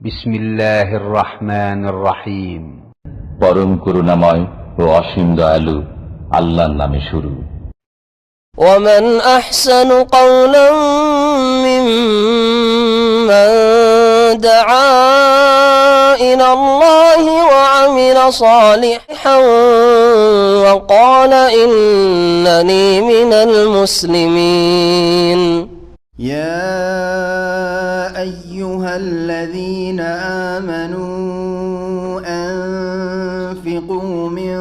বিসমিল্লাহির রহমানির রহিম। পরম করুণাময় ও অসীম দয়ালু আল্লাহর নামে শুরু। ومن أحسن قولا ممن دعا إلى الله وعمل صالحا وقال إنني من المسلمين. يا أيها الذين آمنوا أنفقوا من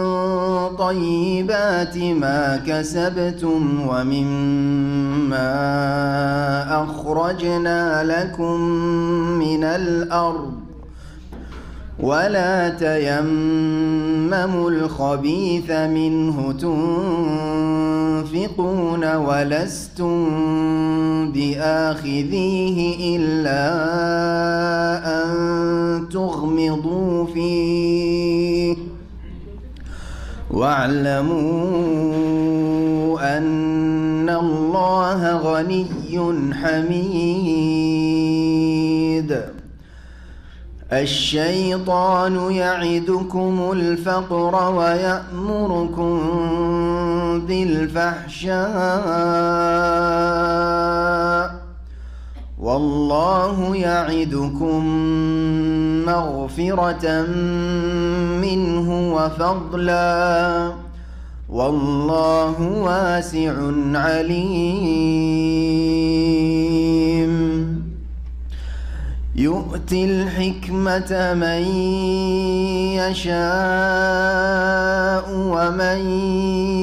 طيبات ما كسبتم ومما أخرجنا لكم من الأرض ولا تيمموا الخبيث منه تنفقون ولستم بآخذيه إلا أن تغمضوا فيه واعلموا أن الله غني حميد. الشيطان يعدكم الفقر ويأمركم بالفحشاء والله يعدكم مغفرة منه وفضلا والله واسع عليم. يؤتي الحكمة من يشاء ومن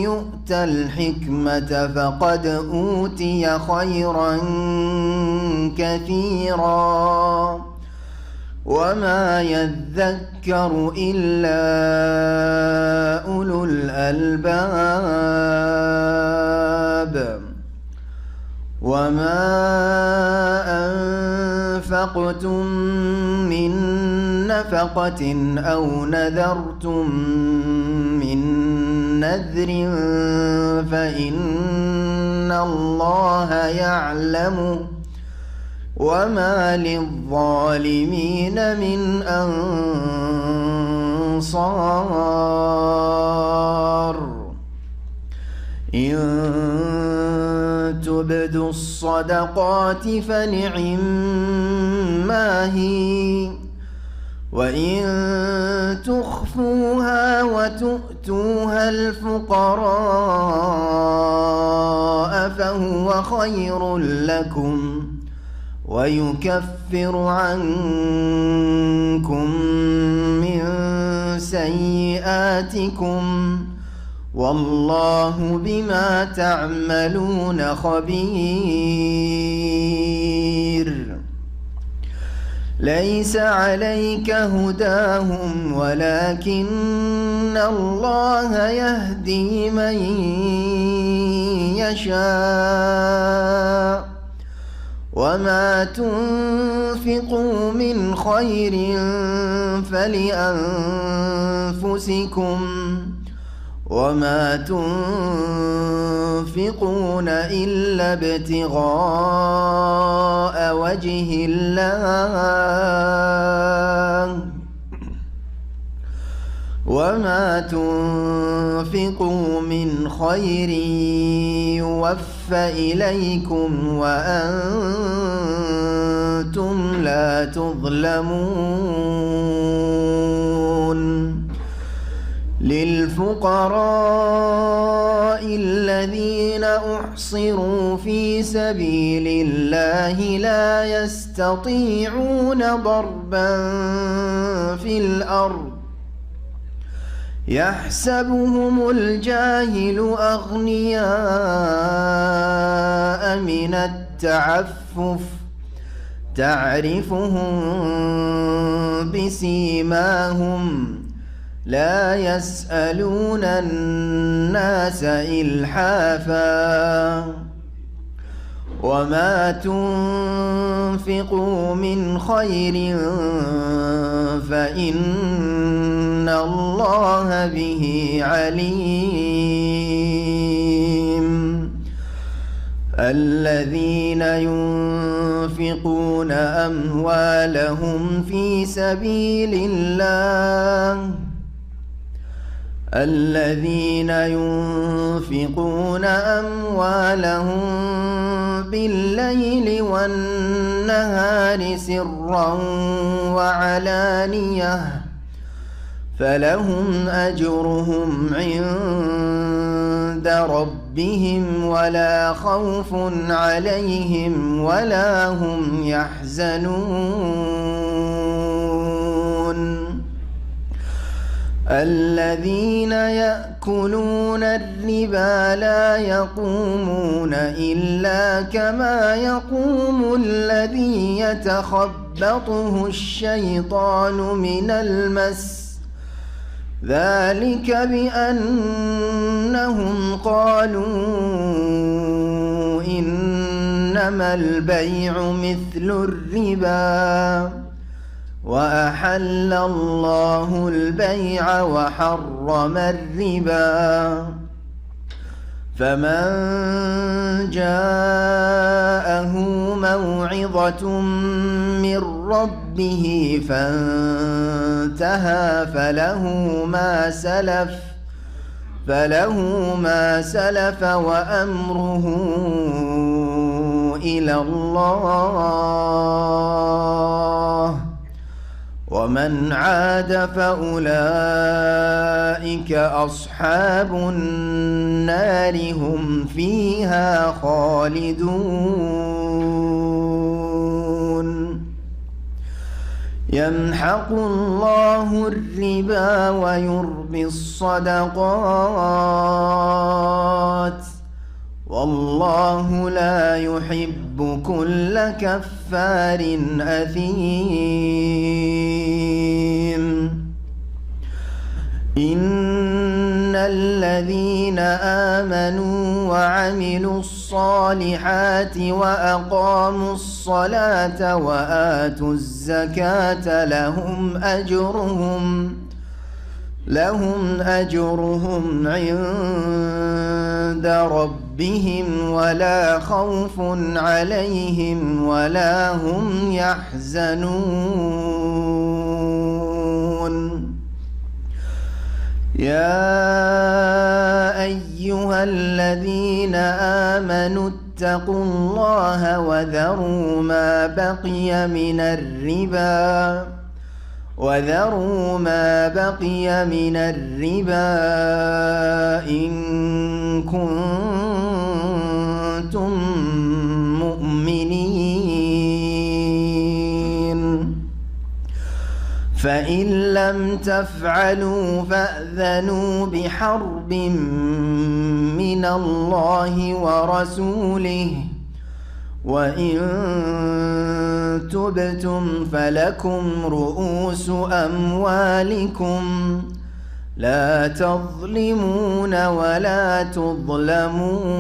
يؤت الحكمة فقد أوتي خيرا كثيرا وما يذكر إلا أولو الألباب. وما أنفقتم من نفقة أو نذرتم من نذر فإن الله يعلمه وما للظالمين من أنصار. إن تبدوا الصدقات فنعما هي وإن تخفوها وتؤتوها الفقراء فهو خير لكم ويكفر عنكم من سيئاتكم والله بما تعملون خبير. ليس عليك هداهم ولكن الله يهدي من يشاء وما تنفقوا من خير فلأنفسكم وما تنفقون إلا ابتغاء وجه الله وما تنفقوا من خير يوفى إليكم وأنتم لا تظلمون. للفقراء الذين أحصروا في سبيل الله لا يستطيعون ضربا في الأرض يحسبهم الجاهل أغنياء من التعفف تعرفهم بسيماهم لا يسألون الناس إلحافا وما تنفقوا من خير فإن الله به عليم. الذين ينفقون أموالهم في سبيل الله الذين ينفقون أموالهم بالليل والنهار سرا وعلانية فلهم أجرهم عند ربهم ولا خوف عليهم ولا هم يحزنون الذين يأكلون الربا لا يقومون إلا كما يقوم الذي يتخبطه الشيطان من المس ذلك بأنهم قالوا إنما البيع مثل الربا وأحل الله البيع وحرم الربا فمن جاءه موعظة من ربه فانتهى فله ما سلف وأمره إلى الله ومن عاد فأولئك أصحاب النار هم فيها خالدون يمحق الله الربا ويربي الصدقات والله لا يحب كل كفار أثيم إن الذين آمنوا وعملوا الصالحات وأقاموا الصلاة وآتوا الزكاة لهم أجرهم عند ربهم ولا خوف عليهم ولا هم يحزنون يا أيها الذين آمنوا اتقوا الله وذروا ما بقي من الربا إن كنتم مؤمنين فإن لم تفعلوا فأذنوا بحرب من الله ورسوله وإن تبتم فلكم رؤوس أموالكم لا تظلمون ولا تظلمون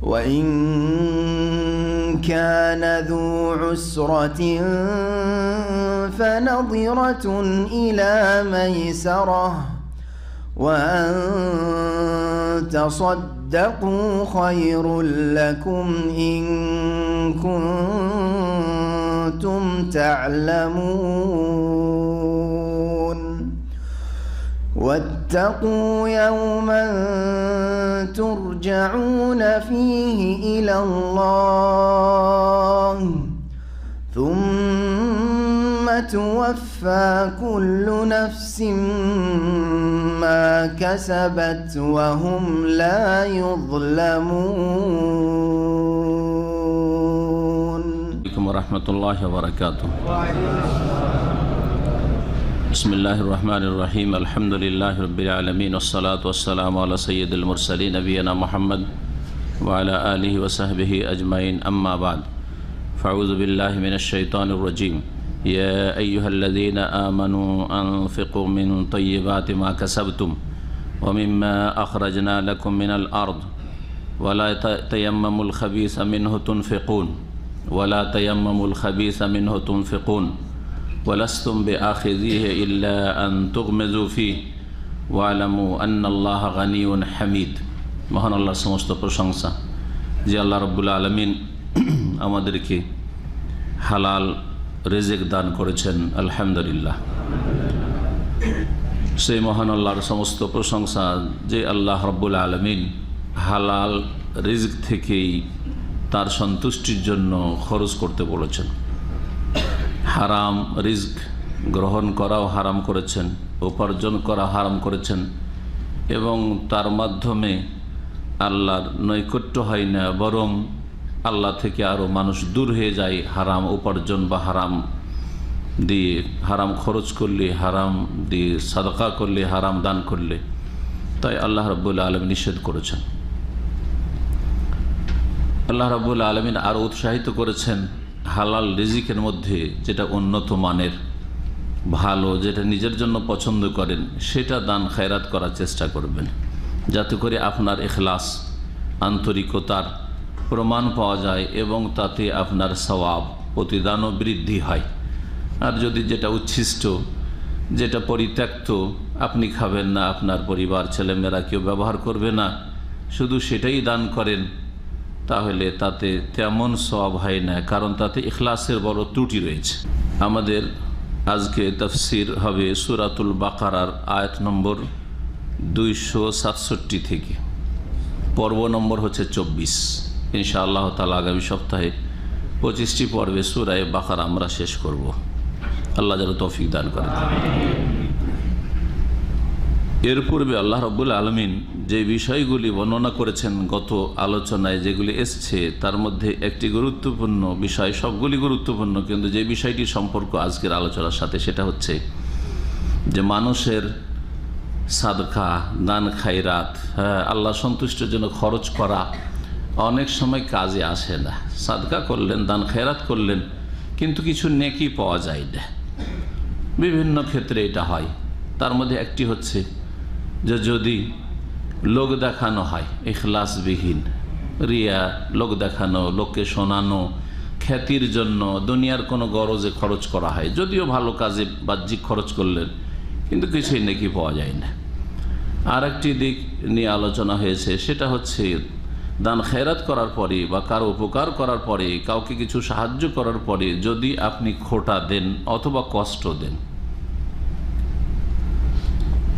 وإن كان ذو عسرة فنظرة إلى ميسرة وأن تصدقوا خير لكم إن كنتم تعلمون واتقوا يوما ترجعون فيه إلى الله ثم توفى كل نفس ما كسبت وهم لا يظلمون. عليكم ورحمة الله وبركاته. بسم الله الرحمن الرحيم. الحمد لله رب العالمين والصلاة والسلام على سيد المرسلين نبينا محمد وعلى آله وصحبه أجمعين. أما بعد، فأعوذ بالله من الشيطان الرجيم. يا أيها الذين آمنوا أنفقوا من طيبات ما كسبتم ومما أخرجنا لكم من الأرض ولا تيمموا الخبيث منه تنفقون ولستم بآخذيه إلا أن تغمزوا فيه ওয়ালামু আন্নাল্লাহ গানিউন হামিদ। মহান আল্লাহর সমস্ত প্রশংসা যে আল্লাহ রাব্বুল আলামিন আমাদেরকে হালাল রিজিক দান করেছেন, আলহামদুলিল্লাহ। সেই মহান আল্লাহর সমস্ত প্রশংসা যে আল্লাহ রাব্বুল আলামিন হালাল রিজিক থেকেই তার সন্তুষ্টির জন্য খরচ করতে বলেছেন। হারাম রিজিক গ্রহণ করাও হারাম করেছেন, উপার্জন করা হারাম করেছেন, এবং তার মাধ্যমে আল্লাহর নৈকট্য হয় না, বরং আল্লাহ থেকে আরও মানুষ দূর হয়ে যায় হারাম উপার্জন বা হারাম দিয়ে, হারাম খরচ করলে, হারাম দিয়ে সাদকা করলে, হারাম দান করলে। তাই আল্লাহ রাব্বুল আলামিন নিষেধ করেছেন। আল্লাহ রাব্বুল আলামিন আরও উৎসাহিত করেছেন হালাল রিজিকের মধ্যে যেটা উন্নত মানের, ভালো, যেটা নিজের জন্য পছন্দ করেন সেটা দান খায়রাত করার চেষ্টা করবেন, যাতে করে আপনার ইখলাস, আন্তরিকতার প্রমাণ পাওয়া যায় এবং তাতে আপনার সওয়াব, প্রতিদানও বৃদ্ধি হয়। আর যদি যেটা উচ্ছিষ্ট, যেটা পরিত্যক্ত, আপনি খাবেন না, আপনার পরিবার ছেলেমেয়েরা কেউ ব্যবহার করবে না, শুধু সেটাই দান করেন, তাহলে তাতে তেমন সওয়াব হয় না, কারণ তাতে ইখলাসের বড় ত্রুটি রয়েছে। আমাদের আজকে তাফসির হবে সূরাতুল বাকারার আয়াত নম্বর 267 থেকে, পর্ব নম্বর হচ্ছে 24। ইনশাআল্লাহ তাআলা আগামী সপ্তাহে 25টি পর্বে সূরা বাকারা আমরা শেষ করব। আল্লাহ যেন তৌফিক দান করেন। এর পূর্বে আল্লাহ রাব্বুল আলামিন যে বিষয়গুলি বর্ণনা করেছেন গত আলোচনায়, যেগুলি এসছে, তার মধ্যে একটি গুরুত্বপূর্ণ বিষয়, সবগুলি গুরুত্বপূর্ণ, কিন্তু যে বিষয়টি সম্পর্ক আজকের আলোচনার সাথে সেটা হচ্ছে যে মানুষের সাদকা, দান খায়রাত, আল্লাহ সন্তুষ্টের জন্য খরচ করা অনেক সময় কাজে আসে না। সাদকা করলেন, দান খায়রাত করলেন, কিন্তু কিছু নেকি পাওয়া যায় না। বিভিন্ন ক্ষেত্রে এটা হয়। তার মধ্যে একটি হচ্ছে যে যদি লোক দেখানো হয়, ইখলাসবিহীন, রিয়া, লোক দেখানো, লোককে শোনানো, খ্যাতির জন্য দুনিয়ার কোনো গরজে খরচ করা হয়, যদিও ভালো কাজে বাহ্যিক খরচ করলেন, কিন্তু কিছুই নেকি পাওয়া যায় না। আর একটি দিক নিয়ে আলোচনা হয়েছে, সেটা হচ্ছে দান খেরাত করার পরে বা কারো উপকার করার পরে, কাউকে কিছু সাহায্য করার পরে যদি আপনি খোটা দেন অথবা কষ্ট দেন,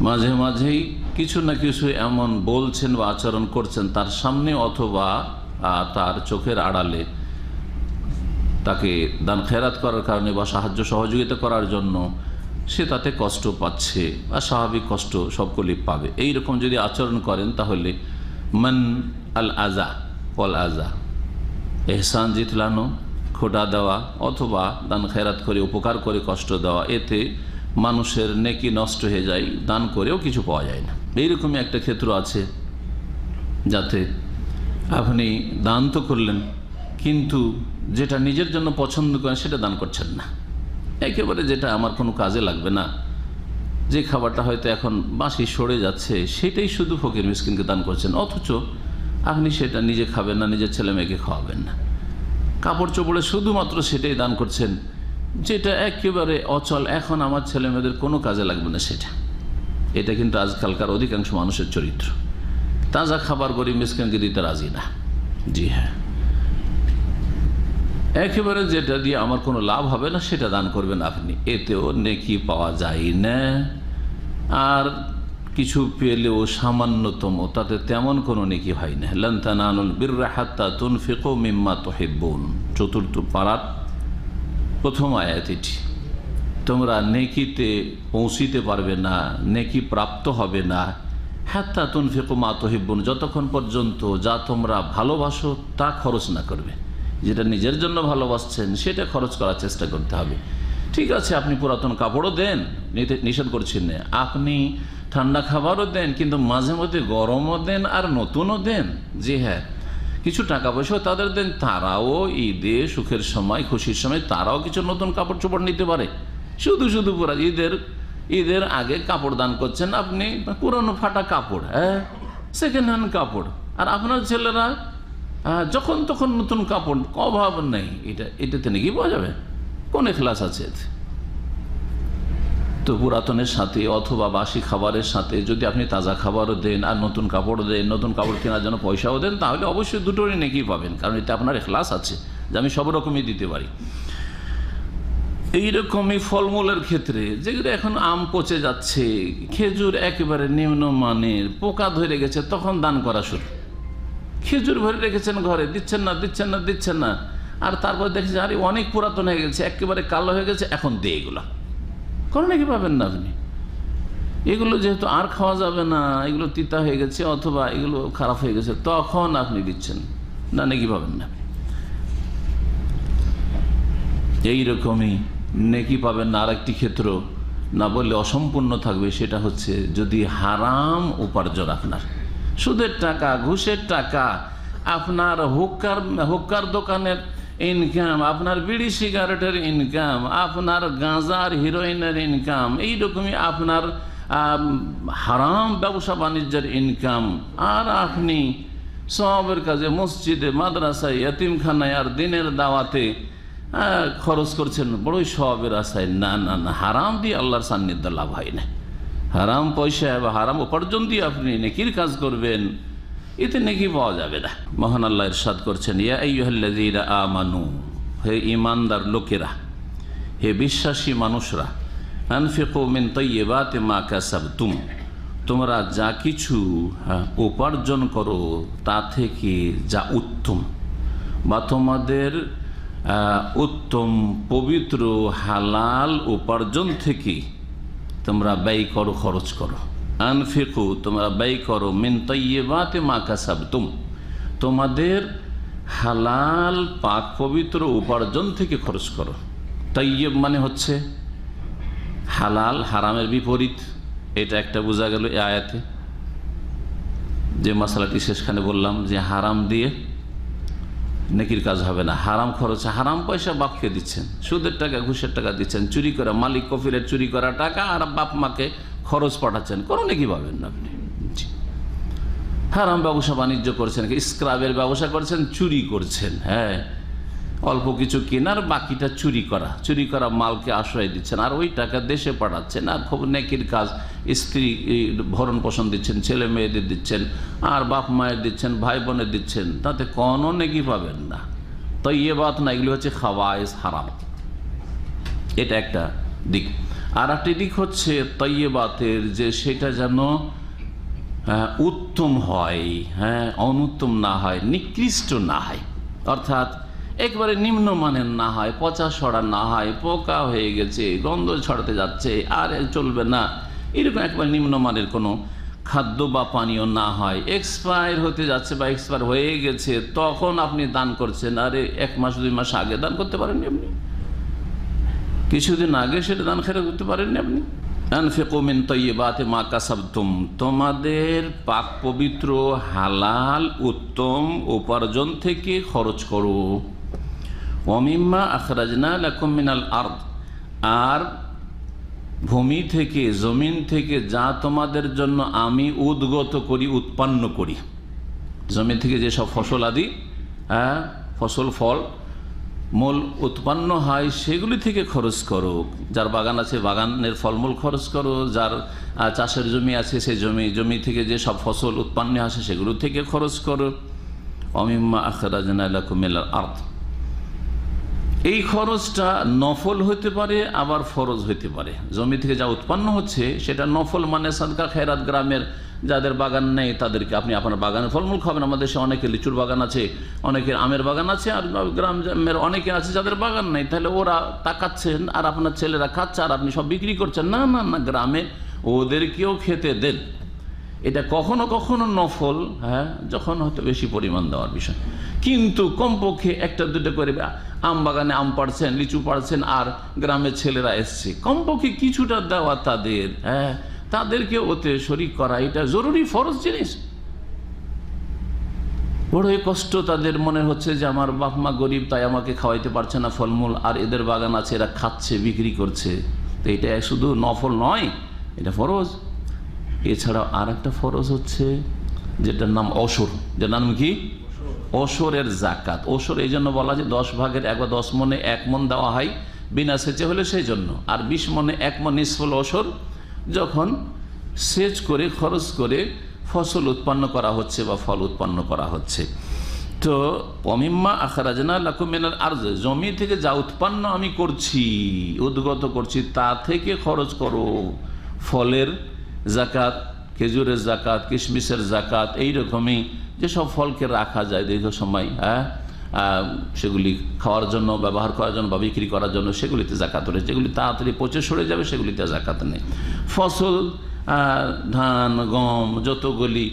মাঝে মাঝেই কিছু না কিছু এমন বলছেন বা আচরণ করছেন তার সামনে অথবা তার চোখের আড়ালে, তাকে দান খেরাত করার কারণে বা সাহায্য সহযোগিতা করার জন্য সে তাতে কষ্ট পাচ্ছে, বা স্বাভাবিক কষ্ট সকলেই পাবে, এইরকম যদি আচরণ করেন, তাহলে মান আল আজা ওয়াল আজা, এহসান জিতলানো, খোটা দেওয়া অথবা দান খেরাত করে উপকার করে কষ্ট দেওয়া, এতে মানুষের নেকি নষ্ট হয়ে যায়, দান করেও কিছু পাওয়া যায় না। এইরকমই একটা ক্ষেত্র আছে, যাতে আপনি দান তো করলেন, কিন্তু যেটা নিজের জন্য পছন্দ করেন সেটা দান করছেন না। একেবারে যেটা আমার কোনো কাজে লাগবে না, যে খাবারটা হয়তো এখন বাসি সরে যাচ্ছে, সেটাই শুধু ফকির মিসকিনকে দান করছেন, অথচ আপনি সেটা নিজে খাবেন না, নিজের ছেলে মেয়েকে খাওয়াবেন না। কাপড় চোপড়ে শুধুমাত্র সেটাই দান করছেন যেটা একেবারে অচল, এখন আমার ছেলে মেয়েদের কোনো কাজে লাগবে না সেটা। এটা কিন্তু আজকালকার অধিকাংশ মানুষের চরিত্র। তাজা খাবার গরিব মিসকিনকে দিতে রাজি না। জি হ্যাঁ, একেবারে যেটা দিয়ে আমার কোনো লাভ হবে না সেটা দান করবেন আপনি, এতেও নেকি পাওয়া যায় না। আর কিছু পেলেও সামান্যতম, তাতে তেমন কোনো নেকি হয় না। লান তানালুল বিররা হাত্তা তুনফিকু মিম্মা তুহিব্বুন, চতুর্থ পারার প্রথম আয়াত এটি। তোমরা নেকিতে পৌঁছিতে পারবে না, নেকি প্রাপ্ত হবে না, হাত্তা তুনফিকু মা তুহিব্বুন, যতক্ষণ পর্যন্ত যা তোমরা ভালোবাসো তা খরচ না করবে। যেটা নিজের জন্য ভালোবাসছেন সেটা খরচ করার চেষ্টা করতে হবে। ঠিক আছে, আপনি পুরাতন কাপড়ও দেন, নিষেধ করছেন না, আপনি ঠান্ডা খাবারও দেন, কিন্তু মাঝে মধ্যে গরমও দেন আর নতুনও দেন। জি হ্যাঁ, কিছু টাকা পয়সাও তাদের দেন, তারাও ঈদে সুখের সময়, খুশির সময় তারাও কিছু নতুন কাপড় চোপড় নিতে পারে। শুধু শুধু পুরা ঈদের আগে কাপড় দান করছেন আপনি, পুরনো ফাটা কাপড়, সেকেন্ড হ্যান্ড কাপড়, আর আপনার ছেলেরা যখন তখন নতুন কাপড়, অভাব নেই। এটাতে নাকি পাওয়া যাবে? কোন ইখলাস আছে? তো পুরাতনের সাথে অথবা বাসি খাবারের সাথে যদি আপনি তাজা খাবারও দেন আর নতুন কাপড় দেন, নতুন কাপড় কেনার জন্য পয়সাও দেন, তাহলে অবশ্যই দুটোরই নেকি পাবেন, কারণ এতে আপনার ইখলাস আছে যে আমি সব রকমই দিতে পারি। এইরকমই ফলমূলের ক্ষেত্রে যেগুলো এখন আম পচে যাচ্ছে, খেজুর একেবারে নিম্নমানের, পোকা ধরে গেছে, তখন দান করা শুরু। খেজুর ভরে রেখেছেন ঘরে, দিচ্ছেন না, আর তারপর দেখছেন আরে অনেক পুরাতন হয়ে গেছে, একেবারে কালো হয়ে গেছে, এখন দিয়ে এগুলো কোনো নাকি পাবেন না আপনি। এগুলো যেহেতু আর খাওয়া যাবে না, এগুলো তিতা হয়ে গেছে অথবা এগুলো খারাপ হয়ে গেছে, তখন আপনি দিচ্ছেন না, নাকি পাবেন না। এইরকমই নেকি পাবেন না। আরেকটি ক্ষেত্র না বললে অসম্পূর্ণ থাকবে, সেটা হচ্ছে যদি হারাম উপার্জন, আপনার সুদের টাকা, ঘুষের টাকা, আপনার হুক্কার দোকানের ইনকাম, আপনার বিড়ি সিগারেটের ইনকাম, আপনার গাঁজার হিরোইনের ইনকাম, এইরকমই আপনার হারাম ব্যবসা বাণিজ্যের ইনকাম, আর আপনি সবের কাজে, মসজিদে, মাদ্রাসায়, এতিমখানায় আর দিনের দাওয়াতে খরচ করছেন বড়ই সবের আশায়। না, হারাম দিয়ে আল্লাহর সান্নিধ্য লাভ হয় না। হারাম পয়সা বা হারাম উপার্জন দিয়ে আপনি নেকির কাজ করবেন, এতে নেকি পাওয়া যাবে না। মহান আল্লাহ ইরশাদ করছেন, ইয়া আইয়ুহাল্লাযীনা আমানু, হে ঈমানদার লোকেরা, হে বিশ্বাসী মানুষরা, আনফিকু মিন তাইয়্যিবাতি মা কাসাবতুম, তোমরা যা কিছু উপার্জন করো তা থেকে যা উত্তম বা তোমাদের উত্তম পবিত্র হালাল উপার্জন থেকে তোমরা ব্যয় করো, খরচ করো। আনফিকু, তোমরা ব্যয় করো, মিন তাইয়্যিবাতি মা কাসাবতুম, তোমাদের হালাল পাক পবিত্র উপার্জন থেকে খরচ করো। তাইয়্যিব মানে হচ্ছে হালাল, হারামের বিপরীত, এটা একটা বোঝা গেল এই আয়াতে। যে মশলাটি শেষখানে বললাম যে হারাম দিয়ে নেকির কাজ হবে না, হারাম খরচ, হারাম পয়সা বাপকে দিচ্ছেন, সুদের টাকা, ঘুষের টাকা দিচ্ছেন, চুরি করা, মালিক কফিলের চুরি করা টাকা আর বাপ মাকে খরচ পাঠাচ্ছেন, কোনো নেকি পাবেন না আপনি। হারাম ব্যবসা বাণিজ্য করছেন, স্ক্রাবের ব্যবসা করছেন, চুরি করছেন, হ্যাঁ, অল্প কিছু কেনার বাকিটা চুরি করা মালকে আশ্রয় দিচ্ছেন, আর ওই টাকা দেশে পাঠাচ্ছেন, আর খুব নেকির কাজ, স্ত্রী ভরণ পোষণ দিচ্ছেন, ছেলে মেয়েদের দিচ্ছেন, আর বাপ মায়ের দিচ্ছেন, ভাই বোনের দিচ্ছেন, তাতে কোনো নেকি পাবেন না। তাইয়্যিবাত না, এগুলি হচ্ছে খাবায়েস, হারাম। এটা একটা দিক। আর একটি দিক হচ্ছে তাইয়্যিবাতের যে সেটা যেন উত্তম হয়, হ্যাঁ, অনুত্তম না হয়, নিকৃষ্ট না হয়, অর্থাৎ একবারে নিম্নমানের না হয়, পচা সড়া না হয়, পোকা হয়ে গেছে, গন্ধ ছড়াতে যাচ্ছে, আর চলবে না, এরকম একবার নিম্নমানের কোনো খাদ্য বা পানীয় না হয়। এক্সপায়ার হতে যাচ্ছে বা এক্সপায়ার হয়ে গেছে, তখন আপনি দান করছেন, আরে 1 মাস 2 মাস আগে দান করতে পারেননি আপনি, কিছুদিন আগে সেটা দান খেয়ে করতে পারেননি আপনি। আনফিকু মিন তাইয়্যিবাতি মা কাসাবতুম, তোমাদের পাক পবিত্র হালাল উত্তম উপার্জন থেকে খরচ করো। ওয়া মিম্মা আখরাজনা লাকুম মিনাল আরদ, আর ভূমি থেকে, জমিন থেকে যা তোমাদের জন্য আমি উদ্গত করি, উৎপন্ন করি, জমি থেকে যেসব ফসল আদি, হ্যাঁ, ফসল ফল মূল উৎপন্ন হয়, সেগুলি থেকে খরচ করো। যার বাগান আছে বাগানের ফলমূল খরচ করো, যার চাষের জমি আছে সেই জমি থেকে যে সব ফসল উৎপন্ন আসে সেগুলো থেকে খরচ করো। অমিম্মা আখরাজনা লাকুম মিনাল আরদ, এই খরচটা নফল হতে পারে, আবার ফরজ হতে পারে। জমি থেকে যা উৎপন্ন হচ্ছে সেটা নফল, মানে সাদকা খেরাত, গ্রামের যাদের বাগান নেই তাদেরকে, আপনি আপনার বাগানের ফলমূল খাবেন। আমাদের দেশে অনেকের লিচুর বাগান আছে, অনেকের আমের বাগান আছে, আর গ্রামের অনেকে আছে যাদের বাগান নেই, তাহলে ওরা তাকাচ্ছেন আর আপনার ছেলেরা খাচ্ছে আর আপনি সব বিক্রি করছেন। না, গ্রামে ওদেরকেও খেতে দেন। এটা কখনো কখনো নফল, হ্যাঁ, যখন হয়তো বেশি পরিমাণ দেওয়ার বিষয়, কিন্তু কমপক্ষে 1-2 করে আম বাগানে আম পাড়ছেন, লিচু পাড়ছেন, আর গ্রামের ছেলেরা এসছে, কমপক্ষে কিছুটা দেওয়া তাদের, হ্যাঁ, তাদেরকে ওতে শরিক করা, এটা জরুরি ফরজ জিনিস। বড়ই কষ্ট তাদের মনে হচ্ছে যে আমার বাপ মা গরিব, তাই আমাকে খাওয়াইতে পারছে না ফলমূল, আর এদের বাগান আছে, এরা খাচ্ছে, বিক্রি করছে। তো এটা শুধু নফল নয়, এটা ফরজ। এছাড়াও আর একটা ফরজ হচ্ছে যেটার নাম অসর, যেটার নাম কি অসরের জাকাত। অসর এই জন্য বলা যে 10 ভাগের 1 বা 10 মনে 1 মন দেওয়া হয়, বিনা সেচে হলে সেই জন্য। আর 20 মনে 1 মন নিসফুল ওশর যখন সেচ করে খরচ করে ফসল উৎপন্ন করা হচ্ছে বা ফল উৎপন্ন করা হচ্ছে। তো অমিম্মা আখরাজনা লাকুম মিনাল আরজ, জমি থেকে যা উৎপন্ন আমি করছি, উদ্গত করছি, তা থেকে খরচ করো। ফলের জাকাত, খেজুরের জাকাত, কিশমিশের জাকাত, এইরকমই যেসব ফলকে রাখা যায় দীর্ঘ সময়, সেগুলি খাওয়ার জন্য, ব্যবহার করার জন্য বা বিক্রি করার জন্য, সেগুলিতে জাকাত রয়েছে। যেগুলি তাড়াতাড়ি পচে সরে যাবে সেগুলিতে জাকাত নেই। ফসল, ধান, গম, যতগুলি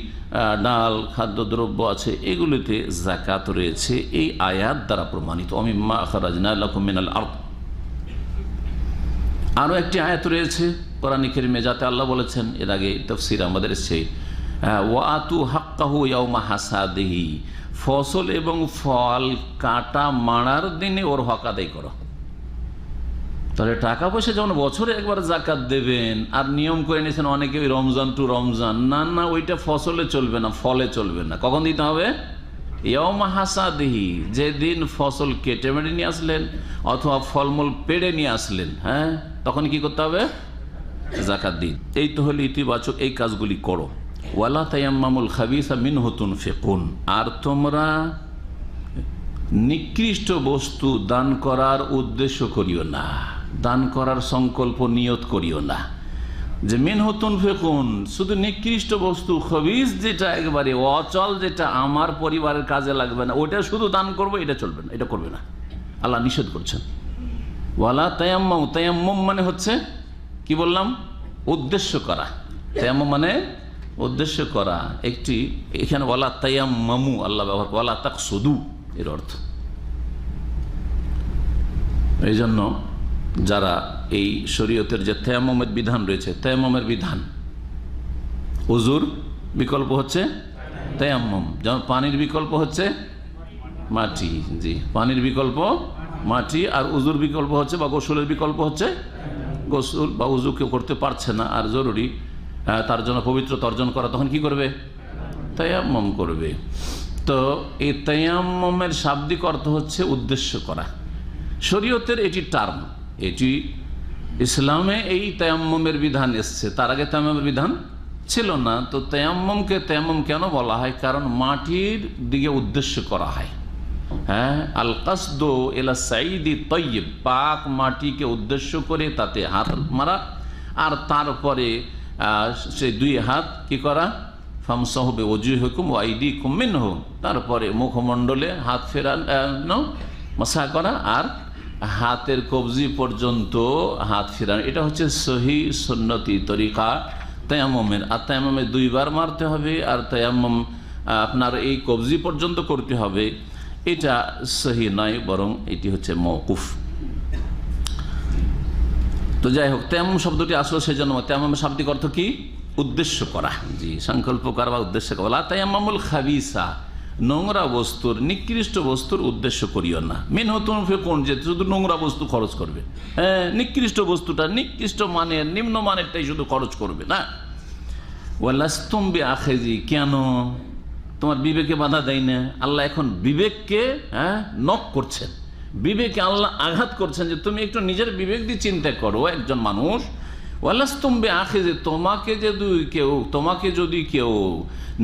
ডাল খাদ্যদ্রব্য আছে এগুলিতে জাকাত রয়েছে, এই আয়াত দ্বারা প্রমাণিত। অমিম্মা আখরাজনা লাকুম মিনাল আরদ। আরও একটি আয়াত রয়েছে কোরআনে কারিমে, যাতে আল্লাহ বলেছেন, এর আগে তাফসীর আমাদের এসেছে, ওয়াতু হাক্কাহু ইয়াউমা হাসাদিহি, ফসল এবং ফল কাটা মারার দিনে ওর হক আদায় করো। তাহলে টাকা পয়সা যখন বছরে একবার জাকাত দেবেন, আর নিয়ম করে নিয়েছেন অনেকে ওই রমজান টু রমজান, না না, ওইটা ফসলে চলবে না, ফলে চলবে না। কখন দিতে হবে? ইয়াউমা হাসাদিহি, যেদিন ফসল কেটে মেটে নিয়ে আসলেন অথবা ফলমূল পেড়ে নিয়ে আসলেন, হ্যাঁ, তখন কি করতে হবে? জাকাত দিন। এই তো হলো ইতিবাচক, এই কাজগুলি করো। ওয়ালা তায়াম্মামুল খাবিসা মিনহু তুনফিকুন, আর তোমরা নিকৃষ্ট বস্তু দান করার উদ্দেশ্য করিও না, দান করার সংকল্প নিয়ত করিও না। যে মিনহু তুনফিকুন, শুধু নিকৃষ্ট বস্তু, খবিস যেটা একবারে অচল, যেটা আমার পরিবারের কাজে লাগবে না, ওইটা শুধু দান করবো, এটা চলবে না, এটা করবে না, আল্লাহ নিষেধ করছেন। ওয়ালা তায়াম্মাম, তায়াম্মুম মানে হচ্ছে কি বললাম? উদ্দেশ্য করা। তায়াম্মুম মানে উদ্দেশ্য করা। একটি এখানে ওয়ালা তায়াম্মামু আল্লাহ ব্যবহার, ওয়ালা তাকসুদু এর অর্থ। এই জন্য যারা এই শরীয়তের যে তায়াম্মুমের বিধান রয়েছে, তায়াম্মুমের বিধান, উজুর বিকল্প হচ্ছে তায়াম্মুম, যেমন পানির বিকল্প হচ্ছে মাটি, জি, পানির বিকল্প মাটি, আর উজুর বিকল্প হচ্ছে বা গোসলের বিকল্প হচ্ছে গোসল বা উজু কেউ করতে পারছে না আর জরুরি তার জন্য পবিত্রতা অর্জন করা, তখন কি করবে? তায়াম্মুম করবে। তো এই তায়াম্মুমের শাব্দিক অর্থ হচ্ছে উদ্দেশ্য করা। শরীয়তের এটি টার্ম, এটি ইসলামে এই তায়াম্মুমের বিধান এসছে, তার আগে তায়াম্মুমের বিধান ছিল না। তো তায়াম্মুমকে তায়াম্মুম কেন বলা হয়? কারণ মাটির দিকে উদ্দেশ্য করা হয়। হ্যাঁ, আল কাসদু ইলা সাইদি তাইয়্যিব, পাক মাটিকে উদ্দেশ্য করে তাতে হাত মারা, আর তারপরে সেই 2 হাত কি করা? ফামসাহু বিওজুহিকুম ওয়া আইদিকুম মিনহু, তারপরে মুখমণ্ডলে হাত ফেরানো, মাসা করা, আর হাতের কবজি পর্যন্ত হাত ফেরানো। এটা হচ্ছে সহি সুন্নতি তরিকা তায়াম্মুমের। আর তায়াম্মুমে 2 বার মারতে হবে, আর তায়াম্মুম আপনার এই কবজি পর্যন্ত করতে হবে, এটা সহি নয়, বরং এটি হচ্ছে মওকুফ। তো যাই হোক, তায়াম্মুম শব্দটি আসলে সেই জন্য, তায়াম্মুমের শাব্দিক অর্থ কি? উদ্দেশ্য করা, জি, সংকল্প করা বা উদ্দেশ্য করা। লা তায়াম্মামুল খাবিসা, নোংরা বস্তুর, নিকৃষ্ট বস্তুর উদ্দেশ্য করিও না। মিনহু তুনফিকুন, যে শুধু নোংরা বস্তু খরচ করবে, হ্যাঁ, নিকৃষ্ট বস্তুটা, নিকৃষ্ট মানের, নিম্ন মানেরটাই শুধু খরচ করবে না। ওয়ালাস্তুম বিআখিজি, কেন? তোমার বিবেকে বাধা দেয় না? আল্লাহ এখন বিবেককে নক করছেন, বিবেকে আল্লাহ আঘাত করছেন যে তুমি একটু নিজের বিবেক দিয়ে চিন্তা করো একজন মানুষ। ওয়ালাস্তুম বিআখিজি, তোমাকে যদি কেউ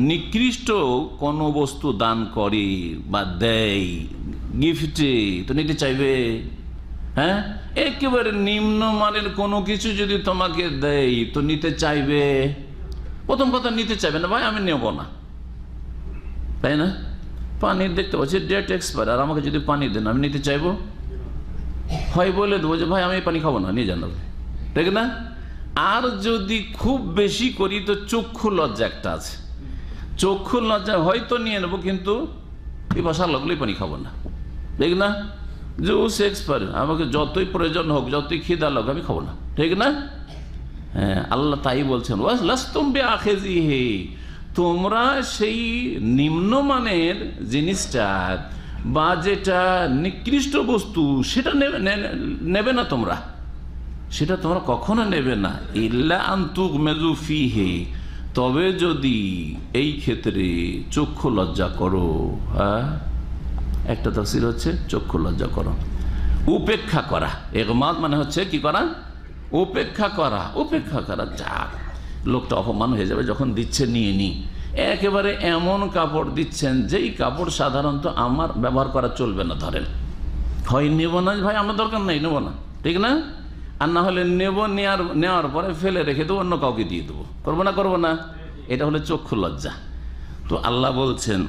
নিকৃষ্ট কোনো বস্তু দান করে বা দেয় গিফটে, তো নিতে চাইবে? হ্যাঁ, একেবারে নিম্নমানের কোনো কিছু যদি তোমাকে দেয় তো নিতে চাইবে? প্রথম কথা, নিতে চাইবে না, ভাই আমি নেব না, তাই না? পানির দেখতে পাচ্ছি ডেট এক্সপায়ার, আর আমাকে যদি পানি দেন আমি নিতে চাইবো? হয় বলে দেবো যে ভাই আমি পানি খাবো না, নিয়ে জানাবো, ঠিক না? আর যদি খুব বেশি করি তো চক্ষু লজ্জা একটা আছে, চক্ষু লজ্জা হয়তো নিয়ে নেবো, কিন্তু পিপাসা লাগলেই পানি খাবো না, ঠিক না? জুস এক্সপায়ার, আমাকে যতই প্রয়োজন হোক, যতই খিদা লাগ, আমি খাবো না, ঠিক না? হ্যাঁ, আল্লাহ তাই বলছেন, ওয়ালাস্তুম বিআখিজিহি, তোমরা সেই নিম্নমানের জিনিসটা বা যেটা নিকৃষ্ট বস্তু সেটা নেবে না, তোমরা সেটা তোমরা কখনো নেবে না। ইল্লা আন তুগমিযু ফীহি, তবে যদি এই ক্ষেত্রে চক্ষু লজ্জা করো। হ্যাঁ, একটা তাফসীর হচ্ছে চক্ষু লজ্জা করো। উপেক্ষা করা। ইগমাদ মানে হচ্ছে কি করা? উপেক্ষা করা। উপেক্ষা করা, যাক লোকটা অপমান হয়ে যাবে যখন দিচ্ছে নিয়ে নি। একেবারে এমন কাপড় দিচ্ছেন যেই কাপড় সাধারণত আমার ব্যবহার করা চলবে না, ধরেন হয় নেব না, ভাই আমার দরকার নেই, নেবো না, ঠিক না? আর না হলে নেওয়ার পরে ফেলে রেখে দেবো, অন্য কাউকে দিয়ে দেবো, করবো না? করবো না? এটা হলো চক্ষু লজ্জা। তো আল্লাহ বলছেন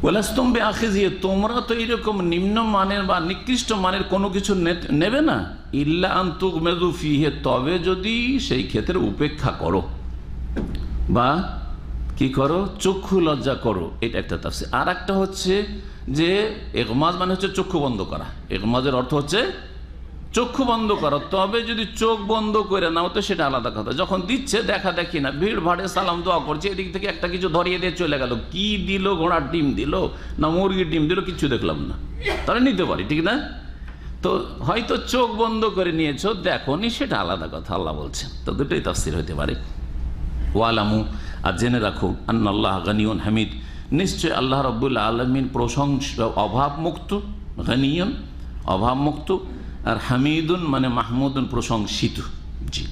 ওয়ালাস্তুম বিআখিযিহি, তোমরা তো এরকম নিম্ন মানের বা নিকৃষ্ট মানের কোনো কিছু নেবে না, ইল্লা আন তুগমিযু ফীহি, তবে যদি সেই ক্ষেত্রে উপেক্ষা করো বা কি করো, চক্ষু লজ্জা করো। এটা একটা তাফসীর। আর একটা হচ্ছে যে ইগমাজ মানে হচ্ছে চক্ষু বন্ধ করা। ইগমাজের অর্থ হচ্ছে চক্ষু বন্ধ করো। তবে যদি চোখ বন্ধ করে নাও তো সেটা আলাদা কথা। যখন দিচ্ছে দেখা দেখি না, ভিড় ভাড়ে সালাম দোয়া করছে, এদিক থেকে একটা কিছু ধরিয়ে দিয়ে চলে গেল, কি দিল, ঘোড়ার ডিম দিল না মুরগির ডিম দিল, কিছু দেখলাম না, তাহলে নিতে পারি, ঠিক না? তো হয়তো চোখ বন্ধ করে নিয়েছো, দেখোনি, সেটা আলাদা কথা। আল্লাহ বলছেন, তো দুটোই তাফসীর হতে পারে। ওয়ালামু, আর জেনে রাখো, আন্নাল্লাহ গানিয়ুন হামিদ, নিশ্চয় আল্লাহ রাব্বুল আলামিন প্রশংসা, অভাবমুক্ত, গানিয়ুন অভাবমুক্ত, আর হামিদুন মানে মাহমুদুন প্রশংসিত। জি।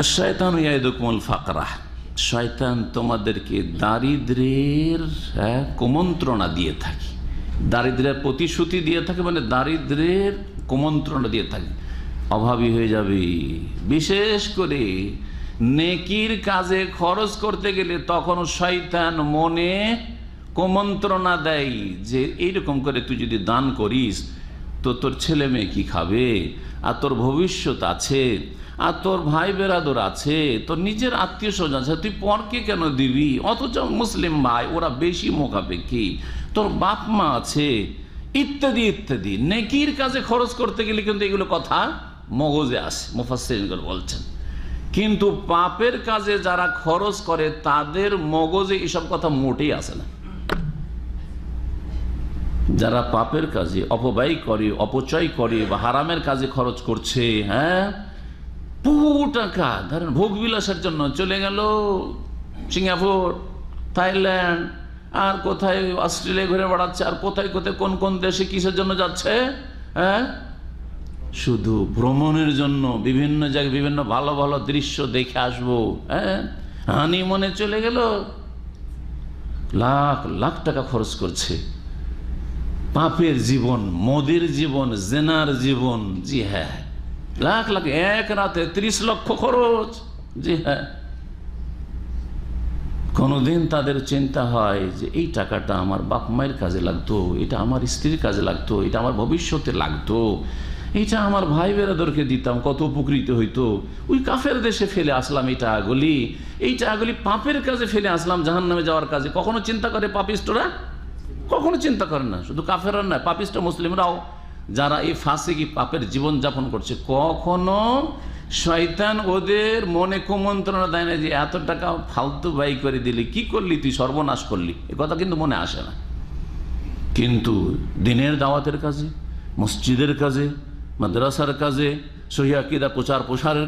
আশ-শায়তানু ইয়াইদুকুমুল ফাকরা, শয়তান তোমাদেরকে দারিদ্র্যের কুমন্ত্রণা দিয়ে থাকে, দারিদ্র্যের প্রতিশ্রুতি দিয়ে থাকে, মানে দারিদ্র্যের কুমন্ত্রণা দিয়ে থাকে, অভাবী হয়ে যাবে। বিশেষ করে নেকির কাজে খরচ করতে গেলে তখন শয়তান মনে কুমন্ত্রণা দেয় যে এইরকম করে তুই যদি দান করিস তো তোর ছেলে মেয়ে কি খাবে, আর তোর ভবিষ্যৎ আছে, আর তোর ভাই বেরাদর আছে, তোর নিজের আত্মীয় স্বজন আছে, তুই পরকে কেন দিবি? অথচ মুসলিম ভাই ওরা বেশি মোকাবেক্ষী, তোর বাপ মা আছে, ইত্যাদি ইত্যাদি। নেকির কাজে খরচ করতে গেলে কিন্তু এগুলো কথা মগজে আসে, মুফাসসিরিনগণ বলছেন। কিন্তু পাপের কাজে যারা খরচ করে তাদের মগজে এসব কথা মোটেই আসে না। যারা পাপের কাজে অপব্যয় করে, অপচয় করে বা হারামের কাজে খরচ করছে, হ্যাঁ, বহু টাকা ধরেন ভোগবিলাসের জন্য চলে গেল সিঙ্গাপুর, থাইল্যান্ড, আর কোথায় অস্ট্রেলিয়া ঘুরে বেড়াচ্ছে, আর কোথায় কোথায় কোন কোন দেশে কিসের জন্য যাচ্ছে, হ্যাঁ, শুধু ভ্রমণের জন্য, বিভিন্ন জায়গায় বিভিন্ন ভালো ভালো দৃশ্য দেখে আসবো, হ্যাঁ, হানিমুনে চলে গেল, লাখ লাখ টাকা খরচ করছে। পাপের জীবন, মদের জীবন, জেনার জীবন, জি হ্যাঁ, লাখ লাখ, এক রাতে 30 লক্ষ খরচ, জি হ্যাঁ। কোনোদিন তাদের চিন্তা হয় যে এই টাকাটা আমার বাপ মায়ের কাজে লাগতো, এটা আমার স্ত্রীর কাজে লাগতো, এটা আমার ভবিষ্যতে লাগতো, এটা আমার ভাই বেরাদরকে দিতাম, কত উপকৃত হইতো। ওই কাফের দেশে ফেলে আসলাম এই টাকাগুলি পাপের কাজে ফেলে আসলাম, জাহান্নামে যাওয়ার কাজে। কখনো চিন্তা করে পাপিষ্টরা? কখনো চিন্তা করে না। শুধু কাফেররা না, পাপিষ্ট মুসলিমরাও যারা এই ফাসিকি পাপের জীবন যাপন করছে, কখনো শয়তান ওদের মনে কুমন্ত্রণা দেয় না যে এত টাকা ফালতু ব্যয় করে দিলি, কি করলি তুই, সর্বনাশ করলি, এ কথা কিন্তু মনে আসে না। কিন্তু দিনের দাওয়াতের কাজে, মসজিদের কাজে, মাদ্রাসার কাজে, সহিহ আকীদা প্রচার প্রসারের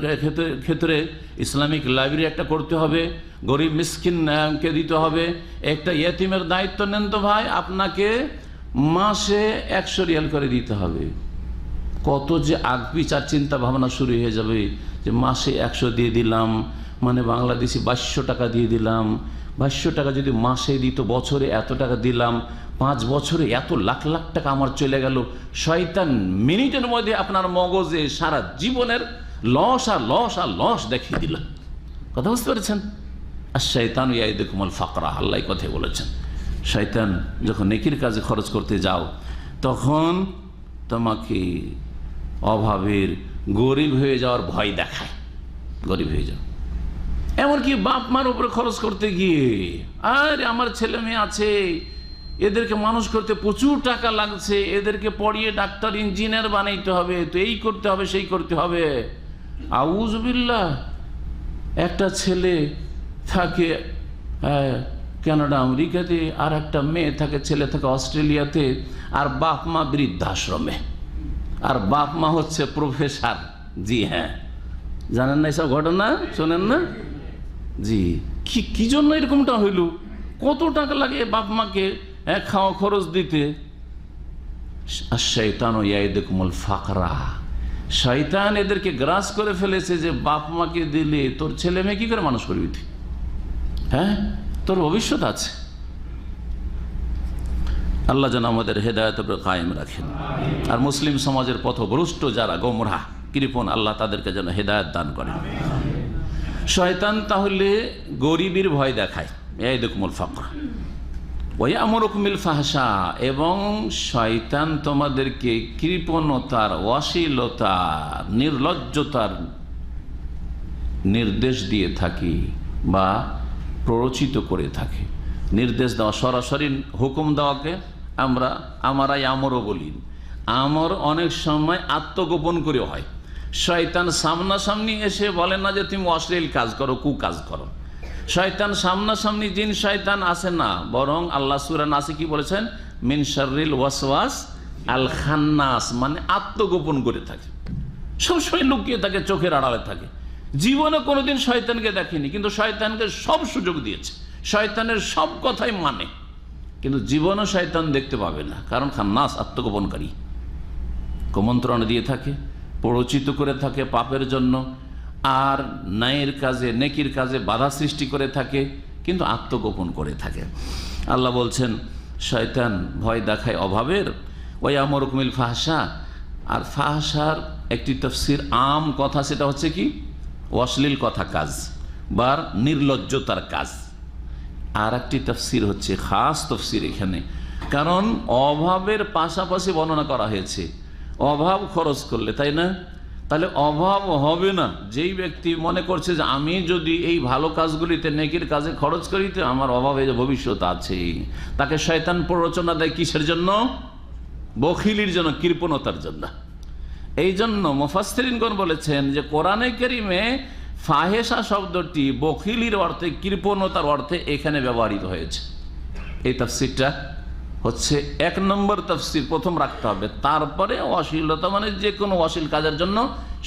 ক্ষেত্রে ইসলামিক লাইব্রেরি একটা করতে হবে, গরিব মিসকিনকে দিতে হবে। একটা ইয়েতিমের দায়িত্ব নেন তো ভাই, আপনাকে মাসে 100 রিয়াল করে দিতে হবে। কত যে আগ বিচার চিন্তা ভাবনা শুরু হয়ে যাবে যে মাসে 100 দিয়ে দিলাম, মানে বাংলাদেশি 2200 টাকা দিয়ে দিলাম। 2200 টাকা যদি মাসে দিত, বছরে এত টাকা দিলাম, 5 বছরে এত লাখ লাখ টাকা আমার চলে গেল। শয়তান মিনিটের মধ্যে আপনার মগজে সারা জীবনের লস আর লস আর লস দেখিয়ে দিল। কথা বুঝতে পেরেছেন? আশ-শায়তানু ইয়াইদুকুমুল ফাকরা, আল্লাহ কথাই বলেছেন। শয়তান যখন নেকির কাজে খরচ করতে যাও তখন তোমাকে অভাবের, গরিব হয়ে যাওয়ার ভয় দেখায়, গরিব হয়ে যাও। এমনকি বাপ মার উপরে খরচ করতে গিয়ে, আরে আমার ছেলে মেয়ে আছে, এদেরকে মানুষ করতে প্রচুর টাকা লাগছে, এদেরকে পড়িয়ে ডাক্তার ইঞ্জিনিয়ার বানাইতে হবে, তো এই করতে হবে সেই করতে হবে। আউযুবিল্লাহ। একটা ছেলে থাকে কানাডা আমেরিকাতে, আর একটা মেয়ে থাকে, ছেলে থাকে অস্ট্রেলিয়াতে, আর বাপ মা বৃদ্ধাশ্রমে, আর বাপ মা হচ্ছে প্রফেসর। জি হ্যাঁ, জানেন না এসব ঘটনা, শোনেন না? জি, কি জন্য এরকমটা হইল? কত টাকা লাগে বাপ মাকে খাওয়া খরচ দিতে? আশ-শাইতানু ইয়াইদুকুমুল ফাকরা, শয়তান এদেরকে গ্রাস করে ফেলেছে যে বাপ মাকে দিলে তোর ছেলে মেয়ে কি করে মানুষ করবি তুই, হ্যাঁ, তোর ভবিষ্যৎ আছে। আল্লাহ যেন আমাদের হেদায়েত উপর কায়েম রাখেন, আর মুসলিম সমাজের পথভ্রষ্ট যারা গোমরাহ কৃপণ, আল্লাহ তাদেরকে যেন হেদায়েত দান করেন। শয়তান তাহলে গরিবের ভয় দেখায়, ইয়াইদুকুমুল ফাকর ওয়া ইয়ামুরুকুম বিল ফাহশা, এবং শয়তান তোমাদেরকে কৃপণতার, অশ্লীলতার, নির্লজ্জতার নির্দেশ দিয়ে থাকে বা প্ররোচিত করে থাকে। নির্দেশ দেওয়া, সরাসরি হুকুম দেওয়াকে আমরা আমরও বলি। আমর অনেক সময় আত্মগোপন করে হয়। শয়তান সামনাসামনি এসে বলে না যে তুমি অশ্লীল কাজ করো, কুকাজ করো। শয়তান সামনাসামনি জিন শয়তান আসে না, বরং আল্লাহ সূরা নাসে কি বলেছেন, মিন শাররিল ওয়াসওয়াস আল খান্নাস, মানে আত্মগোপন করে থাকে, সবসময় লুকিয়ে থাকে, চোখের আড়ালে থাকে। জীবনে কোনোদিন শয়তানকে দেখেনি, কিন্তু শয়তানকে সব সুযোগ দিয়েছে, শয়তানের সব কথাই মানে, কিন্তু জীবনও শয়তান দেখতে পাবে না, কারণ খান্নাস আত্মগোপনকারী। কুমন্ত্রণা দিয়ে থাকে, প্ররোচিত করে থাকে পাপের জন্য, আর ন্যায়ের কাজে, নেকির কাজে বাধা সৃষ্টি করে থাকে, কিন্তু আত্মগোপন করে থাকে। আল্লাহ বলছেন শয়তান ভয় দেখায় অভাবের, ওয়া ইয়ামুরুকুম বিল ফাহশা। আর ফাহশার একটি তাফসীর আম কথা, সেটা হচ্ছে কি, অশ্লীল কথা কাজ বা নির্লজ্জতার কাজ। আর একটি তাফসীর হচ্ছে খাস তাফসীর এখানে, কারণ অভাবের পাশাপাশি বর্ণনা করা হয়েছে। অভাব খরচ করলে, তাই না, তাহলে অভাব হবে না। যেই ব্যক্তি মনে করছে যে আমি যদি এই ভালো কাজগুলিতে, নেকির কাজে খরচ করিতে আমার অভাবে যে ভবিষ্যৎ আছে, তাকে শয়তান প্ররোচনা দেয় কিসের জন্য, বখিলির জন্য, কৃপণতার জন্য। এই জন্য মুফাসসিরিনগণ বলেছেন যে কোরআনে কারীমে ফাহেসা শব্দটি বখিলির অর্থে, কৃপণতার অর্থে এখানে ব্যবহৃত হয়েছে। এই তাফসীরটা হচ্ছে 1 নম্বর তাফসীর, প্রথম রাখতে হবে। তারপরে অশ্লীলতা মানে যে কোনো অশ্লীল কাজের জন্য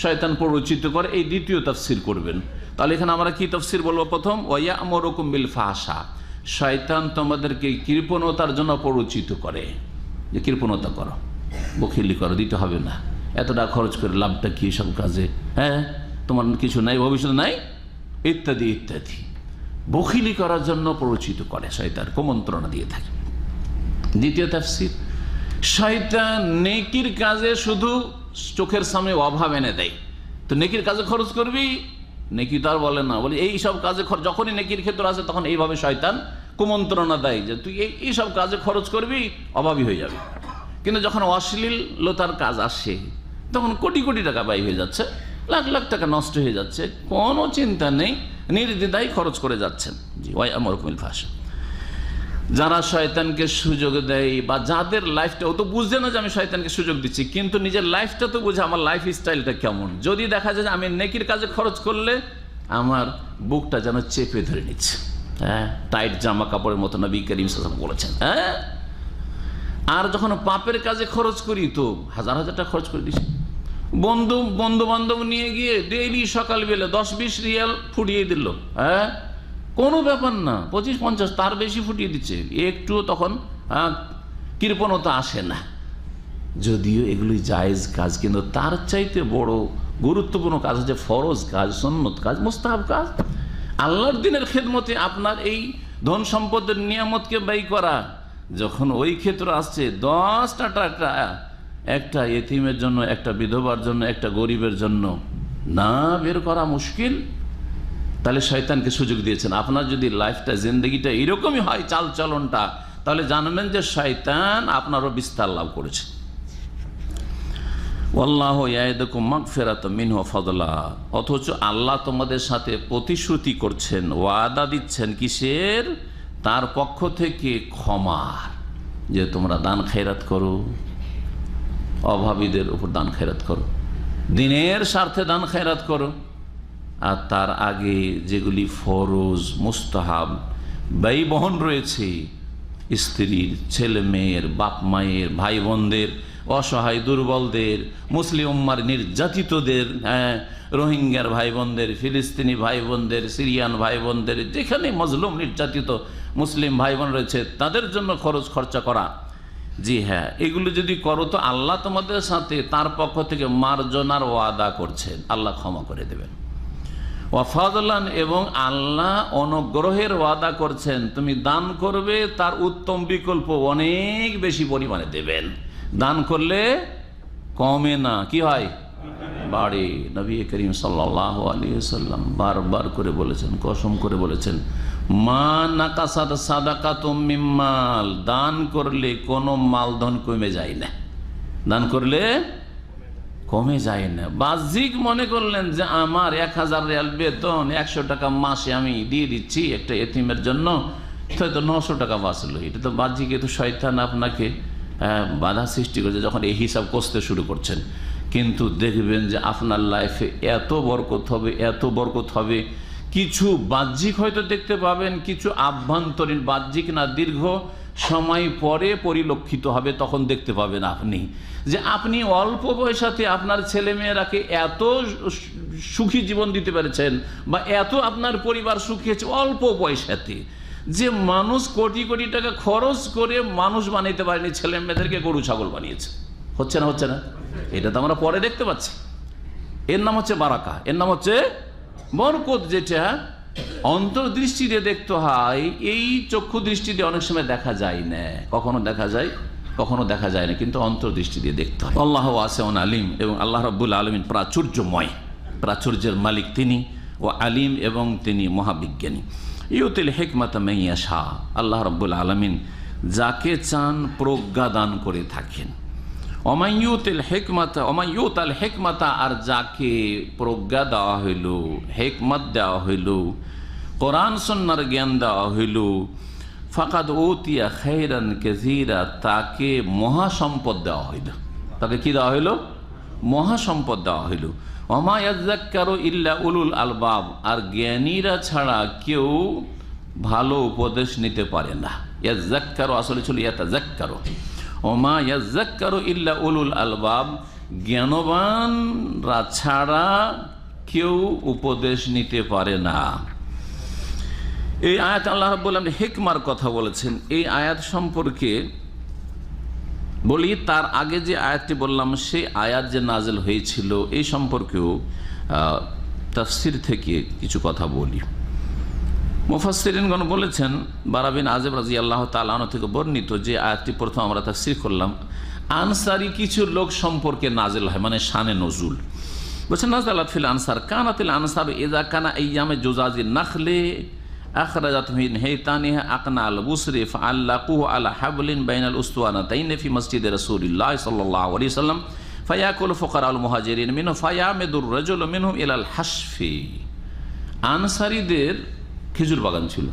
শয়তান প্ররোচিত করে, এই দ্বিতীয় তাফসীর করবেন। তাহলে এখানে আমরা কি তাফসীর বলবো? প্রথম, ওয়া ইয়ামুরুকুম বিল ফাহশা, শয়তান তোমাদেরকে কৃপণতার জন্য প্ররোচিত করে, যে কৃপণতা করো, বখিলি করো, দিতে হবে না, এত টাকা খরচ করে লাভটা কি সব কাজে, হ্যাঁ, তোমার কিছু নাই, ভবিষ্যৎ নাই, ইত্যাদি ইত্যাদি। বখিলি করার জন্য প্ররোচিত করে শয়তান, কুমন্ত্রণা দিয়ে থাকে। দ্বিতীয় তাফসীর, শয়তান নেকির কাজে শুধু চোখের সামনে অভাব এনে দেয়। তো নেকির কাজে খরচ করবি, নেকি তো আর বলে না, বলে এই সব কাজে যখনই নেকির ক্ষেত্র আছে তখন এইভাবে শয়তান কুমন্ত্রণা দেয় যে তুই এই সব কাজে খরচ করবি, অভাবী হয়ে যাবে। কিন্তু যখন অশ্লীলতার কাজ আসে তখন কোটি কোটি টাকা ব্যয় হয়ে যাচ্ছে, লাখ লাখ টাকা নষ্ট হয়ে যাচ্ছে, কোনো চিন্তা নেই, নির্দ্বিধায় খরচ করে যাচ্ছেন। জি, ওয়া ইয়ামুরুকুম বিল ফাহশা। যারা শয়তানকে সুযোগ দেয়, বা যাদের লাইফটা, ও তো বুঝছে না যে আমি শয়তানকে সুযোগ দিচ্ছি, কিন্তু নিজের লাইফটা তো বুঝে, আমার লাইফ স্টাইলটা কেমন। যদি দেখা যায় যে আমি নেকির কাজে খরচ করলে আমার বুকটা যেন চেপে ধরে নিচ্ছে, হ্যাঁ, টাইট জামা কাপড়ের মতো নবী করিম সাল্লাল্লাহু আলাইহি ওয়াসাল্লাম বলেছেন, হ্যাঁ। আর যখন পাপের কাজে খরচ করি তো হাজার হাজার টাকা খরচ করে দিচ্ছি। বন্ধু বান্ধব নিয়ে গিয়ে ডেইলি সকালবেলা 10-20 রিয়াল ফুটিয়ে দিল, হ্যাঁ, কোনো ব্যাপার না, 25-50 তার বেশি ফুটিয়ে দিচ্ছে, একটু তখন কৃপণতা আসে না। যদিও এগুলি জায়েজ কাজ, কিন্তু তার চাইতে বড় গুরুত্বপূর্ণ কাজ হচ্ছে ফরজ কাজ, সুন্নত কাজ, মুস্তাহাব কাজ, আল্লাহর দ্বীনের খেদমতে আপনার এই ধন সম্পদের নিয়ামতকে ব্যয় করা। যখন ওই ক্ষেত্র আসছে 10টা টাকা একটা এতিমের জন্য, একটা বিধবার জন্য, একটা গরিবের জন্য না বের করা মুশকিল, তাহলে শয়তানকে সুযোগ দিয়েছেন। আপনার যদি লাইফটা, জিন্দগিটা এরকমই হয়, চাল চলনটা, তাহলে জানবেন যে শয়তান আপনারও বিস্তার লাভ করেছে। ওয়াল্লাহু ইয়াইদুকুম মাগফিরাতাম মিনহু ওয়া ফাদলা, অথচ আল্লাহ তোমাদের সাথে প্রতিশ্রুতি করছেন, ওয়াদা দিচ্ছেন কিসের? তার পক্ষ থেকে ক্ষমার, যে তোমরা দান খেরাত করো, অভাবীদের উপর দান খেরাত করো, দিনের স্বার্থে দান খেরাত করো, আর তার আগে যেগুলি ফরজ মুস্তাহাব ব্যয় বহন রয়েছে, স্ত্রীর, ছেলে মেয়ের, বাপ মায়ের, ভাই বোনদের, অসহায় দুর্বলদের, মুসলিম উম্মার নির্যাতিতদের, হ্যাঁ, রোহিঙ্গার ভাই বোনদের, ফিলিস্তিনি ভাই বোনদের, সিরিয়ান ভাই বোনদের, যেখানে মজলুম নির্যাতিত মুসলিম ভাই বোন রয়েছে তাদের জন্য খরচা করা, জি হ্যাঁ, এগুলো যদি করো তো আল্লাহ তোমাদের সাথে তার পক্ষ থেকে মার্জনার ওয়াদা করছেন, আল্লাহ ক্ষমা করে দেবেন। ওয়াফাদলান, এবং আল্লাহ অনুগ্রহের ওয়াদা করছেন, তুমি দান করবে তার উত্তম বিকল্প অনেক বেশি পরিমাণে দেবেন। দান করলে কমে না, কি হয়, বাড়ে। নবী করিম সাল্লাল্লাহু আলাইহি ওয়াসাল্লাম বারবার করে বলেছেন, কসম করে বলেছেন, মা নাকাসাত সাদাকাতুম মিন মাল, দান করলে কোনো মালধন কমে যায় না, দান করলে কমে যায় না। বাহ্যিক মনে করলেন যে আমার 1000 রিয়াল বেতন, 100 টাকা মাসে আমি দিয়ে দিচ্ছি একটা এতিমের জন্য, হয়তো 900 টাকা বাঁচলো। এটা তো বাহ্যিক, তো শয়তান আপনাকে বাধা সৃষ্টি করেছে যখন এই হিসাব কষতে শুরু করছেন। কিন্তু দেখবেন যে আপনার লাইফে এত বরকত হবে, এত বরকত হবে, কিছু বাহ্যিক হয়তো দেখতে পাবেন, কিছু আভ্যন্তরীণ, বাহ্যিক না, দীর্ঘ সময় পরে পরিলক্ষিত হবে। তখন দেখতে পাবেন আপনি যে আপনি অল্প পয়সাতে আপনার ছেলেমেয়েরাকে এত সুখী জীবন দিতে পেরেছেন, বা এত আপনার পরিবার সুখী হয়েছে অল্প পয়সাতে, যে মানুষ কোটি কোটি টাকা খরচ করে মানুষ বানাইতে পারেনি, ছেলে মেয়েদেরকে গরু ছাগল বানিয়েছে। হচ্ছে না, হচ্ছে না? এটা তো আমরা পরে দেখতে পাচ্ছি। এর নাম হচ্ছে বারাকা, এর নাম হচ্ছে বরকত, যেটা অন্তর্দৃষ্টি দিয়ে দেখতে হয়, এই চক্ষু দৃষ্টি দিয়ে অনেক সময় দেখা যায় না। কখনো দেখা যায়, কখনো দেখা যায় না, কিন্তু অন্তর্দৃষ্টি দিয়ে দেখতে হয়। আল্লাহ ওয়াসিউন আলিম, এবং আল্লাহ রাব্বুল আলামিন প্রাচুর্যময়, প্রাচুর্যের মালিক তিনি, ও আলিম, এবং তিনি মহাবিজ্ঞানী। ইউতিল হিকমাতা মান ইয়াশা, আল্লাহ রাব্বুল আলামিন যাকে চান প্রজ্ঞা দান করে থাকেন। অমাইয়ুতিল হিকমাতা, অমাইয়ুতাল হিকমাতা, আর যাকে প্রজ্ঞা দেওয়া হইল, হিকমত দেওয়া হইল, কোরআন সুন্নাহর জ্ঞান দেওয়া হইল, ফাকাদ উতিয়া খাইরান কাসীরা, তাকে মহাসম্পদ দেওয়া হইল। তাকে কি দেওয়া হইল? মহাসম্পদ দেওয়া হইল। ওমা ইয়াযাক্কারু ইল্লা উলুল আলবাব, আর জ্ঞানীরা ছাড়া কেউ ভালো উপদেশ নিতে পারে না। ইয়াযাক্কারু আসলে ছিল ইয়াতাযাক্কারু। ওমা ইয়াযাক্কারু ইল্লা উলুল আলবাব, জ্ঞানবানরা ছাড়া কেউ উপদেশ নিতে পারে না। এই আয়াত আল্লাহ রাব্বুল আলামিন হিকমার কথা বলেছেন। এই আয়াত সম্পর্কে বলি, তার আগে যে আয়াতটি বললাম, সেই আয়াত যে নাজিল হয়েছিল এই সম্পর্কেও তাফসীর থেকে কিছু কথা বলি। মুফাসসিরিনগণ বলেছেন, বারা বিন আযিব রাদিয়াল্লাহু তাআলা আনহু থেকে বর্ণিত, যে আয়াতটি প্রথম আমরা তাফসীর করলাম, আনসারি কিছু লোক সম্পর্কে নাজিল হয়, মানে শানে নজুল। বলছেন নাযালাত ফিল আনসার, কানাতিল আনসার ইযা কানা আইয়ামে জুজাজিন নাখলে আখরাজাত মিন হাইতানিহা আকনাল বুসরি ফাআল্লাকুহু আলা হাবলিন বাইনাল উসতুয়ানাতাইন ফি মসজিদে রাসূলিল্লাহ সাল্লাল্লাহু আলাইহি ওয়াসাল্লাম ফায়াকুল ফুকারাউল মুহাজিরিন মিনহু ফায়ামিদুর রাজুলু মিনহুম ইলাল হাসফি। আনসারীদের খেজুর বাগান ছিল,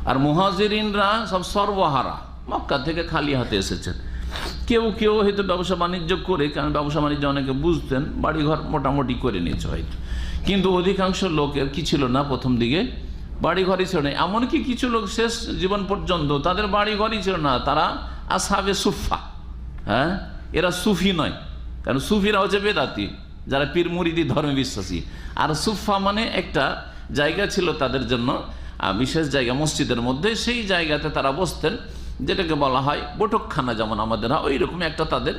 আর মুহাজিরিনরা সব সর্বহারা, মক্কা থেকে খালি হাতে এসেছেন। কেউ কেউ হয়তো ব্যবসা বাণিজ্য করে, কারণ ব্যবসা বাণিজ্য অনেকে বুঝতেন, বাড়িঘর মোটামুটি করে নিয়েছে হয়তো, কিন্তু অধিকাংশ লোকের কি ছিল না, প্রথম দিকে বাড়িঘরই ছিল না। এমনকি কিছু লোক শেষ জীবন পর্যন্ত তাদের বাড়িঘরই ছিল না, তারা আসহাবে সুফা। হ্যাঁ, এরা সুফি নয়, কারণ সুফিরা হচ্ছে বেদাতি, যারা পীর মুরিদি ধর্মে বিশ্বাসী। আর সুফা মানে একটা জায়গা ছিল তাদের জন্য, বিশেষ জায়গা মসজিদের মধ্যে, সেই জায়গাতে তারা বসতেন, যেটাকে বলা হয় বৈঠকখানা, যেমন আমাদের হয়, ওই রকম একটা তাদের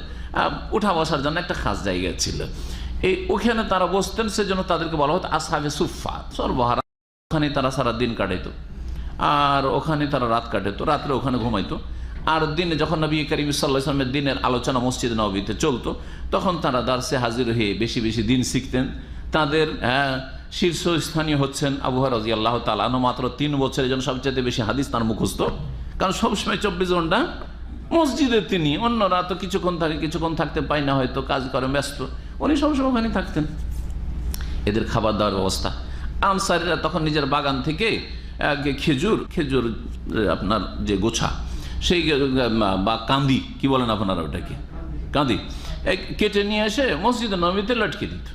উঠা বসার জন্য একটা খাস জায়গা ছিল। এই ওখানে তারা বসতেন, সেজন্য তাদেরকে বলা হতো আসহাবে সুফা, সর্বহারা। ওখানে তারা সারা দিন কাটাইতো, আর ওখানে তারা রাত কাটাইতো, রাত্রে ওখানে ঘুমাইতো। আর দিনে যখন নবী করিম সাল্লাল্লাহু আলাইহি ওয়াসাল্লামের দিনের আলোচনা মসজিদ নববীতে চলতো, তখন তারা দার্সে হাজির হয়ে বেশি বেশি দিন শিখতেন। তাদের শীর্ষস্থানীয় হচ্ছেন আবু হুরায়রা রাদিয়াল্লাহু তাআলা আনহু, মাত্র 3 বছরের জন্য সবচেয়ে বেশি হাদিস তার মুখস্থ, কারণ সবসময় 24 ঘন্টা মসজিদে তিনি। অন্যরা তো কিছুক্ষণ থাকে, কিছুক্ষণ থাকতে পায় না, হয়তো কাজ করে ব্যস্ত, উনি সবসময় ওখানে থাকতেন। এদের খাবার দাবার ব্যবস্থা, আনসারীরা তখন নিজের বাগান থেকে খেজুর আপনার যে গোছা, সেই বা কান্দি, কি বলেন আপনারা ওটাকে, কান্দি কেটে নিয়ে এসে মসজিদে নববীতে লটকে দিত।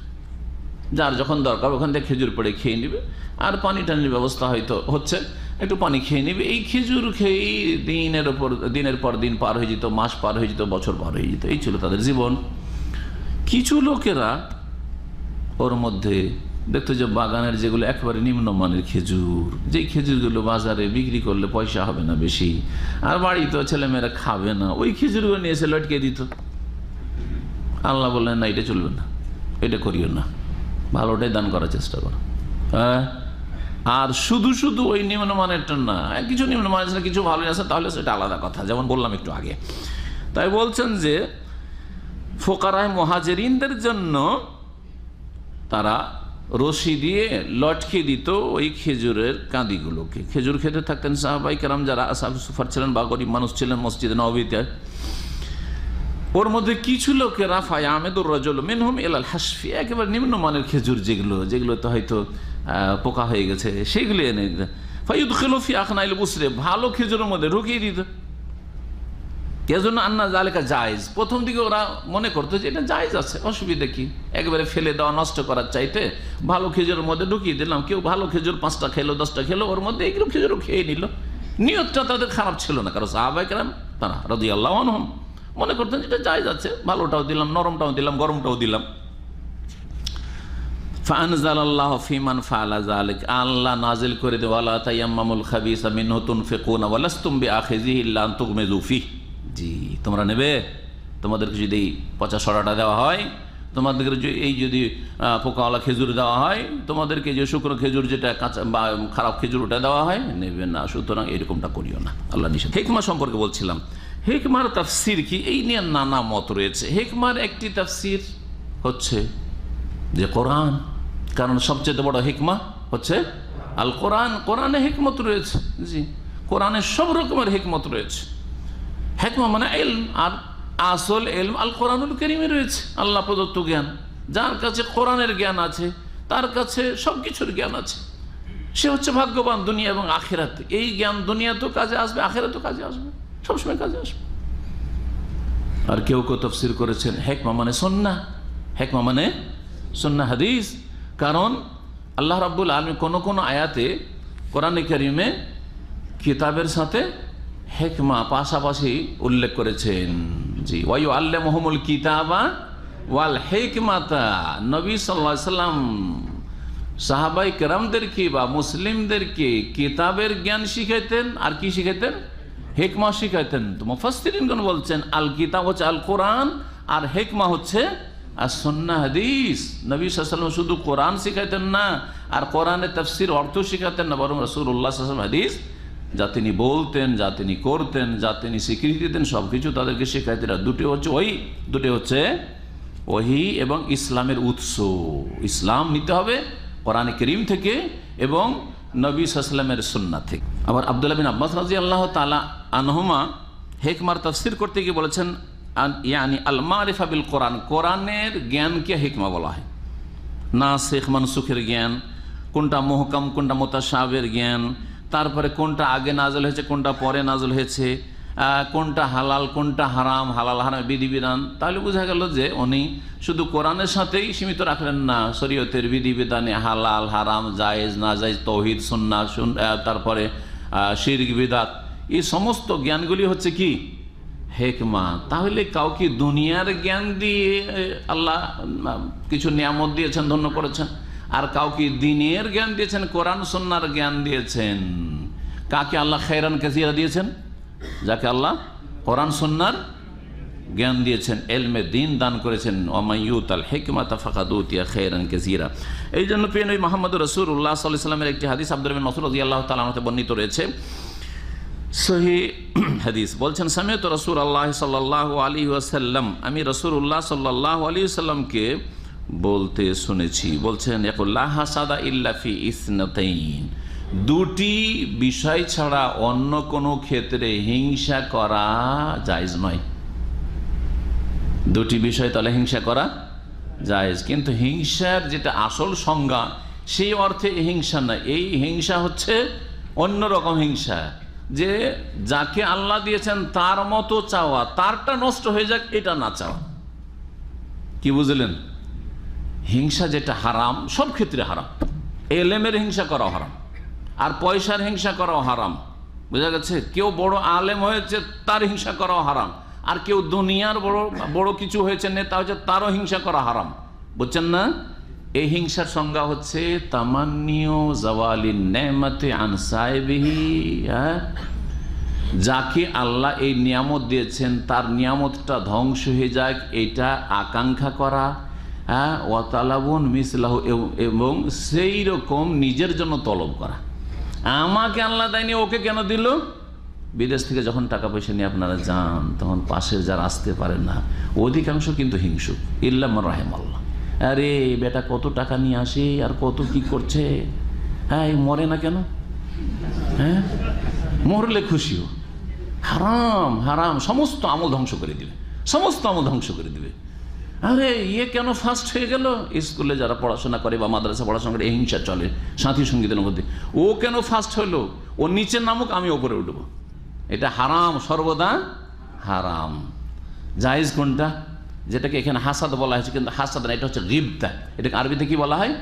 যার যখন দরকার ওখান থেকে খেজুর পড়ে খেয়ে নিবে, আর পানি টানির ব্যবস্থা হয়তো হচ্ছে, একটু পানি খেয়ে নিবে। এই খেজুর খেয়েই দিনের পর দিন পার হয়ে যেত, মাস পার হয়ে যেত, বছর পার হয়ে যেত। এই ছিল তাদের জীবন। কিছু লোকেরা ওর মধ্যে দেখতো যে বাগানের যেগুলো একেবারে নিম্নমানের খেজুর, যেই খেজুরগুলো বাজারে বিক্রি করলে পয়সা হবে না বেশি, আর বাড়িতে ছেলেমেয়েরা খাবে না, ওই খেজুরগুলো নিয়ে এসে লটকে দিত। আল্লাহ বললেন না, এটা চলবে না, এটা করিও না, ভালোটাই দান করার চেষ্টা করো। হ্যাঁ, আর শুধু শুধু ওই নিম্নমানেরটা না, কিছু নিম্নমানের আছে, কিছু ভালো আছে, তাহলে সেটা আলাদা কথা, যেমন বললাম একটু আগে। তাই বলছেন যে ফোকারায়ে মুহাজিরিনদের জন্য তারা রশি দিয়ে লটকে দিত ওই খেজুরের কাঁদিগুলোকে। খেজুর খেতে থাকতেন সাহাবাই কেরাম, যারা আসহাবে সুফার ছিলেন বা গরিব মানুষ ছিলেন মসজিদে নববীতে। ওর মধ্যে কিছু লোকেরা ফায়ামেদুর রাজুল মিনহুম ইলাল হাসফি, একেবারে নিম্নমানের খেজুর যেগুলো তো হয়তো পোকা হয়ে গেছে, সেইগুলি এনে দিত। ফায়ুদখিলু ফি আখনাইল বুসরে, ভালো খেজুরের মধ্যে ঢুকিয়ে দিত। কেজন্য আন্না জালিকা জায়েজ, প্রথম দিকে ওরা মনে করতো যে এটা জায়েজ আছে, অসুবিধা কি, একেবারে ফেলে দেওয়া নষ্ট করার চাইতে ভালো খেজুরের মধ্যে ঢুকিয়ে দিলাম। কেউ ভালো খেজুর 5টা খেলো 10টা খেলো, ওর মধ্যে এগুলো খেজুরও খেয়ে নিল। নিয়তটা তাদের খারাপ ছিল না, কারণ সাহাবায়ে কেরাম তারা রাদিয়াল্লাহু আনহুম মনে করতেন যেটা জায়েজ আছে, ভালোটাও দিলাম, নরমটাও দিলাম, গরমটাও দিলাম। ফাআনজালাল্লাহু ফিমান ফাআলা যালিক, আল্লাহ নাজিল করে দেয় ওয়ালা তায়াম্মামুল খাবিসা মিনহু তুনফিকুনা ওয়া লাস্তুম বিআখিযিহি ইল্লা আন তুগমিযু ফিহি। জি, তোমরা নেবে, তোমাদেরকে যদি পচা সরাটা দেওয়া হয়, তোমাদেরকে এই যদি পোকাওয়ালা খেজুর দেওয়া হয়, তোমাদেরকে যে শুকনো খেজুর যেটা কাঁচা বা খারাপ খেজুর ওটা দেওয়া হয়, নেবে না। সুতরাং এরকমটা করিও না, আল্লাহ নিষেধ। হিকমা সম্পর্কে বলছিলাম, হিকমার তাফসির কি, এই নিয়ে নানা মত রয়েছে। হিকমার একটি তাফসির হচ্ছে যে কোরআন, কারণ সবচেয়ে বড় হিকমা হচ্ছে আল কোরআন। কোরআনে হিকমত রয়েছে, জি, কোরআনে সব রকমের হিকমত রয়েছে। হিকমা মানে ইলম, আর আসল ইলম আল কোরআনুল কারীমে রয়েছে, আল্লাহ প্রদত্ত জ্ঞান। যার কাছে কোরআনের জ্ঞান আছে তার কাছে সব কিছুর জ্ঞান আছে, সে হচ্ছে ভাগ্যবান দুনিয়া এবং আখিরাতে। এই জ্ঞান দুনিয়াতেও কাজে আসবে, আখিরাতেও কাজে আসবে, সবসময় কাজে আসবে। আর কেউ কেউ তাফসীর করেছেন হিকমা মানে সুন্নাহ, হিকমা মানে সুন্নাহ হাদিস। কারণ আল্লাহ রাব্বুল আলামিন কোন আয়াতে কোরআনে কারীমে কিতাবের সাথে হিকমা পাশাপাশি উল্লেখ করেছেন। জি, ওয়া ইউআল্লিমুহুমুল কিতাবা ওয়াল হিকমাতা, নবী সাল্লাল্লাহু আলাইহি সাল্লাম সাহাবায়ে কেরামদেরকে বা মুসলিমদেরকে কিতাবের জ্ঞান শিখাইতেন, আর কি শিখাইতেন, হিকমা শিখাইতেন। তো মুফাসসিরিনগণ বলছেন আল কিতাব হচ্ছে আল কোরআন, আর হিকমা হচ্ছে আর সুন্নাহ হাদিস। নবী সাল্লাল্লাহু আলাইহি ওয়াসাল্লাম শুধু কোরআন শিখাইতেন না, আর কোরআনের তাফসীর অর্থ শিখাতেন না, বরং রাসূলুল্লাহ সাল্লাল্লাহু আলাইহি ওয়াসাল্লাম হাদিস যা তিনি বলতেন, যা তিনি করতেন, যা তিনি স্বীকৃতি দিতেন, সব কিছু তাদেরকে শেখাইতেন। দুটি হচ্ছে দুটি হচ্ছে ওহী এবং ইসলামের উৎস। ইসলাম নিতে হবে কোরআনে কারীম থেকে এবং নবী সাল্লাল্লাহু আলাইহি ওয়াসাল্লামের সুন্নাহ থেকে। আবার আব্দুল্লাহ বিন আব্বাস রাদিয়াল্লাহু তাআলা আনহুমা হিকমার তাফসীর করতে গিয়ে বলেছেন ইয়ানি আল মারিফা বিল কোরআন, কোরআনের জ্ঞানকে হিকমা বলা হয়। নাসিখ মানসুখের জ্ঞান, কোনটা মুহকাম কোনটা মুতাশাবিহের জ্ঞান, তারপরে কোনটা আগে নাজল হয়েছে কোনটা পরে নাজল হয়েছে, কোনটা হালাল কোনটা হারাম, হালাল হারাম বিধিবিধান। তাহলে বোঝা গেল যে উনি শুধু কোরআনের সাথেই সীমিত রাখলেন না, শরীয়তের বিধিবিধানে হালাল হারাম জায়েজ না জায়েজ, তৌহিদ সুন্নাহ, তারপরে শিরক বিদআত, এই সমস্ত জ্ঞানগুলি হচ্ছে কি হিকমা। তাহলে কাউকে দুনিয়ার জ্ঞান দিয়ে আল্লাহ কিছু নিয়ামত দিয়েছেন, ধন্য করেছেন, আর কাউকে দ্বীনের জ্ঞান দিয়েছেন, কোরআন সুন্নাহর জ্ঞান দিয়েছেন। কাকে আল্লাহ খায়রান কাসীরা দিয়েছেন? যাকে আল্লাহ কোরআন সুন্নাহর জ্ঞান দিয়েছেন, ইলমে দ্বীন দান করেছেন। ওয়ামান ইউতাল হিকমাতা ফাকাদ উতিয়া খায়রান কাসীরা। এই জন্য প্রিয় নবী মুহাম্মদ রাসূলুল্লাহ সাল্লাল্লাহু আলাইহি ওয়াসাল্লামের একটি হাদিস আব্দুল্লাহ বিন মাসউদ রাদিয়াল্লাহু তাআলা আনহু বর্ণিত রয়েছে, সহিহ হাদিস। বলছেন সামিআতু রাসূলুল্লাহ সাল্লাল্লাহু আলাইহি ওয়াসাল্লাম, আমি রাসূলুল্লাহ সাল্লাল্লাহু আলাইহি ওয়াসাল্লামকে বলতে শুনেছি, বলছেন ইয়াকুল লা হাসাদা ইল্লা ফি ইসনাতাইন, দুটি বিষয় ছাড়া অন্য কোনো ক্ষেত্রে হিংসা করা জায়েজ নয়। দুটি বিষয় তাহলে হিংসা করা জায়েজ, কিন্তু হিংসার যেটা আসল সংজ্ঞা সেই অর্থে হিংসা না। এই হিংসা হচ্ছে অন্যরকম হিংসা, যে যাকে আল্লাহ দিয়েছেন তার মতো চাওয়া, তারটা নষ্ট হয়ে যাক এটা না চাওয়া। কি বুঝলেন? হিংসা যেটা হারাম, সব ক্ষেত্রে হারাম। এলেমের হিংসা করাও হারাম, আর পয়সার হিংসা করাও হারাম। বোঝা গেছে? কেউ বড় আলেম হয়েছে তার হিংসা করাও হারাম, আর কেউ দুনিয়ার বড় কিছু হয়েছে নেতা হয়েছে তারও হিংসা করা হারাম। বুঝছেন না? এই হিংসার সংজ্ঞা হচ্ছে তামান্নিও জাওয়ালিন নেমাতে আন সাহিবিহি, যাকে আল্লাহ এই নিয়ামত দিয়েছেন তার নিয়ামতটা ধ্বংস হয়ে যাক এটা আকাঙ্ক্ষা করা, ওয়াতালাবুন মিসলাহু, এবং সেই রকম নিজের জন্য তলব করা। আমাকে আল্লাহ দেয়নি, ওকে কেন দিল? বিদেশ থেকে যখন টাকা পয়সা নিয়ে আপনারা যান তখন পাশের যারা আসতে পারেন না, অধিকাংশ কিন্তু হিংসুক, ইল্লা মান রাহিমাল্লাহ। আরে বেটা কত টাকা নিয়ে আসে আর কত কি করছে, হ্যাঁ মরে না কেন? হ্যাঁ মরলে খুশিও। হারাম হারাম সমস্ত আমল ধ্বংস করে দিবে, সমস্ত আমল ধ্বংস করে দিবে। আরে ইয়ে কেন ফার্স্ট হয়ে গেল? স্কুলে যারা পড়াশোনা করে বা মাদ্রাসা পড়াশোনা করে হিংসা চলে সাথী সঙ্গীতের মধ্যে, ও কেন ফার্স্ট হলো? ও নিচের নামুক, আমি ওপরে উঠবো। এটা হারাম, সর্বদা হারাম। জায়েজ কোনটা? যেটাকে এখানে হাসাদ বলা হয়েছে, কিন্তু হাসাদ না, এটা হচ্ছে গিবতা। এটাকে আরবিতে কি বলা হয়?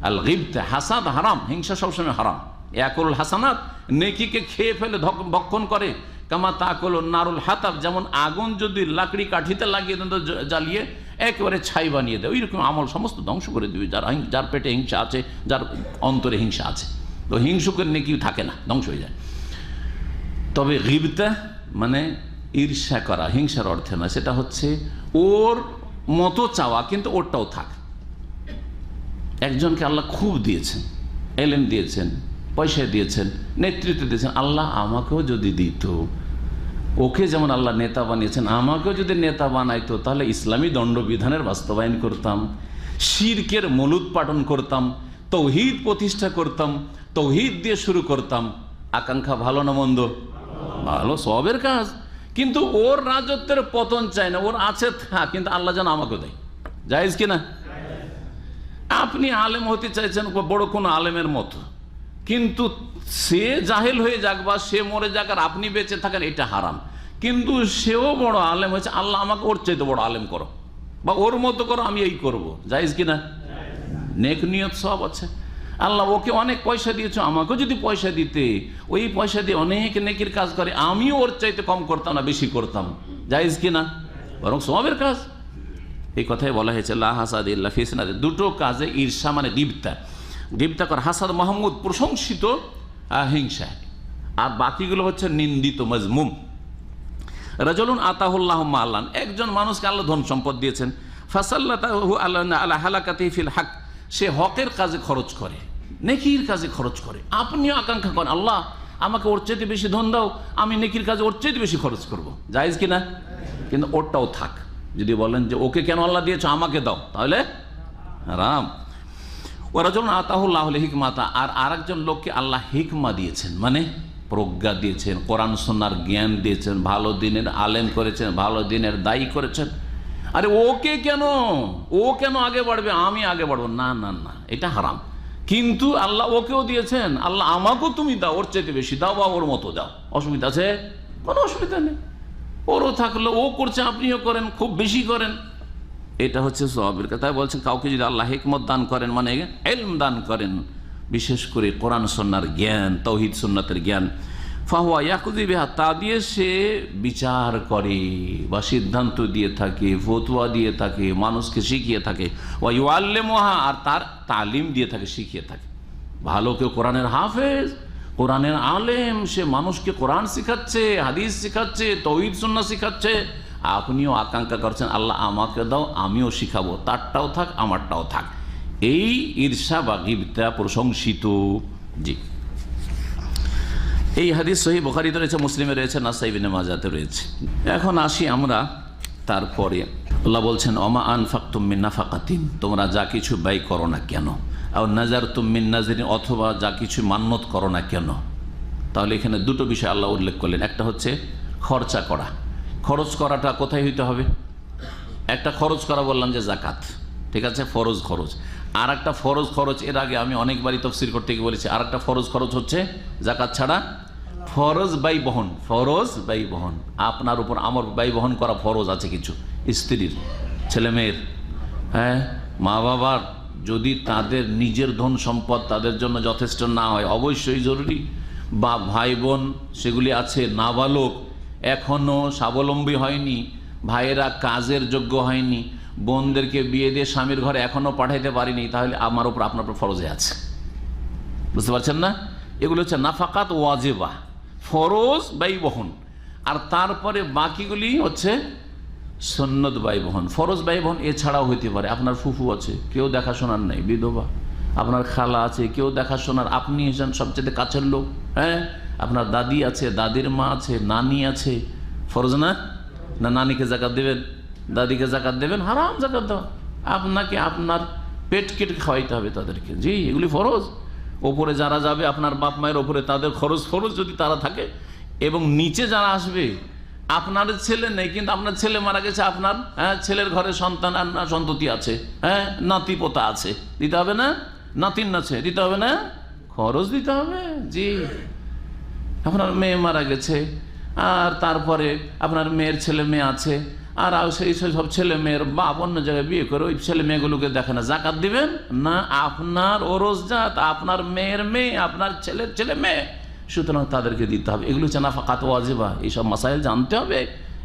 আল গিবতা। হাসাদ হারাম, হিংসা সবসময় হারাম। ইয়াকুল হাসানাত, নেকিকে খেয়ে ফেলে ভক্ষণ করে। কামা তাকুল নারুল হাতাব, যেমন আগুন যদি লাকড়ি কাঠিতে লাগিয়ে দেন তো জ্বালিয়ে একেবারে ছাই বানিয়ে দেয়, ওইরকম আমল সমস্ত ধ্বংস করে দেবে। যার পেটে হিংসা আছে, যার অন্তরে হিংসা আছে, তো হিংসুকের নেকি থাকে না, ধ্বংস হয়ে যায়। তবে গিবতা মানে ঈর্ষা করা, হিংসার অর্থে না, সেটা হচ্ছে ওর মতো চাওয়া কিন্তু ওরটাও থাক। একজনকে আল্লাহ খুব দিয়েছেন, এলেম দিয়েছেন, পয়সা দিয়েছেন, নেতৃত্ব দিয়েছেন, আল্লাহ আমাকেও যদি দিত, ওকে যেমন আল্লাহ নেতা বানিয়েছেন, আমাকেও যদি নেতা বানাইতো, তাহলে ইসলামী দণ্ডবিধানের বাস্তবায়ন করতাম, শিরকের মূলোৎপাটন করতাম, তৌহিদ প্রতিষ্ঠা করতাম, তৌহিদ দিয়ে শুরু করতাম। আকাঙ্ক্ষা ভালো না মন্দ? ভালো, সবের কাজ। কিন্তু ওর রাজত্বের পতন চাই না, ওর আছে থাক, কিন্তু আল্লাহ যেন আমাকে দেয়। জায়েজ কিনা? আপনি আলেম হতে চাইছেন বড় কোনো আলেমের মতো, কিন্তু সে জাহেল হয়ে যাক বা সে মরে যাক আর আপনি বেঁচে থাকেন, এটা হারাম। কিন্তু সেও বড় আলেম হয়েছে, আল্লাহ আমাকে ওর চাইতে বড় আলেম করো বা ওর মতো করো, আমি এই করবো। জায়েজ কিনা? নেক নিয়ত সব আছে। আল্লাহ ওকে অনেক পয়সা দিয়েছ, আমাকেও যদি পয়সা দিতে, ওই পয়সা দিয়ে অনেক নেকির কাজ করে, আমিও ওর চাইতে কম করতাম না, বেশি করতাম। জায়েজ কিনা? বরং সওয়াবের কাজ। এই কথাই বলা হয়েছে লা হাসাদ ইল্লা ফি সিনাদ, দুটো কাজে ঈর্ষা মানে গিবতা। গিবতা কর হাসাদ মাহমুদ, প্রশংসিত হিংসা, আর বাকিগুলো হচ্ছে নিন্দিত মজমুম। রাজুলুন আতাহুল্লাহু মালান, একজন মানুষকে আল্লাহ ধন সম্পদ দিয়েছেন, ফাসাল্লাতাহু আলা হালাকাতিহি ফিল হক, সে হকের কাজে খরচ করে, নেকির কাজে খরচ করে। আপনিও আকাঙ্ক্ষা করেন আল্লাহ আমাকে ওর চাইতে বেশি ধন দাও, আমি নেকির কাজে ওর চাইতে বেশি খরচ করব। জায়েজ কিনা? কিন্তু ওরটাও থাক। যদি বলেন যে ওকে কেন আল্লাহ দিয়েছো, আমাকে দাও, তাহলে হারাম। ওরা যখন আতাহুল্লাহুল হিকমাতা, আর আরেকজন লোককে আল্লাহ হিকমা দিয়েছেন, মানে প্রজ্ঞা দিয়েছেন, কোরআন সুন্নাহর জ্ঞান দিয়েছেন, ভালো দিনের আলেম করেছেন, ভালো দিনের দায়ী করেছেন। আরে ওকে কেন, ও কেন আগে বাড়বে, আমি আগে বাড়বো? না না না, এটা হারাম। কিন্তু আল্লাহ ওকেও দিয়েছেন, আল্লাহ আমাকেও তুমি দাও, ওর চাইতে বেশি দাও বা ওর মতো দাও, অসুবিধা আছে? কোনো অসুবিধা নেই। ওরও থাকলো, ও করছে আপনিও করেন, খুব বেশি করেন, এটা হচ্ছে সওয়াবের কথা। বলছেন কাউকে যদি আল্লাহ হিকমত দান করেন, মানে ইলম দান করেন, বিশেষ করে কোরআন সুন্নাহর জ্ঞান, তাওহীদ সুন্নাতের জ্ঞান, ফাহুয়া ইয়াকুযি বিহা, তা দিয়ে সে বিচার করে বা সিদ্ধান্ত দিয়ে থাকে, ফতোয়া দিয়ে থাকে, মানুষকে শিখিয়ে থাকে। ওয়া ইউআল্লিমুহা, আর তার তালিম দিয়ে থাকে, শিখিয়ে থাকে। ভালো কেউ কোরআনের হাফেজ, কোরআনের আলেম, সে মানুষকে কোরআন শিখাচ্ছে, হাদিস শিখাচ্ছে, তাওহীদ সুন্নাহ শিখাচ্ছে, আপনিও আকাঙ্ক্ষা করছেন আল্লাহ আমাকে দাও, আমিও শিখাবো, তারটাও থাক আমারটাও থাক। এই ঈর্ষা বা গিবতা প্রশংসিত। জি, এই হাদিস সহিহ বুখারীতে রয়েছে, মুসলিমে রয়েছে, নাসাঈ ইবনে মাজাতে রয়েছে। এখন আসি আমরা তারপরে, আল্লাহ বলছেন ওমা আনফাকতুম মিন নাফাকাতিন, তোমরা যা কিছু ব্যয় করো না কেন, আর নাযারতুম মিন নাযরিন, অথবা যা কিছু মান্যত করো না কেন। তাহলে এখানে দুটো বিষয় আল্লাহ উল্লেখ করলেন। একটা হচ্ছে খরচা করা, খরচ করাটা কোথায় হইতে হবে? একটা খরচ করা বললাম যে জাকাত, ঠিক আছে, ফরজ খরচ। আর একটা ফরজ খরচ, এর আগে আমি অনেকবারই তাফসীর করতে গিয়ে বলেছি, আর একটা ফরজ খরচ হচ্ছে জাকাত ছাড়া ফরজ ব্যয় বহন। ফরজ ব্যয় বহন, আপনার উপর আমার ব্যয় বহন করা ফরজ আছে কিছু, স্ত্রীর, ছেলেমেয়ের, হ্যাঁ, মা বাবার, যদি তাদের নিজের ধন সম্পদ তাদের জন্য যথেষ্ট না হয়, অবশ্যই জরুরি। বা ভাই বোন সেগুলি আছে, নাবালক, এখনও স্বাবলম্বী হয়নি, ভাইয়েরা কাজের যোগ্য হয়নি, বোনদেরকে বিয়ে দিয়ে স্বামীর ঘরে এখনো পাঠাইতে পারিনি, তাহলে আমার উপর আপনার উপর ফরজে আছে। বুঝতে পারছেন না? এগুলো হচ্ছে নাফাকাত ওয়াজিবা, ফরজ ব্যয় বহন, আর তারপরে বাকিগুলি হচ্ছে সুন্নত ব্যয় বহন। ফরজ ব্যয় বহন এছাড়াও হইতে পারে, আপনার ফুফু আছে, কেউ দেখাশোনার নাই, বিধবা। আপনার খালা আছে, কেউ দেখাশোনার, আপনি হচ্ছেন সবচেয়ে কাছের লোক। হ্যাঁ, আপনার দাদি আছে, দাদির মা আছে, নানি আছে, ফরজ না? না নানিকে জাকাত দেবেন, দাদিকে জাকাত দেবেন? হারাম জাকাত দেওয়া। আপনাকে আপনার পেট কেটে খাওয়াইতে হবে তাদেরকে, জি, এগুলি ফরজ। ওপরে যারা যাবে আপনার বাপ মায়ের ওপরে, তাদের খরচ ফরজ যদি তারা থাকে, এবং নিচে যারা আসবে, আপনার ছেলে নেই কিন্তু আপনার ছেলে মারা গেছে, আপনার ছেলের ঘরে সন্তান সন্ততি আছে, হ্যাঁ, নাতি পোতা আছে, দিতে হবে না? নাতিন আছে, দিতে হবে না? খরচ দিতে হবে, জি। আপনার মেয়ে মারা গেছে, আর তারপরে আপনার মেয়ের ছেলে মেয়ে আছে, আর সেই সব ছেলে মেয়ের বাপ অন্য জায়গায় বিয়ে করে ওই ছেলে মেয়েগুলোকে দেখে না, জাকাত দিবেন না? আপনার ওরসজাত, আপনার মেয়ের মেয়ে, আপনার ছেলের ছেলে মেয়ে, সুতরাং তাদেরকে দিতে হবে। এগুলো হচ্ছে নাফাকাত ওয়াজিবা। এইসব মাসাইল জানতে হবে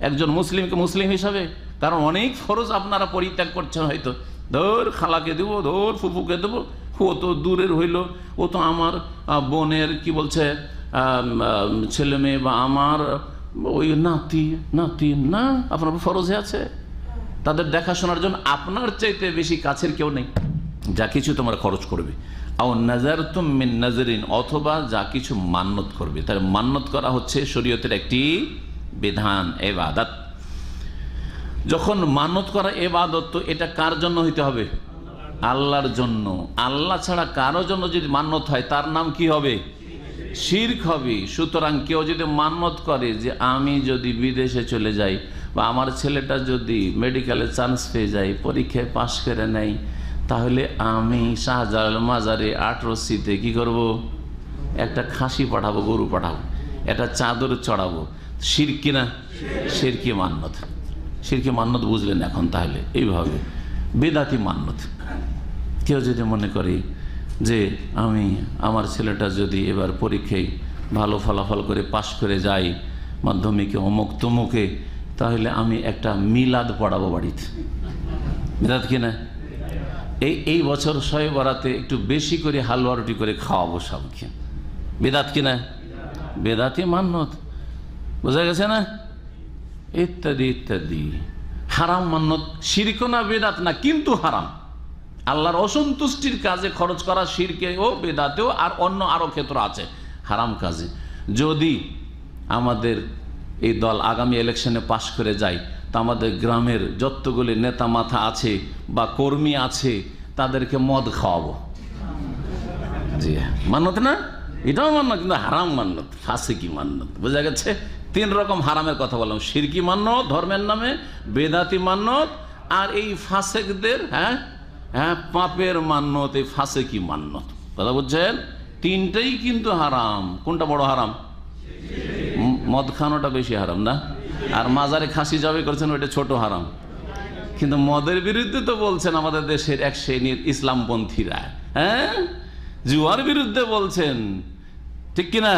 একজন মুসলিমকে মুসলিম হিসাবে, কারণ অনেক ফরজ আপনারা পরিত্যাগ করছেন। হয়তো ধর খালাকে দেবো, ধর ফুফুকে দেবো, ও তো দূরের হইল, ও তো আমার বোনের কি বলছে ছেলে মেয়ে, বা আমার ওই নাতি নাতিন, না, আপনার ফরজে আছে। তাদের দেখাশোনার জন্য আপনার চাইতে বেশি কাছের কেউ নেই। যা কিছু তোমরা খরচ করবে, আও নাযারতুম মিন নাযরিন, অথবা যা কিছু মান্নত করবে। তাহলে মান্নত করা হচ্ছে শরীয়তের একটি বিধান, ইবাদত। যখন মান্নত করা ইবাদত, তো এটা কার জন্য হইতে হবে? আল্লাহর জন্য। আল্লাহ ছাড়া কারো জন্য যদি মান্নত হয়, তার নাম কি হবে? শিরক হবে। সুতরাং কেউ যদি মান্নত করে যে আমি যদি বিদেশে চলে যাই, বা আমার ছেলেটা যদি মেডিকেলে চান্স পেয়ে যায়, পরীক্ষায় পাশ করে নেয়, তাহলে আমি শাহজালাল মাজারে 8 রশিতে কি করব? একটা খাসি পাঠাবো, গরু পাঠাবো, একটা চাদর চড়াবো। শিরক কিনা? শিরকি মান্নত। শিরকি মান্নত বুঝলেন এখন? তাহলে এইভাবে বেদাতি মান্নত। কেউ যদি মনে করে যে আমি আমার ছেলেটা যদি এবার পরীক্ষায় ভালো ফলাফল করে পাশ করে যাই, মাধ্যমিকে অমুক তমুকে, তাহলে আমি একটা মিলাদ পড়াবো বাড়িতে। বেদাত কিনা? এই বছর শবে বরাতে একটু বেশি করে হালুয়া রুটি করে খাওয়াবো সবকে। বেদাত কিনা? বেদাতি মান্নত। বোঝা গেছে না? ইত্যাদি ইত্যাদি। হারাম মান্নত, শিরক না বেদাত না, কিন্তু হারাম। আল্লাহর অসন্তুষ্টির কাজে খরচ করা শিরকেও বেদাতেও, আর অন্য আরো ক্ষেত্র আছে হারাম কাজে। যদি আমাদের এই দল আগামী ইলেকশনে পাশ করে যায়, তা আমাদের গ্রামের যতগুলি নেতা মাথা আছে বা কর্মী আছে, তাদেরকে মদ খাওয়াবো। জি, মান্নত না? এটাও মান্নত, কিন্তু হারাম মান্নত, ফাসিকি মান্নত। বোঝা গেছে? 3 রকম হারামের কথা বললাম: শিরকি মান্নত ধর্মের নামে, বেদাতি মান্নত, আর এই ফাসেকদের পাপের মান্নত, এই ফাসিকি মান্নত। কথা বুঝছেন? 3টাই কিন্তু হারাম। কোনটা বড় হারাম? মদ খানোটা বেশি হারাম না? আর মাজারে খাসি জবাই করছেন, ওইটা ছোট হারাম। কিন্তু মদের বিরুদ্ধে তো বলছেন আমাদের দেশের এক শ্রেণীর ইসলামপন্থীরা, জুয়ার বিরুদ্ধে বলছেন, ঠিক কিনা?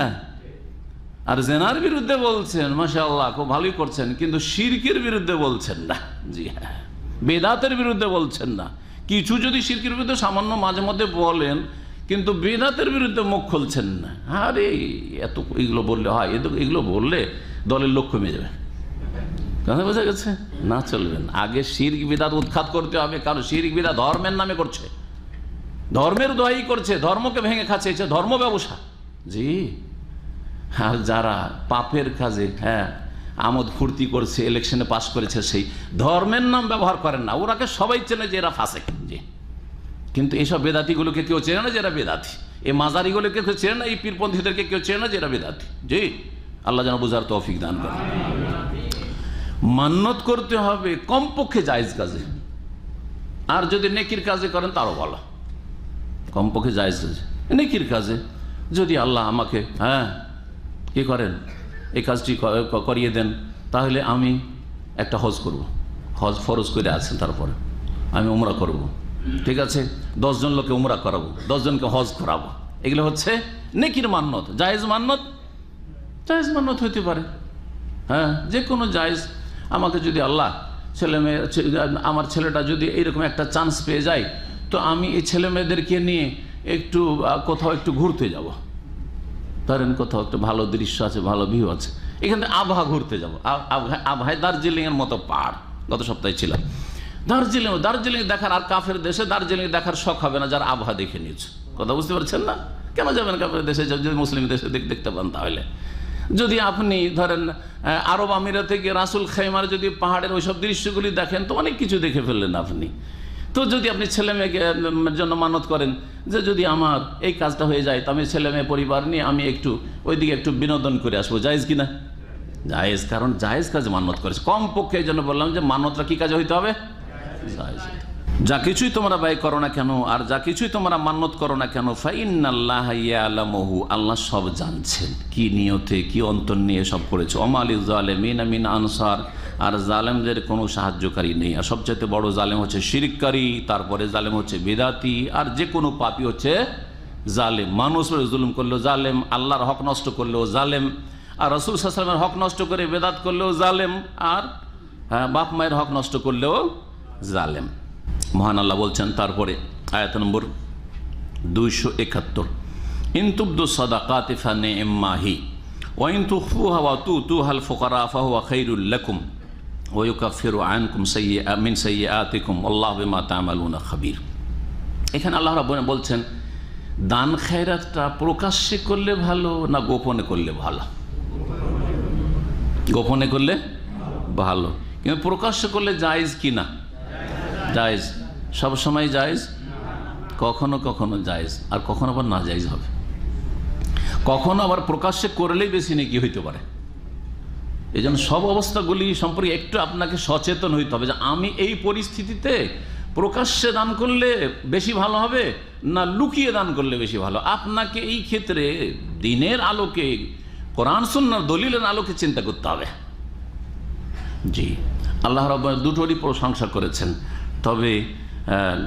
আর জেনার বিরুদ্ধে বলছেন, মাশাআল্লাহ, খুব ভালোই করছেন, কিন্তু শিরকের বিরুদ্ধে বলছেন না। জি হ্যাঁ, বেদাতের বিরুদ্ধে বলছেন না। কিছু যদি শিরকের বিরুদ্ধে সামান্য মাঝে মধ্যে বলেন, কিন্তু বেদাতের বিরুদ্ধে মুখ খুলছেন না। আরে এত এগুলো বললে হয়? এগুলো বললে দলের লোক কমে যাবে। কথা বোঝা গেছে? না, চলবেন। আগে শিরক বিদাত উৎখাত করতে হবে, কারণ শিরক বিদাত ধর্মের নামে করছে, ধর্মের দোহাই করছে, ধর্মকে ভেঙে খাচ্ছে, ধর্ম ব্যবসা। জি। আর যারা পাপের কাজে আমোদ ফুর্তি করছে, ইলেকশনে পাস করেছে, সেই ধর্মের নাম ব্যবহার করেন না। ওরাকে সবাই চেনে যে এরা ফাসেক। জি। কিন্তু এইসব বেদাতিগুলোকে কেউ চেনে না যে এরা বেদাতি, এই মাজারিগুলোকে কেউ চেনে না, এই পীরপন্থীদেরকে কেউ চেনে না যে এরা বেদাতি। জি, আল্লাহ যেন বুঝার তৌফিক দান করে। মান্নত করতে হবে কমপক্ষে জায়েজ কাজে, আর যদি নেকির কাজে করেন তারও ভালো। কমপক্ষে জায়েজ কাজে, নেকির কাজে যদি আল্লাহ আমাকে কি করেন, এই কাজটি করিয়ে দেন, তাহলে আমি একটা হজ করব। হজ ফরজ করে আছেন, তারপরে আমি উমরা করব। ঠিক আছে, 10 জন লোককে উমরা করাবো, 10 জনকে হজ করাবো। এগুলো হচ্ছে নেকির মান্নত, জায়েজ মান্নত। জায়েজ মান্নত হইতে পারে, যে কোনো জায়েজ। আমাকে যদি আল্লাহ আমার ছেলেটা যদি এইরকম একটা চান্স পেয়ে যায়, তো আমি এই ছেলে মেয়েদেরকে নিয়ে একটু কোথাও একটু ঘুরতে যাব। ধরেন কোথাও একটা ভালো দৃশ্য আছে, ভালো ভিউ আছে, এখানে আবহা ঘুরতে যাব। আবহায় দার্জিলিংয়ের মতো পাহাড়, গত সপ্তাহে ছিলাম দার্জিলিং দেখার, আর কাফের দেশে দার্জিলিং দেখার শখ হবে না যারা আবহাওয়া দেখে নিয়েছে। কথা বুঝতে পারছেন না? কেন যাবেন কাফের দেশে? যদি মুসলিম দেশে দেখতে পান তাহলে। যদি আপনি ধরেন আরব আমিরাতে গিয়ে রাসুল খাইমার যদি পাহাড়ের ওইসব দৃশ্যগুলি দেখেন, তো অনেক কিছু দেখে ফেললেন আপনি। তো যদি আপনি ছেলে মেয়েকে জন্য মানত করেন যে যদি আমার এই কাজটা হয়ে যায়, তো আমি ছেলে মেয়ে পরিবার নিয়ে আমি একটু ওইদিকে একটু বিনোদন করে আসবো, জায়েজ কিনা? জায়েজ, কারণ জায়েজ কাজে মানত করেছে। কমপক্ষে এই জন্য বললাম যে মানতটা কি কাজে হইতে হবে? জায়েজ। যা কিছুই তোমরা ব্যয় করো না কেন, আর যা কিছুই তোমরা মান্যত করো না কেন, ফাইন্নাল্লাহা ইয়ালামুহু, আল্লাহ সব জানছেন, কি নিয়তে কি অন্তর নিয়ে সব করেছে। ওমা লিয-যালিমিনা মিন আনসার, আর জালেমদের কোনো সাহায্যকারী নেই। আর সবচেয়ে বড় জালেম হচ্ছে শিরককারী, তারপরে জালেম হচ্ছে বিদাতি, আর যে কোনো পাপী হচ্ছে জালেম। মানুষ জুলুম করলেও জালেম, আল্লাহর হক নষ্ট করলেও জালেম, আর রাসূল সাল্লাল্লাহু আলাইহি ওয়াসাল্লামের হক নষ্ট করে বেদাত করলেও জালেম, আর বাপ মায়ের হক নষ্ট করলেও জালেম। মহান আল্লাহ বলছেন তারপরে আয়াত নম্বর 271, ইন তুবদু সাদাকাতি ফানি'ম্মা হি ওয়া ইন তুখফুহা ওয়া তুতুহাল ফুকারা ফাহুয়া খায়রুল লাকুম ওয়া ইউকাফিরু আনকুম সাইয়্যাতিকুম আল্লাহু বিমা তা'মালুনা খাবীর। এখানে আল্লাহ রাব্বুল বলছেন দান খায়রাতটা প্রকাশ্যে করলে ভালো না গোপনে করলে ভালো? গোপনে করলে ভালো, কিন্তু প্রকাশ্যে করলে জায়েজ কি না? জায়েজ। সব সময় জায়েজ, কখনো কখনো জায়েজ, আর কখনো আবার না জায়েজ হবে। কখনো আবার প্রকাশ্যে করলেই বেশি নেকি হইতে পারে। এই জন্য সব অবস্থাগুলি সম্পর্কে একটু আপনাকে সচেতন হইতে হবে যে আমি এই পরিস্থিতিতে প্রকাশ্যে দান করলে বেশি ভালো হবে না লুকিয়ে দান করলে বেশি ভালো। আপনাকে এই ক্ষেত্রে দিনের আলোকে, কোরআন সুন্নাহর দলিলের আলোকে চিন্তা করতে হবে। জি, আল্লাহ রাব্বুল দুটোরই প্রশংসা করেছেন, তবে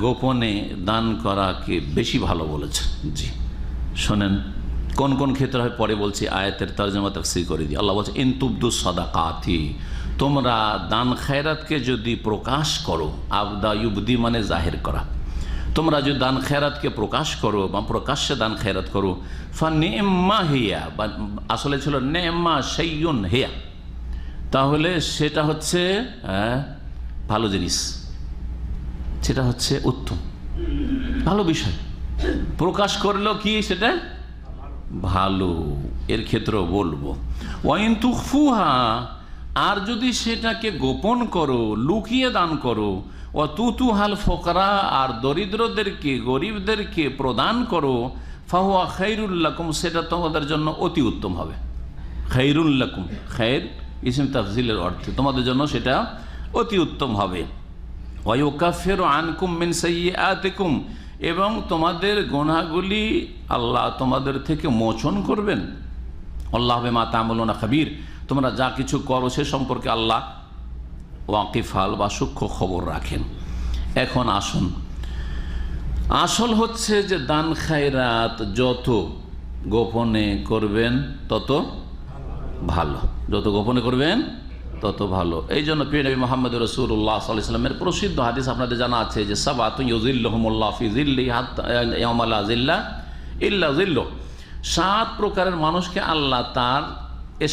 গোপনে দান করাকে বেশি ভালো বলেছেন। জি শোনেন কোন কোন ক্ষেত্রে হয় পরে বলছি, আয়াতের তরজমা তাফসীর করে দিই। আল্লাহ বলছে ইন তুবদু সাদাকাতি, তোমরা দান খায়রাতকে যদি প্রকাশ করো, আবদা ইউবদি মানে জাহির করা, তোমরা যদি দান খায়রাতকে প্রকাশ করো বা প্রকাশ্যে দান খায়রাত করো, ফানি'ম্মা হিয়া, বা আসলে ছিল নি'ম্মা শাইউন হিয়া, তাহলে সেটা হচ্ছে ভালো জিনিস, সেটা হচ্ছে উত্তম ভালো বিষয়। প্রকাশ করলেও কি সেটা ভালো, এর ক্ষেত্রেও বলবো। ওয়াইন তুখফুহা, আর যদি সেটাকে গোপন করো, লুকিয়ে দান করো, ও তুতুহাল ফুকারা, আর দরিদ্রদেরকে গরিবদেরকে প্রদান করো, ফাহুয়া খায়রুল লাকুম, সেটা তোমাদের জন্য অতি উত্তম হবে। খায়রুল লাকুম, খায়র ইসম তাফজিলের অর্থে তোমাদের জন্য সেটা অতি উত্তম হবে। ওয়া ইউকাফিরু আনকুম মিন সাইয়্যাতিকুম, এবং তোমাদের গুনাহগুলি আল্লাহ তোমাদের থেকে মোচন করবেন। আল্লাহু বিমা তা'মালুনা খাবীর, তোমরা যা কিছু করো সে সম্পর্কে আল্লাহ ওয়াকিফাল বা সূক্ষ্ম খবর রাখেন। এখন আসুন, আসল হচ্ছে যে দান খায়রাত যত গোপনে করবেন তত ভালো, যত গোপনে করবেন তত ভালো। এই জন্য প্রিয় নবী মুহাম্মদ রাসূলুল্লাহ সাল্লাল্লাহু আলাইহি ওয়াসাল্লামের প্রসিদ্ধ হাদিস আপনাদের জানা আছে যে সাবাতুন ইউযিল্লুহুমুল্লাহু ফি যিল্লিহি হাত্তা ইয়াওমা লা যিল্লা ইল্লা যিল্লুহু, 7 প্রকারের মানুষকে আল্লাহ তার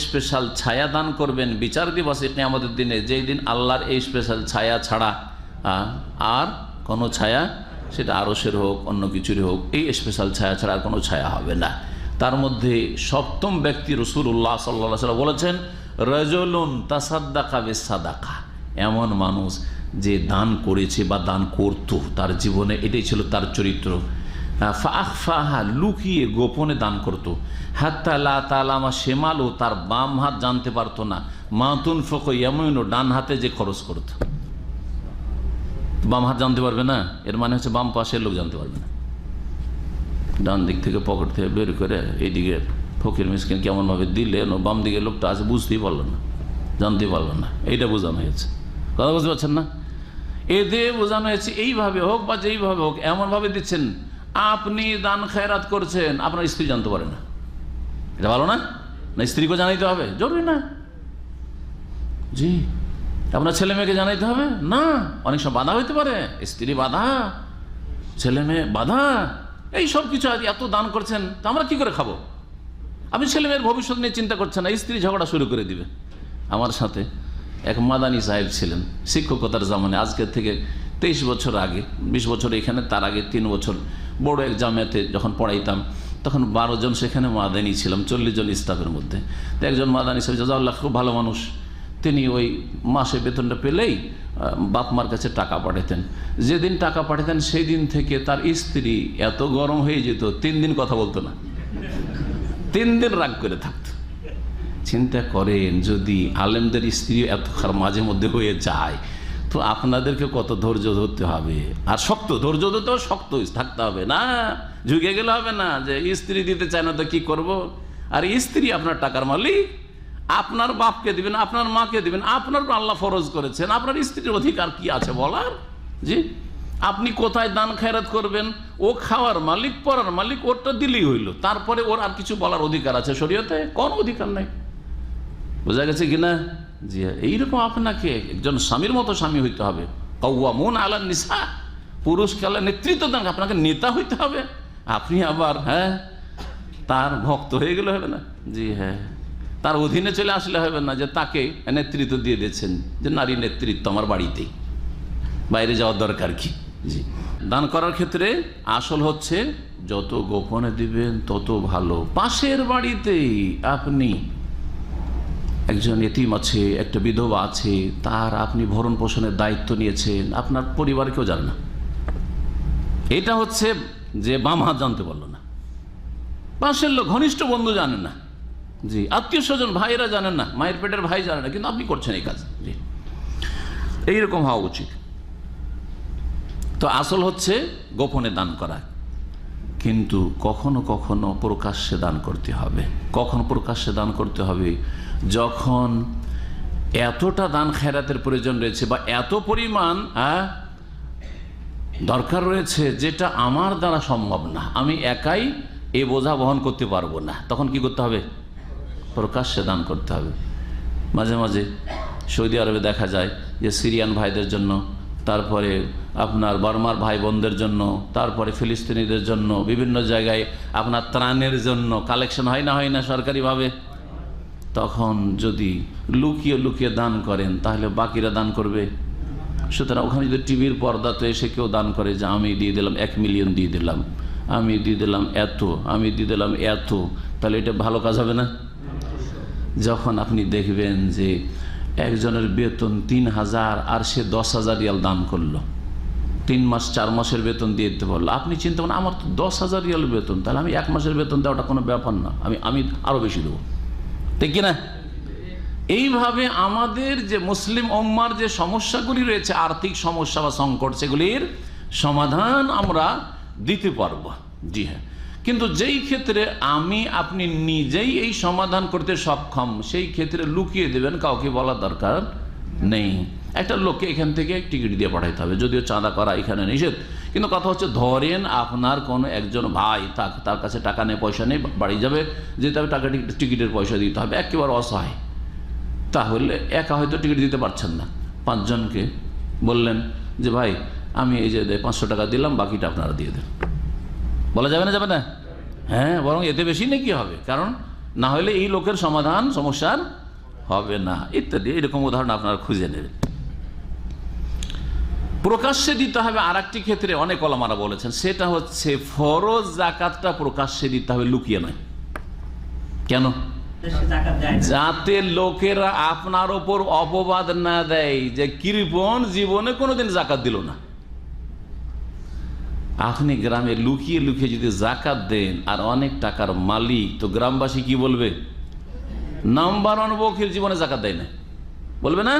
স্পেশাল ছায়া দান করবেন বিচার দিবসে, কিয়ামতের দিনে, যেই দিন আল্লাহর এই স্পেশাল ছায়া ছাড়া আর কোনো ছায়া, সেটা আরশের হোক অন্য কিছুরই হোক, এই স্পেশাল ছায়া ছাড়া আর কোনো ছায়া হবে না। তার মধ্যে 7ম ব্যক্তি রাসূলুল্লাহ সাল্লাল্লাহু আলাইহি ওয়াসাল্লাম বলেছেন রাজুলুন তাসাদ্দাকা বিসাদাকা, এমন মানুষ যে দান করেছে বা দান করত, তার জীবনে এটাই ছিল তার চরিত্র। ফাআখফাহা, লুকিয়ে গোপনে দান করত। হাত্তা লা তা'লামা শিমালু, তার বাম হাত জানতে পারতো না, মা তুনফিকু ইয়ামিনু, ডান হাতে যে খরচ করত। বাম হাত জানতে পারবে না, এর মানে হচ্ছে বাম পাশের লোক জানতে পারবে না। ডান দিক থেকে পকেট থেকে বের করে এইদিকে ফকির মিসকিন কেমনভাবে দিলে বাম দিকে লোকটা আছে বুঝতেই পারলো না, জানতেই পারলো না, এইটা বোঝানো হয়েছে। কথা বুঝতে পারছেন না? এ দিয়ে বোঝানো হয়েছে এইভাবে হোক বা যেইভাবে হোক এমনভাবে দিচ্ছেন, আপনি দান খায়রাত করছেন, আপনার স্ত্রী জানতে পারে না, এটা ভালো না? না স্ত্রীকেও জানাইতে হবে? জরুরি না? জি, আপনার ছেলে মেয়েকে জানাইতে হবে না? অনেক সময় বাধা হইতে পারে, স্ত্রী বাধা, ছেলে মেয়ে বাধা, এই সব কিছু এত দান করছেন, তো আমরা কি করে খাবো? আপনি ছেলে মেয়ের ভবিষ্যৎ নিয়ে চিন্তা করছেন না, স্ত্রী ঝগড়া শুরু করে দিবে। আমার সাথে এক মাদানী সাহেব ছিলেন শিক্ষকতার জামানে, আজকের থেকে 23 বছর আগে, 20 বছর এখানে, তার আগে 3 বছর বড় এক জামিয়াতে যখন পড়াইতাম তখন 12 জন সেখানে মাদানী ছিলাম, 40 জন স্টাফের মধ্যে। তো একজন মাদানী সাহেব জাযাল্লাহ খুব ভালো মানুষ, তিনি ওই মাসে বেতনটা পেলেই বাপ মার কাছে টাকা পাঠাতেন। যেদিন টাকা পাঠাতেন সেই দিন থেকে তার স্ত্রী এত গরম হয়ে যেত, 3 দিন কথা বলতো না, 3 দিন রাগ করে থাকতো। চিন্তা করেন, যদি আলেমদের স্ত্রী এত মাঝে মধ্যে হয়ে যায়, তো আপনাদেরকে কত ধৈর্য ধরতে হবে। আর শক্ত ধৈর্য ধরতেও শক্ত থাকতে হবে, না ঝুঁকে গেলে হবে না যে স্ত্রী দিতে চায় না তো কি করব। আর স্ত্রী আপনার টাকার মালিক, আপনার বাপকে দিবেন, আপনার মাকে দিবেন, আপনার আল্লাহ ফরজ করেছেন, আপনার স্ত্রীর অধিকার কি আছে বলার? জি, আপনি কোথায় দান খেরাত করবেন, ও খাওয়ার মালিক, পড়ার মালিক, ওরটা দিলেই হইল, তারপরে ওর আর কিছু বলার অধিকার আছে শরীয়তে? কোনো অধিকার নাই। বোঝা গেছে কিনা? জি, এইরকম আপনাকে একজন স্বামীর মতো স্বামী হইতে হবে। কাওয়ামুন আলান নিসা, পুরুষকে আল্লাহ নেতৃত্ব দেন, আপনাকে নেতা হইতে হবে। আপনি আবার তার ভক্ত হয়ে গেলে হবে না। জি হ্যাঁ, তার অধীনে চলে আসলে হবে না যে তাকে নেতৃত্ব দিয়ে দিয়েছেন যে নারী নেতৃত্ব আমার বাড়িতেই, বাইরে যাওয়ার দরকার কি। জি, দান করার ক্ষেত্রে আসল হচ্ছে যত গোপনে দিবেন তত ভালো। পাশের বাড়িতেই আপনি একজন এতিম আছে, একটা বিধবা আছে, তার আপনি ভরণ পোষণের দায়িত্ব নিয়েছেন, আপনার পরিবার কেউ জানে না। এটা হচ্ছে যে বাম হাত জানতে পারলো না, পাশের লোক, ঘনিষ্ঠ বন্ধু জানে না, জি, আত্মীয় স্বজন ভাইরা জানেন না, মায়ের পেটের ভাই জানে না, কিন্তু আপনি করছেন এই কাজ। জি, এইরকম হওয়া উচিত। তো আসল হচ্ছে গোপনে দান করা, কিন্তু কখনো কখনো প্রকাশ্যে দান করতে হবে। কখন প্রকাশ্যে দান করতে হবে? যখন এতটা দান খেরাতের প্রয়োজন রয়েছে বা এত পরিমাণ দরকার রয়েছে যেটা আমার দ্বারা সম্ভব না, আমি একাই এই বোঝা বহন করতে পারবো না, তখন কি করতে হবে? প্রকাশ্যে দান করতে হবে। মাঝে মাঝে সৌদি আরবে দেখা যায় যে সিরিয়ান ভাইদের জন্য, তারপরে আপনার বর্মার ভাই বোনদের জন্য, তারপরে ফিলিস্তিনিদের জন্য, বিভিন্ন জায়গায় আপনার ত্রাণের জন্য কালেকশন হয় না সরকারিভাবে। তখন যদি লুকিয়ে লুকিয়ে দান করেন তাহলে বাকিরা দান করবে। সুতরাং ওখানে যদি টিভির পর্দাতে এসে কেউ দান করে যে আমি দিয়ে দিলাম 1 মিলিয়ন দিয়ে দিলাম, আমি দিয়ে দিলাম এত, আমি দিয়ে দিলাম এত, তাহলে এটা ভালো কাজ হবে না? যখন আপনি দেখবেন যে একজনের বেতন 3000 আর সে 10,000 রিয়াল দান করলো, 3 মাস 4 মাসের বেতন দিয়ে দিতে পারলো, আপনি চিন্তা করেন আমার তো 10,000 রিয়াল বেতন, তাহলে আমি 1 মাসের বেতন দেওয়াটা কোনো ব্যাপার না, আমি আরো বেশি দেবো, ঠিক কিনা? এইভাবে আমাদের যে মুসলিম উম্মার যে সমস্যাগুলি রয়েছে, আর্থিক সমস্যা বা সংকট, সেগুলির সমাধান আমরা দিতে পারবো। জি হ্যাঁ, কিন্তু যেই ক্ষেত্রে আপনি নিজেই এই সমাধান করতে সক্ষম, সেই ক্ষেত্রে লুকিয়ে দেবেন, কাউকে বলার দরকার নেই। একটা লোককে এখান থেকে টিকিট দিয়ে পাঠাইতে হবে, যদিও চাঁদা করা এখানে নিষেধ, কিন্তু কথা হচ্ছে ধরেন আপনার কোনো একজন ভাই, তার কাছে টাকা নেই, পয়সা নেই, বাড়ি যাবে, যেতে হবে, টাকা টিকিটের পয়সা দিতে হবে, একেবারে অসহায়, তাহলে একা হয়তো টিকিট দিতে পারছেন না, 5 জনকে বললেন যে ভাই আমি এই যে 500 টাকা দিলাম, বাকিটা আপনারা দিয়ে দেন। বলা যাবে না? যাবে না? হ্যাঁ, বরং এতে বেশি নাকি হবে, কারণ না হলে এই লোকের সমাধান সমস্যার হবে না, ইত্যাদি। এরকম উদাহরণ আপনারা খুঁজে নেবেন। প্রকাশ্যে দিতে হবে আর একটি ক্ষেত্রে অনেক ওলামারা বলেছেন, সেটা হচ্ছে ফরজ জাকাতটা প্রকাশ্যে দিতে হবে, লুকিয়ে নয়। কেন? যাতে লোকেরা আপনার ওপর অপবাদ না দেয় যে কৃপণ জীবনে কোনোদিন জাকাত দিল না। আপনি গ্রামে লুকিয়ে লুকিয়ে যদি জাকাত দেন আর অনেক টাকার মালিক, তো গ্রামবাসী কি বলবে? নাম্বার 1 বকিল জীবনে জাকাত দেয় না, বলবে না?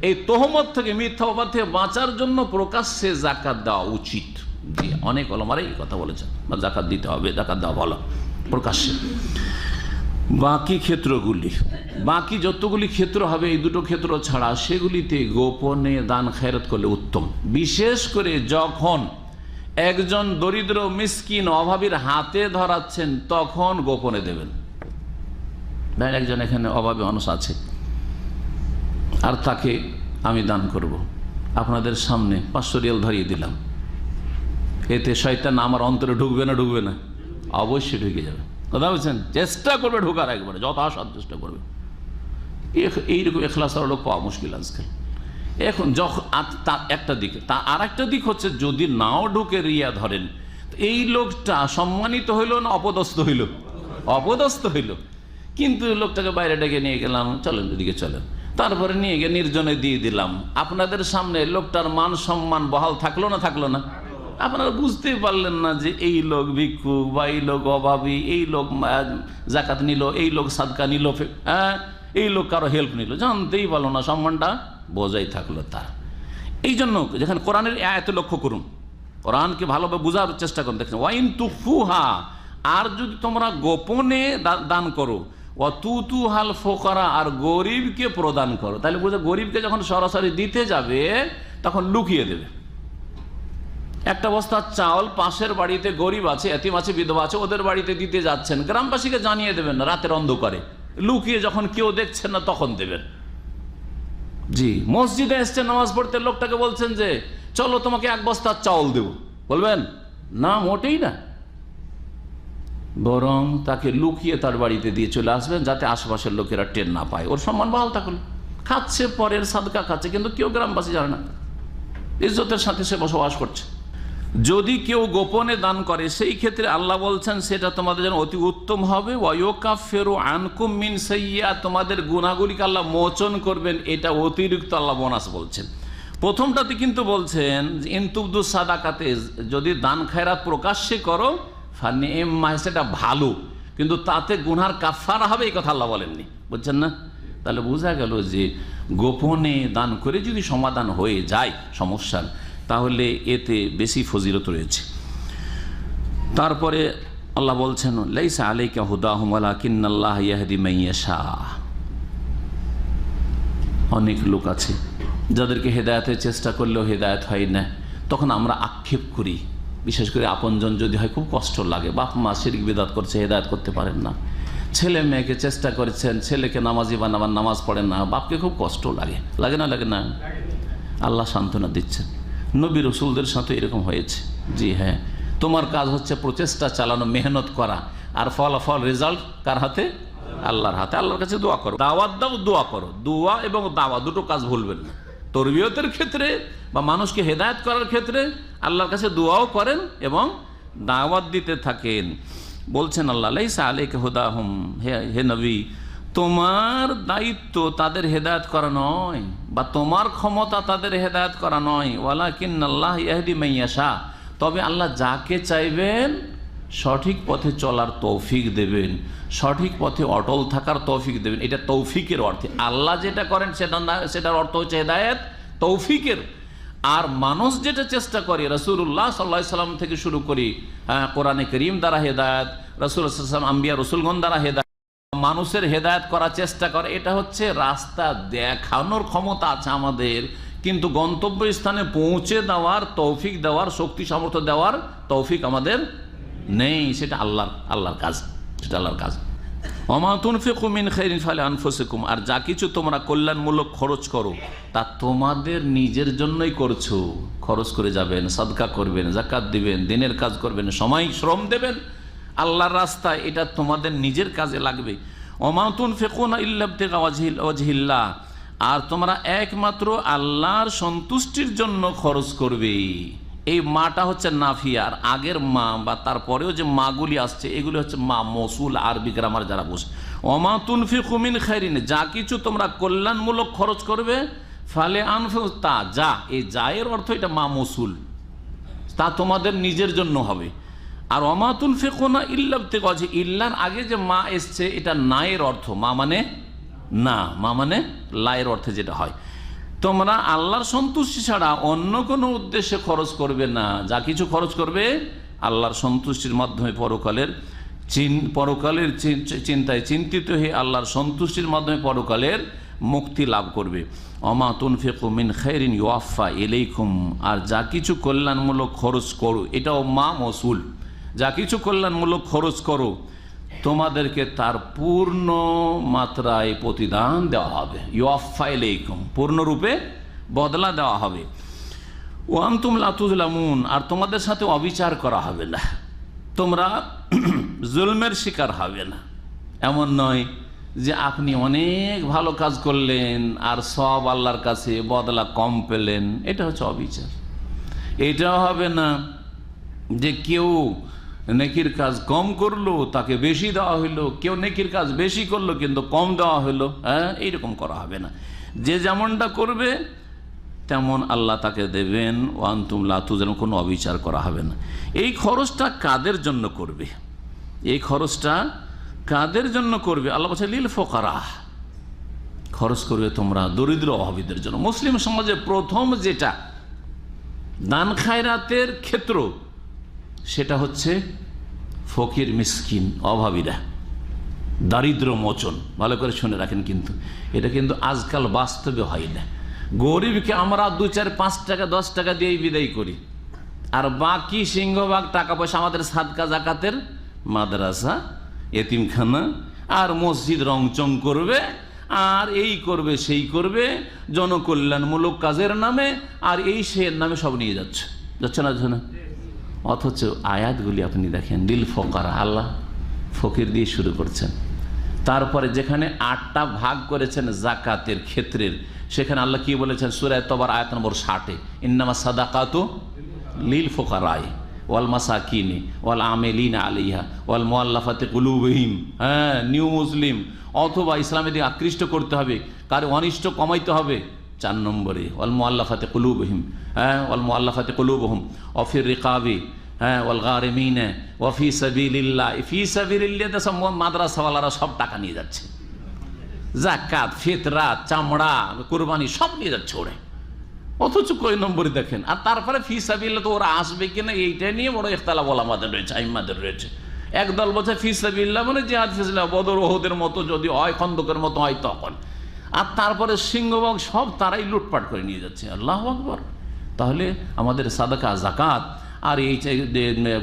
এই তোহমত থেকে, মিথ্যা অপবাদ থেকে বাঁচার জন্য প্রকাশ্যে জাকাত দেওয়া উচিত। জি, অনেক ওলামারা এই কথা বলেছেন, বা জাকাত দিতে হবে, জাকাত দেওয়া ভালো প্রকাশ্যে। বাকি ক্ষেত্রগুলি, বাকি যতগুলি ক্ষেত্র হবে, এই দুটো ক্ষেত্র ছাড়া সেগুলিতে গোপনে দান খেরাত করলে উত্তম। বিশেষ করে যখন একজন দরিদ্র মিসকিন অভাবীর হাতে ধরাচ্ছেন, তখন গোপনে দেবেন। একজন এখানে অভাবী মানুষ আছে, আর তাকে আমি দান করব, আপনাদের সামনে 500 রিয়াল ধরিয়ে দিলাম, এতে শয়তান আমার অন্তরে ঢুকবে না? ঢুকবে না? অবশ্যই ঢুকে যাবে। কথা বলছেন? চেষ্টা করবে ঢোকার, একবারে যথাসাধ্য চেষ্টা করবে। এইরকম এখলাস লোক পাওয়া মুশকিল আজকাল। এখন যখন তার একটা দিকে, তা আর একটা দিক হচ্ছে যদি নাও ঢুকে রিয়া ধরেন, এই লোকটা সম্মানিত হইল না অপদস্থ হইল? অপদস্থ হইল। কিন্তু লোকটাকে বাইরে ডেকে নিয়ে গেলাম, চলেন এদিকে চলেন, তারপরে নিয়ে গিয়ে নির্জনে দিয়ে দিলাম, আপনাদের সামনে লোকটার মান সম্মান বহাল থাকলো না? থাকলো না? আপনারা বুঝতেই পারলেন না যে এই লোক ভিক্ষুক বা এই লোক অভাবী, এই লোক জাকাত নিল, এই লোক সাদকা নিল, এই লোক কারো হেল্প নিল, জানতেই পারলো না, সম্মানটা বজায় থাকলো তার। এই জন্য যেখানে কোরআনের আয়াতে লক্ষ্য করুন, কোরআনকে ভালোভাবে বোঝার চেষ্টা করুন, দেখছেন ওয়াইন তুফুহা, আর যদি তোমরা গোপনে দান করো, অতুতু হাল ফোকারা, আর গরিবকে প্রদান করো, তাহলে বুঝো গরিবকে যখন সরাসরি দিতে যাবে তখন লুকিয়ে দেবে। একটা বস্তা চাউল পাশের বাড়িতে গরিব আছে, এতিম আছে, বিধবা আছে, ওদের বাড়িতে দিতে যাচ্ছেন, গ্রামবাসীকে জানিয়ে দেবেন না, রাতের অন্ধকারে লুকিয়ে, যখন কেউ দেখছেন না তখন দেবেন। জি, মসজিদে এসছেন নামাজ পড়তে, লোকটাকে বলছেন যে চলো তোমাকে 1 বস্তা চাউল দেব, বলবেন না? মোটেই না। বরং তাকে লুকিয়ে তার বাড়িতে দিয়ে চলে আসবেন, যাতে আশেপাশের লোকেরা টের না পায়, ওর সম্মান বহাল থাকলো। খাচ্ছে, পরের সাদকা খাচ্ছে, কিন্তু কেউ গ্রামবাসী জানে না, ইজ্জতের সাথে সে বসবাস করছে। যদি কেউ গোপনে দান করে, সেই ক্ষেত্রে আল্লাহ বলছেন সেটা তোমাদের জন্য অতি উত্তম হবে। ওয়ায়ুকাফিরু আনকুম মিন সাইয়্যাত, তোমাদের গুনাহগুলিকে আল্লাহ মোচন করবেন, এটা অতিরিক্ত আল্লাহ বোনাস বলছেন। প্রথমটাতে কিন্তু বলছেন ইনতুবদু সাদাকাতে, যদি দান খায়রাত প্রকাশ্যে করো, ফানিম্মা, সেটা ভালো, কিন্তু তাতে গুনার কাফারা হবে, এই কথা আল্লাহ বলেননি, বুঝছেন না? তাহলে বোঝা গেল যে গোপনে দান করে যদি সমাধান হয়ে যায় সমস্যার, তাহলে এতে বেশি ফজিলত রয়েছে। তারপরে আল্লাহ বলছেন লাইসা আলাইকা হুদাহুম ওয়ালাকিন্নাল্লাহ ইয়াহদি মান ইয়াশা। অনেক লোক আছে যাদেরকে হেদায়েতের চেষ্টা করলেও হেদায়েত হয় না, তখন আমরা আক্ষেপ করি, বিশেষ করে আপনজন যদি হয় খুব কষ্ট লাগে। বাপ মা শিরক বিদআত করছে, হেদায়েত করতে পারেন না, ছেলে মেয়েকে চেষ্টা করেছেন, ছেলেকে নামাজি বানাবার, নামাজ পড়েন না, বাপকে খুব কষ্ট লাগে, লাগে না? লাগে না? আল্লাহ সান্ত্বনা দিচ্ছেন, নবী রসুলদের সাথে এরকম হয়েছে। জি হ্যাঁ, তোমার কাজ হচ্ছে প্রচেষ্টা চালানো, মেহনত করা, আর ফলাফল রেজাল্ট কার হাতে? আল্লাহর হাতে। আল্লাহর কাছে দোয়া করো, দাওয়াত দাও, দোয়া করো। দোয়া এবং দাওয়া দুটো কাজ ভুলবেন না। তরবিয়তের ক্ষেত্রে বা মানুষকে হেদায়েত করার ক্ষেত্রে আল্লাহর কাছে দোয়াও করেন এবং দাওয়াত দিতে থাকেন। বলছেন আল্লাহ লাইসা আলাইকা হুদাহুম, হে নবী, তোমার দায়িত্ব তাদের হেদায়েত করা নয়, বা তোমার ক্ষমতা তাদের হেদায়েত করা নয়, ওয়ালাকিন্নাল্লাহ ইয়াহদি মান ইয়াশা, তবে আল্লাহ যাকে চাইবেন সঠিক পথে চলার তৌফিক দেবেন, সঠিক পথে অটল থাকার তৌফিক দেবেন। এটা তৌফিকের অর্থে, আল্লাহ যেটা করেন সেটার অর্থ হচ্ছে হেদায়েত, তৌফিকের। আর মানুষ যেটা চেষ্টা করে, রাসূলুল্লাহ সাল্লাল্লাহু আলাইহি সাল্লাম থেকে শুরু করি, কোরআনে কারীম দ্বারা হেদায়েত, রাসূল সাল্লাল্লাহু আলাইহি ওয়াসাল্লাম, আম্বিয়া রসুলগণ দ্বারা হেদায়েত, মানুষের হেদায়েত করার চেষ্টা করে, এটা হচ্ছে রাস্তা দেখানোর ক্ষমতা আছে আমাদের, কিন্তু গন্তব্যস্থানে পৌঁছে দেওয়ার তৌফিক দেওয়ার, শক্তি সামর্থ্য দেওয়ার তৌফিক আমাদের নেই। সেটা আল্লাহর কাজ, সেটা আল্লাহর কাজ। ওমা তুনফিকু মিন খাইরিন ফালিআনফুসিকুম, আর যা কিছু তোমরা কল্যাণমূলক খরচ করো তা তোমাদের নিজের জন্যই করছো। খরচ করে যাবেন, সাদকা করবেন, যাকাত দিবেন, দিনের কাজ করবেন, সময় শ্রম দেবেন আল্লাহর রাস্তায়, এটা তোমাদের নিজের কাজে লাগবে। ওমা তুনফিকুনা ইল্লা ইবতিগা ওয়াজহিল্লাহ, আর তোমরা একমাত্র আল্লাহর সন্তুষ্টির জন্য খরচ করবে। এই মাটা হচ্ছে নাফিয়া, আর আগের মা বা তারপরেও যে মাগুলি আসছে এগুলি হচ্ছে মা মৌসুল, আরবি গ্রামার যারা বুঝে। ওমা তুনফিকু মিন খাইরিন, যা কিছু তোমরা কল্যাণমূলক খরচ করবে, ফালে আনফিকু, তা যা, এই যায়ের অর্থ এটা মা মৌসুল, তা তোমাদের নিজের জন্য হবে। আর ওমা তুনফিকুনা ইল্লা ইবতিগা ওয়াজহি, ইল্লার আগে যে মা এসছে এটা নায়ের অর্থ, মা মানে না, মা মানে লায়ের অর্থে যেটা হয়। তোমরা আল্লাহর সন্তুষ্টি ছাড়া অন্য কোনো উদ্দেশ্যে খরচ করবে না, যা কিছু খরচ করবে আল্লাহর সন্তুষ্টির মাধ্যমে, পরকালের চিন্তায় চিন্তিত হয়ে আল্লাহর সন্তুষ্টির মাধ্যমে পরকালের মুক্তি লাভ করবে। ওমা তুনফিকু মিন খাইরিন ইউআফা ইলাইকুম, আর যা কিছু কল্যাণমূলক খরচ করো, এটাও মা মৌসুল, যা কিছু কল্যাণমূলক খরচ করো তোমাদেরকে তার পূর্ণ মাত্রায় প্রতিদান দেওয়া হবে। ইউআফা ইলাইকুম, পূর্ণরূপে বদলা দেওয়া হবে। ওয়া আনতুম লা তুযলামুন, আর তোমাদের সাথে অবিচার করা হবে না, তোমরা জুলমের শিকার হবে না। এমন নয় যে আপনি অনেক ভালো কাজ করলেন আর সব আল্লাহর কাছে বদলা কম পেলেন, এটা হচ্ছে অবিচার। এটাও হবে না যে কেউ নেকির কাজ কম করলো তাকে বেশি দেওয়া হইলো, কেউ নেকির কাজ বেশি করলো কিন্তু কম দেওয়া হইলো, হ্যাঁ, এইরকম করা হবে না। যে যেমনটা করবে তেমন আল্লাহ তাকে দেবেন। ওয়া আনতুম লা তুযলামুন, কোনো অবিচার করা হবে না। এই খরচটা কাদের জন্য করবে? এই খরচটা কাদের জন্য করবে? আল্লাহ বলছে লিল ফুকারা, খরচ করবে তোমরা দরিদ্র অভাবীদের জন্য। মুসলিম সমাজে প্রথম যেটা দান খায়রাতের ক্ষেত্র সেটা হচ্ছে ফকির, মিসকিন, অভাবীরা, দারিদ্র মোচন। ভালো করে শুনে রাখেন, কিন্তু এটা কিন্তু আজকাল বাস্তবে হয় না। গরিবকে আমরা 2, 4, 5 টাকা 10 টাকা দিয়েই বিদায় করি, আর বাকি সিংহভাগ টাকা পয়সা আমাদের সাদকা জাকাতের মাদ্রাসা, এতিমখানা আর মসজিদ রংচং করবে, আর এই করবে সেই করবে জনকল্যাণমূলক কাজের নামে, আর এই সের নামে সব নিয়ে যাচ্ছে না। অথচ আয়াতগুলি আপনি দেখেন, লিল ফুকারা, আল্লাহ ফকির দিয়ে শুরু করছেন। তারপরে যেখানে 8টা ভাগ করেছেন জাকাতের ক্ষেত্রের, সেখানে আল্লাহ কি বলেছেন? সূরা তওবার আয়াত নম্বর 60, ইন্নামা সাদাকাতু লিল ফুকারাই ওয়াল মাসাকিনি ওয়াল আমিলিনা আলাইহা ওয়াল মুআল্লাফাতি কুলুবুহিম। হ্যাঁ, নিউ মুসলিম অথবা ইসলামের দিকে আকৃষ্ট করতে হবে, কারো অনিষ্ট কমাইতে হবে। 4 নম্বরে ওয়াল মুআল্লাফাতি কুলুবুহিম, হ্যাঁ, ওয়াল মুআল্লাফাতি কুলুবুহুম ওয়া ফির রিকাবি, হ্যাঁ, ওয়াল গারিমিনা ওয়া ফি সাবিলিল্লাহ। ফি সাবিলিল্লাহ তো সব মাদ্রাসাওয়ালারা সব টাকা নিয়ে যাচ্ছে, যাকাত, ফিতরা, চামড়া, কুরবানি সব নিয়ে যাচ্ছে ওরা। অথচ কয় নম্বরে দেখেন। আর তারপরে ফি সাবিলিল্লাহ তো ওরা আসবে কিনা এইটা নিয়ে বড় ইখতিলাফ ওলামাদের রয়েছে, আইম্মাদের রয়েছে। একদল বলছে ফি সাবিলিল্লাহ মানে জিহাদ ফিসাবিলিল্লাহ, বদর ওহুদের মতো যদি হয়, খন্দকের মতো হয় তখন। আর তারপরে সিংহভাগ সব তারাই লুটপাট করে নিয়ে যাচ্ছে। আল্লাহু আকবার। তাহলে আমাদের সাদাকা, জাকাত আর এই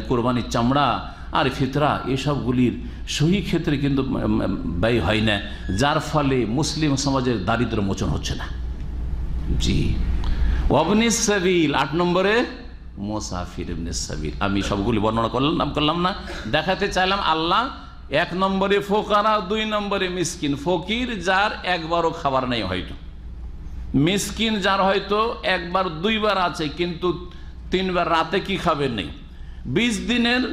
কোরবানির চামড়া আর ফিতরা এসবগুলির সহি ক্ষেত্রে কিন্তু ব্যয় হয় না, যার ফলে মুসলিম সমাজের দারিদ্র মোচন হচ্ছে না। জি, ওয়াবনিস সাবিল 8 নম্বরে মুসাফির ইবনে সাবিল। আমি সবগুলি বর্ণনা করলাম না, দেখাতে চাইলাম আল্লাহ 1 নম্বরে ফুকারা, 2 নম্বরে মিসকিন। ফকির যার একবারও খাবার নেই হয়তো, মিসকিন যার হয়তো 1 বার 2 বার আছে কিন্তু 3 বার রাতে কি খাবে নেই। 20 দিনের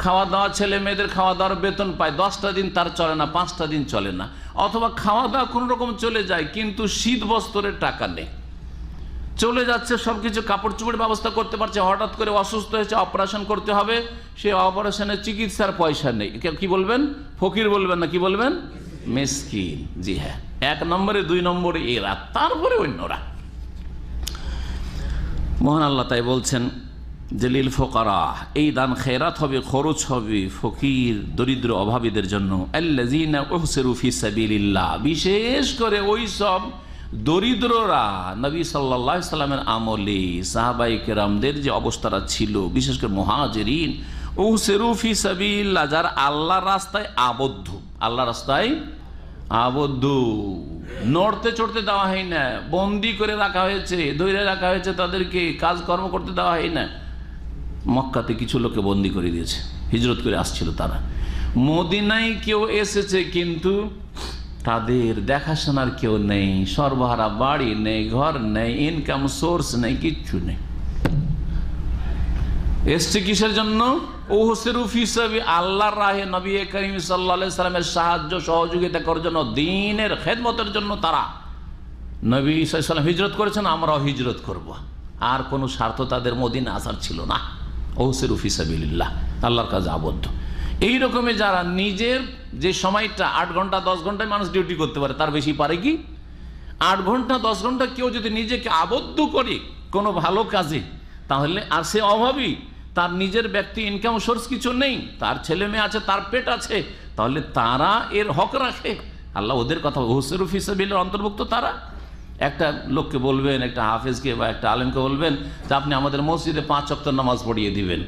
খাওয়া দাওয়া, ছেলে মেয়েদের খাওয়া দাওয়ার বেতন পায়, 10টা দিন তার চলে না, 5টা দিন চলে না, অথবা খাওয়া দাওয়া কোনো রকম চলে যায় কিন্তু শীত বস্ত্রের টাকা নেই, চলে যাচ্ছে সবকিছু, কাপড় চোপড়ের ব্যবস্থা করতে পারছে, হঠাৎ করে অসুস্থ হয়েছে, অপারেশন করতে হবে, সে অপারেশনের চিকিৎসার পয়সা নেই। কি বলবেন? ফকির বলবেন না কি বলবেন? মিসকিন। জি হ্যাঁ, 1 নম্বরে 2 নম্বরে এরা, তারপরে অন্যরা। মহান আল্লাহ তাই বলছেন যে লিল ফুকারা, এই দান খেরাত হবে, খরচ হবে ফকির, দরিদ্র, অভাবীদের জন্য। আল্লাযীনা উহসিরু ফি সাবিলিল্লাহ, বিশেষ করে ওই সব দরিদ্ররা নবী সাল্লাল্লাহু আলাইহি সাল্লামের আমলে সাহাবায়ে কেরামদের যে অবস্থাটা ছিল, বিশেষ করে মুহাজিরিন, উহসিরু ফি সাবিলিল্লাহ, যারা আল্লাহর রাস্তায় আবদ্ধ, আল্লাহর রাস্তায় আবদ্ধ, নড়তে চড়তে দেওয়া হয় না, বন্দি করে রাখা হয়েছে, ধরে রাখা হয়েছে, তাদেরকে কাজকর্ম করতে দেওয়া হয় না। মক্কাতে কিছু লোককে বন্দি করে দিয়েছে, হিজরত করে আসছিল তারা। মদিনায় কেউ এসেছে কিন্তু তাদের দেখাশোনার কেউ নেই, সর্বহারা বাড়ি নেই, ঘর নেই, ইনকাম সোর্স নেই, কিচ্ছু নেই। এসছে কিসের জন্য? উহসিরু ফি সাবিল, আল্লাহর রাহে নবী করিম সাল্লাল্লাহু আলাইহি সাল্লামের সাহায্য সহযোগিতা করার জন্য, দ্বীনের খেদমতের জন্য তারা নবী সাল্লাল্লাহু আলাইহি সাল্লাম হিজরত করেছেন, আমরাও হিজরত করব। আর কোনো স্বার্থ তাদের মদিনা আসার ছিল না। উহসিরু ফি সাবিলিল্লাহ, আল্লাহর কাজে আবদ্ধ। এই রকমই যারা নিজের যে সময়টা 8 ঘন্টা 10 ঘন্টায় মানুষ ডিউটি করতে পারে, তার বেশি পারে কি? 8 ঘন্টা 10 ঘন্টা কেউ যদি নিজেকে আবদ্ধ করে কোনো ভালো কাজে, তাহলে আর সে অভাবী, তার নিজের ব্যক্তি ইনকাম সোর্স কিছু নেই, তার ছেলে মেয়ে আছে, তার পেট আছে, তাহলে তারা এর হক রাখে। আল্লাহ ওদের কথা, উহসিরু ফি সাবিলিল্লাহর অন্তর্ভুক্ত তারা। একটা লোককে বলবেন, একটা হাফেজকে বা একটা আলেমকে বলবেন যে আপনি আমাদের মসজিদে 5 ওয়াক্ত নামাজ পড়িয়ে দিবেন।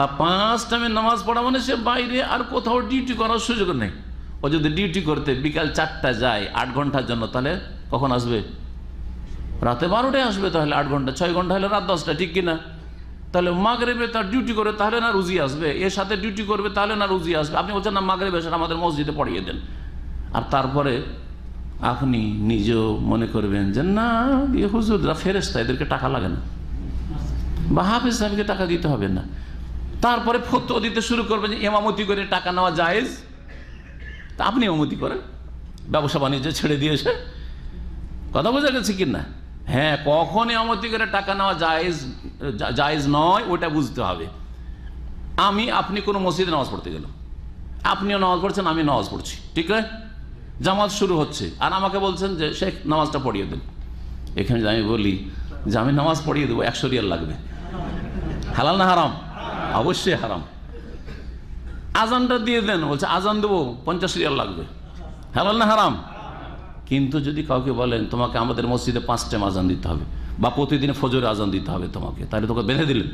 আর 5 টাইমে নামাজ পড়া মানে সে বাইরে আর কোথাও ডিউটি করার সুযোগ নেই। ও যদি ডিউটি করতে বিকাল 4টায় যায় 8 ঘন্টার জন্য, তাহলে কখন আসবে? রাতে 12টায় আসবে তাহলে 8 ঘন্টা, 6 ঘন্টা হলে রাত 10টা, ঠিক কিনা? তাহলে মাগরিবে তার ডিউটি করে তাহলে না রুজি আসবে, এর সাথে ডিউটি করবে তাহলে না রুজি আসবে। আপনি বলছেন না মাগরিবে এসে আমাদের মসজিদে পড়িয়ে দেন, আর তারপরে আপনি নিজেও মনে করবেন যে না হুজুররা ফেরেশতা, এদেরকে টাকা লাগে না, বা হাফেজ সাহেবকে টাকা দিতে হবে না। তারপরে ফতোয়া দিতে শুরু করবেন যে ইমামতি করে টাকা নেওয়া জায়েজ, তা আপনি ইমামতি করেন, ব্যবসা বাণিজ্য ছেড়ে দিয়েছে। কথা বোঝা গেছে কিনা? হ্যাঁ, কখন ইমামতি করে টাকা নেওয়া জায়েজ নয় ওটা বুঝতে হবে। আপনি কোনো মসজিদে নামাজ পড়তে গেলাম, আপনিও নামাজ পড়ছেন, আমি নামাজ পড়ছি, ঠিক আছে, জামাত শুরু হচ্ছে, আর আমাকে বলছেন যে শেখ নামাজটা পড়িয়ে দেন। এখানে আমি বলি যে আমি নামাজ পড়িয়ে দেবো, 100 রিয়াল লাগবে। হালাল না হারাম? অবশ্যই হারাম। আজানটা দিয়ে দেন, বলছে আজান দেবো, 50 রিয়াল লাগবে। হালাল না হারাম? কিন্তু যদি কাউকে বলেন তোমাকে আমাদের মসজিদে 5 টাইম আজান দিতে হবে, বা প্রতিদিন ফজরে আজান দিতে হবে তোমাকে, তাহলে তোকে বেঁধে দিলেন,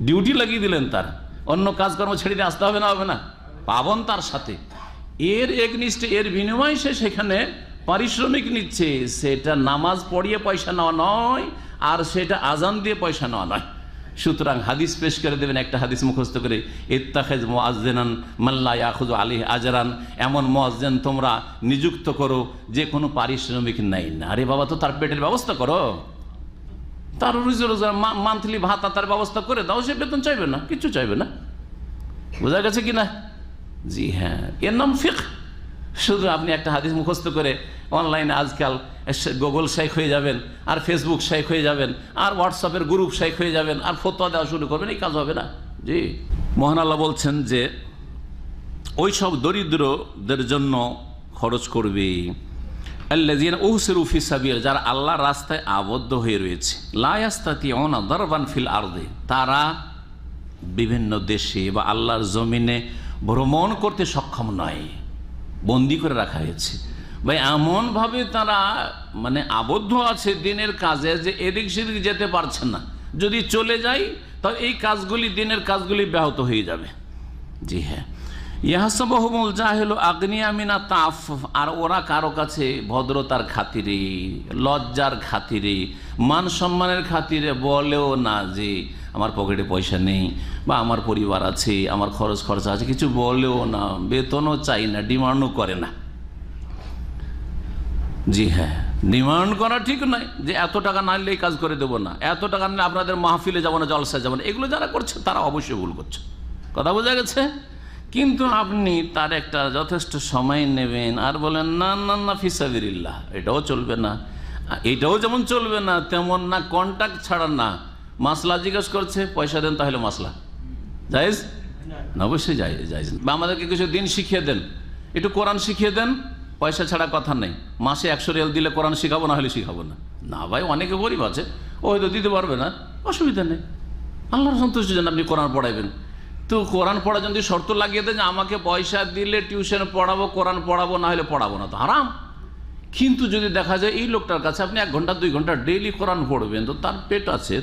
ডিউটি লাগিয়ে দিলেন, তার অন্য কাজকর্ম ছেড়ে দিয়ে আসতে হবে না? হবে না? পাবন তার সাথে, এর একনিষ্ঠে, এর বিনিময়ে সে সেখানে পারিশ্রমিক নিচ্ছে। সেটা নামাজ পড়িয়ে পয়সা নেওয়া নয়, আর সেটা আজান দিয়ে পয়সা নেওয়া নয়। সুতরাং হাদিস পেশ করে দেবেন, একটা হাদিস মুখস্থ করে, ইত্তাখিজ মুআজ্জিনান মান লা ইয়াখুযু আলাইহি আজরান, এমন মুয়াজ্জিন তোমরা নিযুক্ত করো যে কোনো পারিশ্রমিক নেই না। আরে বাবা, তো তার পেটের ব্যবস্থা করো, তার রুজি রোজগার মান্থলি ভাতা তার ব্যবস্থা করে দাও, সে বেতন চাইবে না, কিচ্ছু চাইবে না। বোঝা গেছে কিনা? জি হ্যাঁ, এর নাম ফিকহ। শুধু আপনি একটা হাদিস মুখস্থ করে অনলাইনে আজকাল গুগল শেখ হয়ে যাবেন, আর ফেসবুক শেখ হয়ে যাবেন, আর হোয়াটসঅ্যাপের গ্রুপ শেখ হয়ে যাবেন, আর ফতোয়া দেওয়া শুরু করবেন, এই কাজ হবে না। জি, মহান আল্লাহ বলছেন যে ওই সব দরিদ্রদের জন্য খরচ করবে, আল্লাযীনা উহসিরু ফি সাবিল, যারা আল্লাহর রাস্তায় আবদ্ধ হয়ে রয়েছে, লা ইয়াস্তাতিউনা দারবান ফিল আরদি, তারা বিভিন্ন দেশে বা আল্লাহর জমিনে ভ্রমণ করতে সক্ষম নয়, বন্দি করে রাখা হয়েছে। ভাই, এমনভাবে তারা মানে আবদ্ধ আছে দিনের কাজে যে এদিক সেদিক যেতে পারছে না। যদি চলে যায় তবে এই কাজগুলি, দিনের কাজগুলি ব্যাহত হয়ে যাবে। জি হ্যাঁ, ইয়াহসাবুহুমুল জাহিলু আগনিয়া মিনা তাআফফুফ, আর ওরা কারো কাছে ভদ্রতার খাতিরে, লজ্জার খাতিরে, মান সম্মানের খাতিরে বলেও না যে আমার পকেটে পয়সা নেই, বা আমার পরিবার আছে, আমার খরচ খরচা আছে, কিছু বলেও না, বেতনও চাই না, ডিমান্ডও করে না। জি হ্যাঁ, ডিমান্ড করা ঠিক নয় যে এত টাকা না নিলে এই কাজ করে দেবো না, এত টাকা নিলে আপনাদের মাহফিলে যাবো না, জলসায় যাবো না। এগুলো যারা করছে তারা অবশ্যই ভুল করছে। কথা বোঝা গেছে? কিন্তু আপনি তার একটা যথেষ্ট সময় নেবেন আর বলেন না না না ফিসাবিলিল্লাহ, এটাও চলবে না, এটাও যেমন চলবে না তেমন না, কন্ট্যাক্ট ছাড়া না। মাসলা জিজ্ঞেস করছে, পয়সা দেন, তাহলে মাসলা জায়েজ না? অবশ্যই জায়েজ। বা আমাদেরকে কিছু দিন শিখিয়ে দেন, একটু কোরআন শিখিয়ে দেন, পয়সা ছাড়া কথা নেই। মাসে 100 রিয়াল দিলে কোরআন শিখাবো, না হলে শিখাবো না। না ভাই, অনেকে গরিব আছে, ও হয়তো দিতে পারবে না, অসুবিধা নেই, আল্লাহর সন্তুষ্টির জন্য আপনি কোরআন পড়াইবেন। তো কোরআন পড়া যদি শর্ত লাগিয়ে দেন যে আমাকে পয়সা দিলে টিউশন পড়াবো, কোরআন পড়াবো, না হলে পড়াবো না, তো হারাম। কিন্তু যদি দেখা যায় এই লোকটার কাছে আপনি 1 ঘন্টা 2 ঘন্টা ডেইলি কোরআন পড়বেন, তো তার পেট আছে,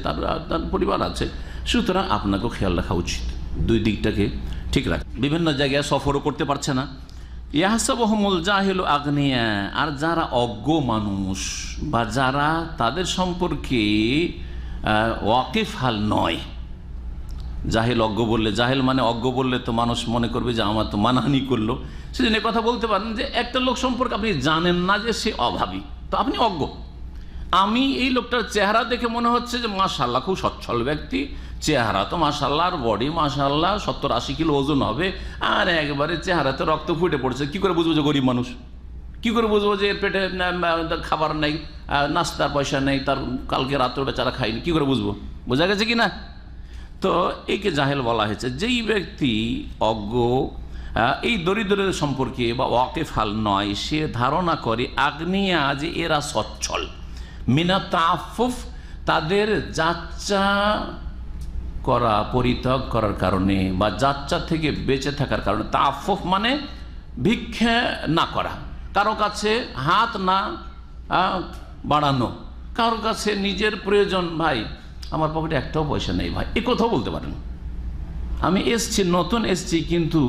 তার পরিবার আছে, সুতরাং আপনাকেও খেয়াল রাখা উচিত, দুই দিকটাকে ঠিক রাখা। বিভিন্ন জায়গায় সফরও করতে পারছে না। ইয়াহসাবুহুমুল জাহিলু আগনিয়া, আর যারা অজ্ঞ মানুষ বা যারা তাদের সম্পর্কে ওয়াকিফ হাল নয়, জাহেল অজ্ঞ বললে, জাহেল মানে অজ্ঞ বললে তো মানুষ মনে করবে যে আমার তো মানহানি করলো। সেজন্য কথা বলতে পারেন যে একটা লোক সম্পর্কে আপনি জানেন না যে সে অভাবী, তো আপনি অজ্ঞ। আমি এই লোকটার চেহারা দেখে মনে হচ্ছে যে মাশাআল্লাহ খুব সচ্ছল ব্যক্তি, চেহারা তো মাশাআল্লাহ, আর বডি মাশাআল্লাহ 70-80 কিলো ওজন হবে, আর একবারে চেহারাতে রক্ত ফুটে পড়ছে। কি করে বুঝবো যে গরিব মানুষ? কি করে বুঝবো যে এর পেটে খাবার নেই, নাস্তার পয়সা নেই, তার কালকে রাত্রে বেচারা খায়নি? কি করে বুঝবো? বোঝা গেছে কি না? তো একে জাহেল বলা হয়েছে। যেই ব্যক্তি অজ্ঞ, এই দরিদ্রদের সম্পর্কে বা ওয়াকিফ হাল নয়, সে ধারণা করে আগ্নিয়া যে এরা সচ্ছল, মিনা তাআফফুফ, তাদের যাচ্চা করা, পরিত্যাগ করার কারণে বা যাচ্চা থেকে বেঁচে থাকার কারণে। তাআফফুফ মানে ভিক্ষা না করা, কারো কাছে হাত না বাড়ানো, কারো কাছে নিজের প্রয়োজন, ভাই আমার পকেটে একটাও পয়সা নেই ভাই, এ কথাও বলতে পারেন। আমি এসছি, নতুন এসছি, কিন্তু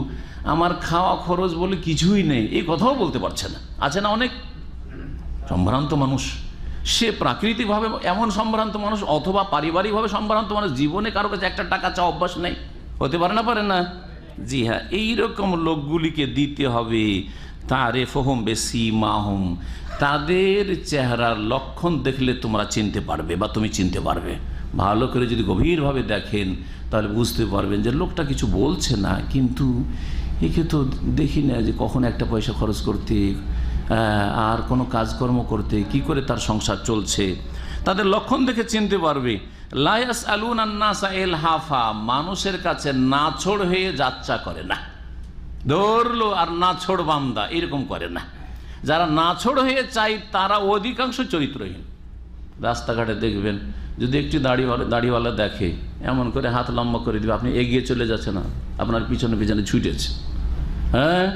আমার খাওয়া খরচ বলে কিছুই নেই, এই কথাও বলতে পারছে না। আছে না অনেক সম্ভ্রান্ত মানুষ, সে প্রাকৃতিকভাবে এমন সম্ভ্রান্ত মানুষ অথবা পারিবারিকভাবে সম্ভ্রান্ত মানুষ, জীবনে কারো কাছে একটা টাকা চাওয়া অভ্যাস নেই, হতে পারে না, পারে না? জি হ্যাঁ, এইরকম লোকগুলিকে দিতে হবে তারিফুহুম বিসীমাহুম, তাদের চেহারার লক্ষণ দেখলে তোমরা চিনতে পারবে বা তুমি চিনতে পারবে। ভালো করে যদি গভীরভাবে দেখেন তাহলে বুঝতে পারবেন যে লোকটা কিছু বলছে না, কিন্তু একে তো দেখি না যে কখন একটা পয়সা খরচ করতে আর কোনো কাজকর্ম করতে, কি করে তার সংসার চলছে, তাদের লক্ষণ দেখে চিনতে পারবে। লা ইয়াসআলুনা আন-নাসা ইলহাফা, মানুষের কাছে নাছোড় হয়ে যাচ্চা করে না, ধরলো আর নাছোড় বান্দা এরকম করে না। যারা নাছোড় হয়ে চাই তারা অধিকাংশ চরিত্রহীন। রাস্তাঘাটে দেখবেন যদি একটি দাড়িওয়ালা দেখে এমন করে হাত লম্বা করে দিবে, আপনি এগিয়ে চলে যাচ্ছে না, আপনার পিছনে পিছনে ছুটেছে। হ্যাঁ,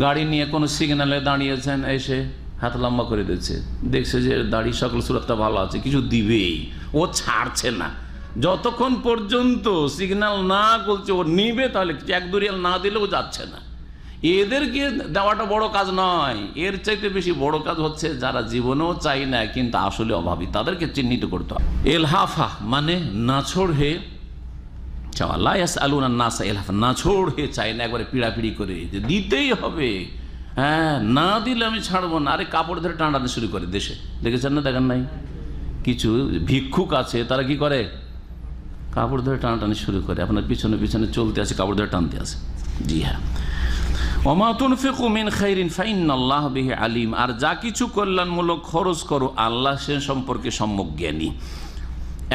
গাড়ি নিয়ে কোনো সিগন্যালে দাঁড়িয়েছেন, এসে হাত লম্বা করে দিচ্ছে, দেখছে যে দাড়ি সকল সুরতটা ভালো আছে, কিছু দিবেই, ও ছাড়ছে না যতক্ষণ পর্যন্ত সিগন্যাল না করছে ও নিবে, তাহলে এক দুরিয়াল না দিলেও যাচ্ছে না। এদেরকে দেওয়াটা বড় কাজ নয়, এর চাইতে বেশি বড় কাজ হচ্ছে যারা জীবনেও চাই না কিন্তু আসলে অভাবী, তাদেরকে চিহ্নিত করতে হবে। এলহাফা মানে নাছোড় হয়ে চাওয়া, লা ইয়াসআলুনা আন-নাসা ইলহাফা, নাছোড় হয়ে চাই না, একবারে পিড়াপিড়ি করে যে দিতেই হবে, হ্যাঁ না দিলে আমি ছাড়বো না। আরে কাপড় ধরে টানাটানি শুরু করে দেশে, দেখেছেন না? দেখেন নাই? কিছু ভিক্ষুক আছে তারা কি করে, কাপড় ধরে টানাটানি শুরু করে, আপনার পিছনে পিছনে চলতে আছে, কাপড় ধরে টানতে আছে। জি হ্যাঁ, ওমা তুনফিকু মিন খাইরিন ফাইন্নাল্লাহা বিহি আলিম, আর যা কিছু কল্যাণমূলক খরচ করো আল্লাহ সে সম্পর্কে সম্যক জ্ঞানী।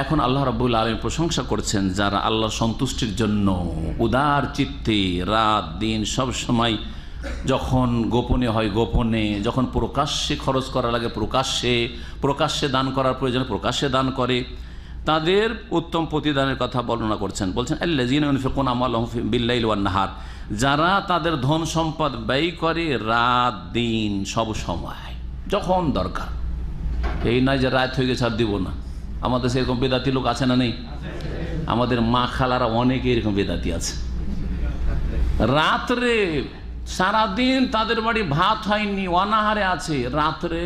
এখন আল্লাহ রাব্বুল আলামিন প্রশংসা করছেন যারা আল্লাহ সন্তুষ্টির জন্য উদার চিত্তে রাত দিন সব সময়, যখন গোপনে হয় গোপনে, যখন প্রকাশ্যে খরচ করা লাগে প্রকাশ্যে দান করার প্রয়োজন প্রকাশ্যে দান করে, তাদের উত্তম প্রতিদানের কথা বর্ণনা করছেন। বলছেন আল্লাযীনা ইউনফিকুনা আমওয়ালাহুম বিল-লাইলি ওয়ান-নাহার, যারা তাদের ধন সম্পদ ব্যয় করে রাত দিন সব সময়, যখন দরকার। এই নয় যে রাত হয়ে গেছে আর দিব না, আমাদের সেরকম বেদাতি লোক আছে না? নেই? আমাদের মা খালারা অনেকে এরকম বেদাতি আছে, রাত্রে সারাদিন তাদের বাড়ি ভাত হয়নি, অনাহারে আছে, রাত্রে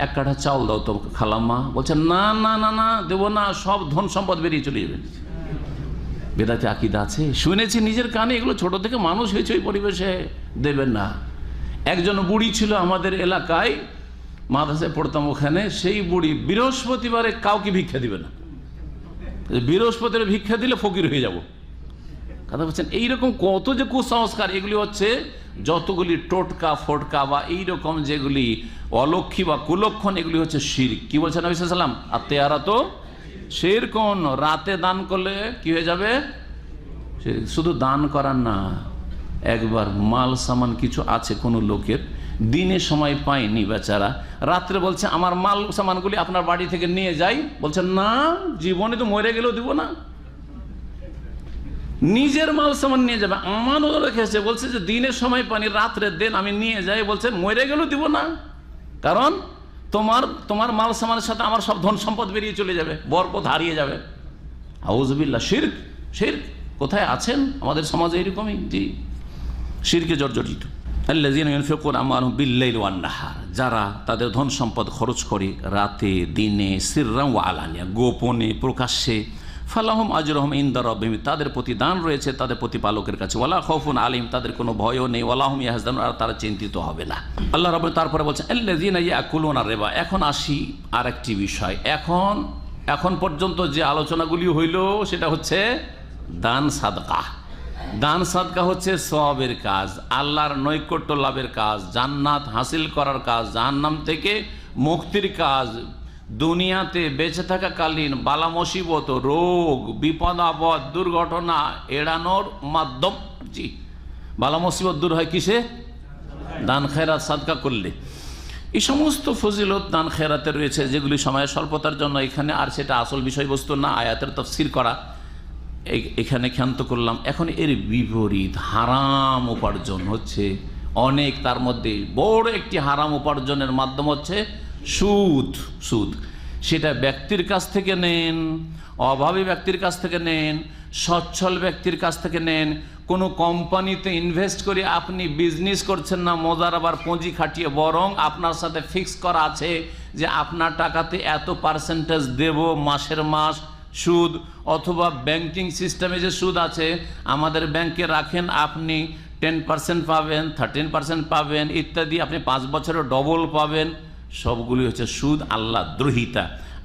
এক কাঠা চাউল দাও তো খালাম্মা, বলছে না না না না দেবো না, সব ধন সম্পদ বেরিয়ে চলে যাবে। বেদাতি আকীদা আছে, শুনেছি নিজের কানে, এগুলো ছোট থেকে মানুষ হয়েছে ওই পরিবেশে, দেবেন না। একজন বুড়ি ছিল আমাদের এলাকায়, মাদ্রাসায় পড়তাম ওখানে, সেই বুড়ি বৃহস্পতিবারে কাউকে ভিক্ষা দিবে না, বৃহস্পতিবারে ভিক্ষা দিলে ফকির হয়ে যাব। কথা বলছেন, এইরকম কত যে কুসংস্কার, এগুলি হচ্ছে যতগুলি টোটকা ফোটকা বা এইরকম যেগুলি অলক্ষী বা কুলক্ষণ, এগুলি হচ্ছে শিরক। কি বলছেন নবী সাল্লাল্লাহু আলাইহি ওয়াসাল্লাম? আত্মেয়ারা তো শিরকুন, রাতে দান করলে কি হয়ে যাবে? শুধু দান করার না, একবার মাল সামান কিছু আছে কোনো লোকের, দিনে সময় পায়নি বেচারা, রাত্রে বলছে আমার মাল সামানগুলি আপনার বাড়ি থেকে নিয়ে যাই, বলছেন না জীবনে তো মরে গেলেও দিব না। নিজের মাল সামান নিয়ে যাবে, আমারও রেখেছে, বলছে যে দিনের সময় পানি রাত্রে দেন আমি নিয়ে যাই, বলছে মরে গেলেও দিব না, কারণ তোমার মাল সামানের সাথে আমার সব ধন সম্পদ বেরিয়ে চলে যাবে, বরকত হারিয়ে যাবে। আউযুবিল্লাহ, শিরক। কোথায় আছেন? আমাদের সমাজে এরকমই, জি, শিরকে জর্জরিত। আল্লাযীনা ইউনফিকুনা আমওয়ালাহুম বিল-লাইলি ওয়ান-নাহার, যারা তাদের ধন সম্পদ খরচ করে রাতে দিনে, সিররান ওয়া আলানিয়া, গোপনে প্রকাশ্যে, ফালাহুম আজরুহুম ইনদা রাব্বিহিম, তাদের প্রতিদান রয়েছে তাদের প্রতিপালকের কাছে, ওয়ালা খাউফুন আলাইহিম, তাদের কোনো ভয়ও নেই, ওয়ালা হুম ইয়াহজানুন, আর তারা চিন্তিত হবে না। আল্লাহ রাব্বুল তারপরে বলছেন আল্লাযীনা ইয়াকুলুনা রিবা। এখন আসি আরেকটি বিষয়, এখন পর্যন্ত যে আলোচনাগুলি হইল সেটা হচ্ছে দান সাদকা। দান সাদকা হচ্ছে সওয়াবের কাজ, আল্লাহর নৈকট্য লাভের কাজ, জান্নাত হাসিল করার কাজ, জাহান্নাম থেকে মুক্তির কাজ, দুনিয়াতে বেঁচে থাকাকালীন বালা মুসিবত, রোগ, বিপদ আপদ, দুর্ঘটনা এড়ানোর মাধ্যম। জি, বালা মুসিবত দূর হয় কিসে? দান খেরাত সাদকা করলে। এই সমস্ত ফজিলত দান খেরাতে রয়েছে, যেগুলি সময়ের স্বল্পতার জন্য এখানে, আর সেটা আসল বিষয়বস্তু না, আয়াতের তাফসীর করা এখানে ক্ষান্ত করলাম। এখন এর বিপরীত হারাম উপার্জন হচ্ছে অনেক, তার মধ্যে বড় একটি হারাম উপার্জনের মাধ্যম হচ্ছে সুদ। সেটা ব্যক্তির কাছ থেকে নেন, অভাবী ব্যক্তির কাছ থেকে নেন, সচ্ছল ব্যক্তির কাছ থেকে নেন, কোনো কোম্পানিতে ইনভেস্ট করে আপনি বিজনেস করছেন না মজার আবার পুঁজি খাটিয়ে, বরং আপনার সাথে ফিক্স করা আছে যে আপনার টাকাতে এত পার্সেন্টেজ দেব মাসের মাস সুদ, অথবা ব্যাংকিং সিস্টেমে যে সুদ আছে আমাদের ব্যাংকে রাখেন আপনি 10% পাবেন, 13% পাবেন ইত্যাদি, আপনি 5 বছরে ডবল পাবেন, সবগুলি হচ্ছে সুদ, আল্লাহ দ্রোহিতা।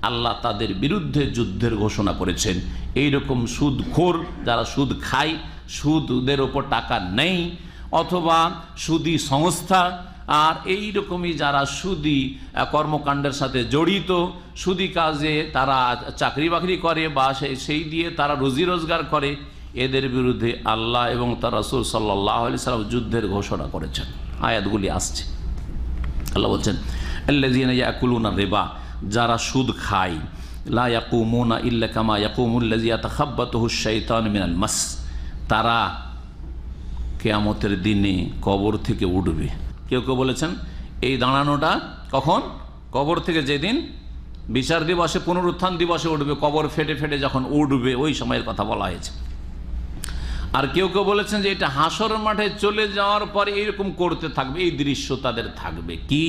আল্লাহ তাদের বিরুদ্ধে যুদ্ধের ঘোষণা করেছেন। এইরকম সুদখোর যারা সুদ খায়, সুদের ওপর টাকা নেই, অথবা সুদী সংস্থা, আর এই রকমই যারা সুদী কর্মকাণ্ডের সাথে জড়িত, সুদী কাজে তারা চাকরি বাকরি করে বা সেই দিয়ে তারা রুজি রোজগার করে, এদের বিরুদ্ধে আল্লাহ এবং তার রাসূল সাল্লাল্লাহু আলাইহি ওয়াসাল্লাম যুদ্ধের ঘোষণা করেছেন। আয়াতগুলি আসছে। আল্লাহ বলছেন আল্লাযীনা ইয়াকুলুনা রিবা, যারা সুদ খায়, লা ইয়াকুমুনা ইল্লা কামা ইয়াকুমুল্লাযী ইয়াতাখাব্বাতুহুশ শাইতানু মিনাল মাস, তারা কিয়ামতের দিনে কবর থেকে উঠবে। কেউ কেউ বলেছেন এই দাঁড়ানোটা কখন? কবর থেকে যেদিন বিচার দিবসে, পুনরুত্থান দিবসে উঠবে, কবর ফেটে ফেটে যখন উঠবে ওই সময়ের কথা বলা হয়েছে। আর কেউ কেউ বলেছেন যে এটা হাসর মাঠে চলে যাওয়ার পরে এইরকম করতে থাকবে, এই দৃশ্য তাদের থাকবে। কি?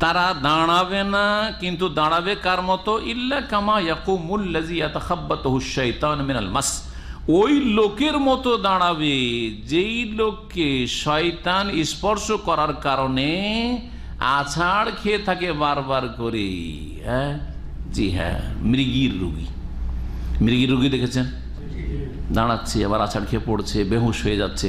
তারা দাঁড়াবে না, কিন্তু দাঁড়াবে কার মতো? ইল্লা কামা ইয়াকুমুল্লাযী ইয়াতাখাব্বাতুহুশ শাইতানু মিনাল মাস, ওই লোকের মতো দাঁড়াবে যেই লোককে শয়তান স্পর্শ করার কারণে আছাড় খেয়ে থাকে বারবার করে। হ্যাঁ, জি হ্যাঁ, মৃগীর রোগী। মৃগীর রোগী দেখেছেন? দাঁড়াচ্ছে আবার আছাড় খেয়ে পড়ছে, বেহুশ হয়ে যাচ্ছে।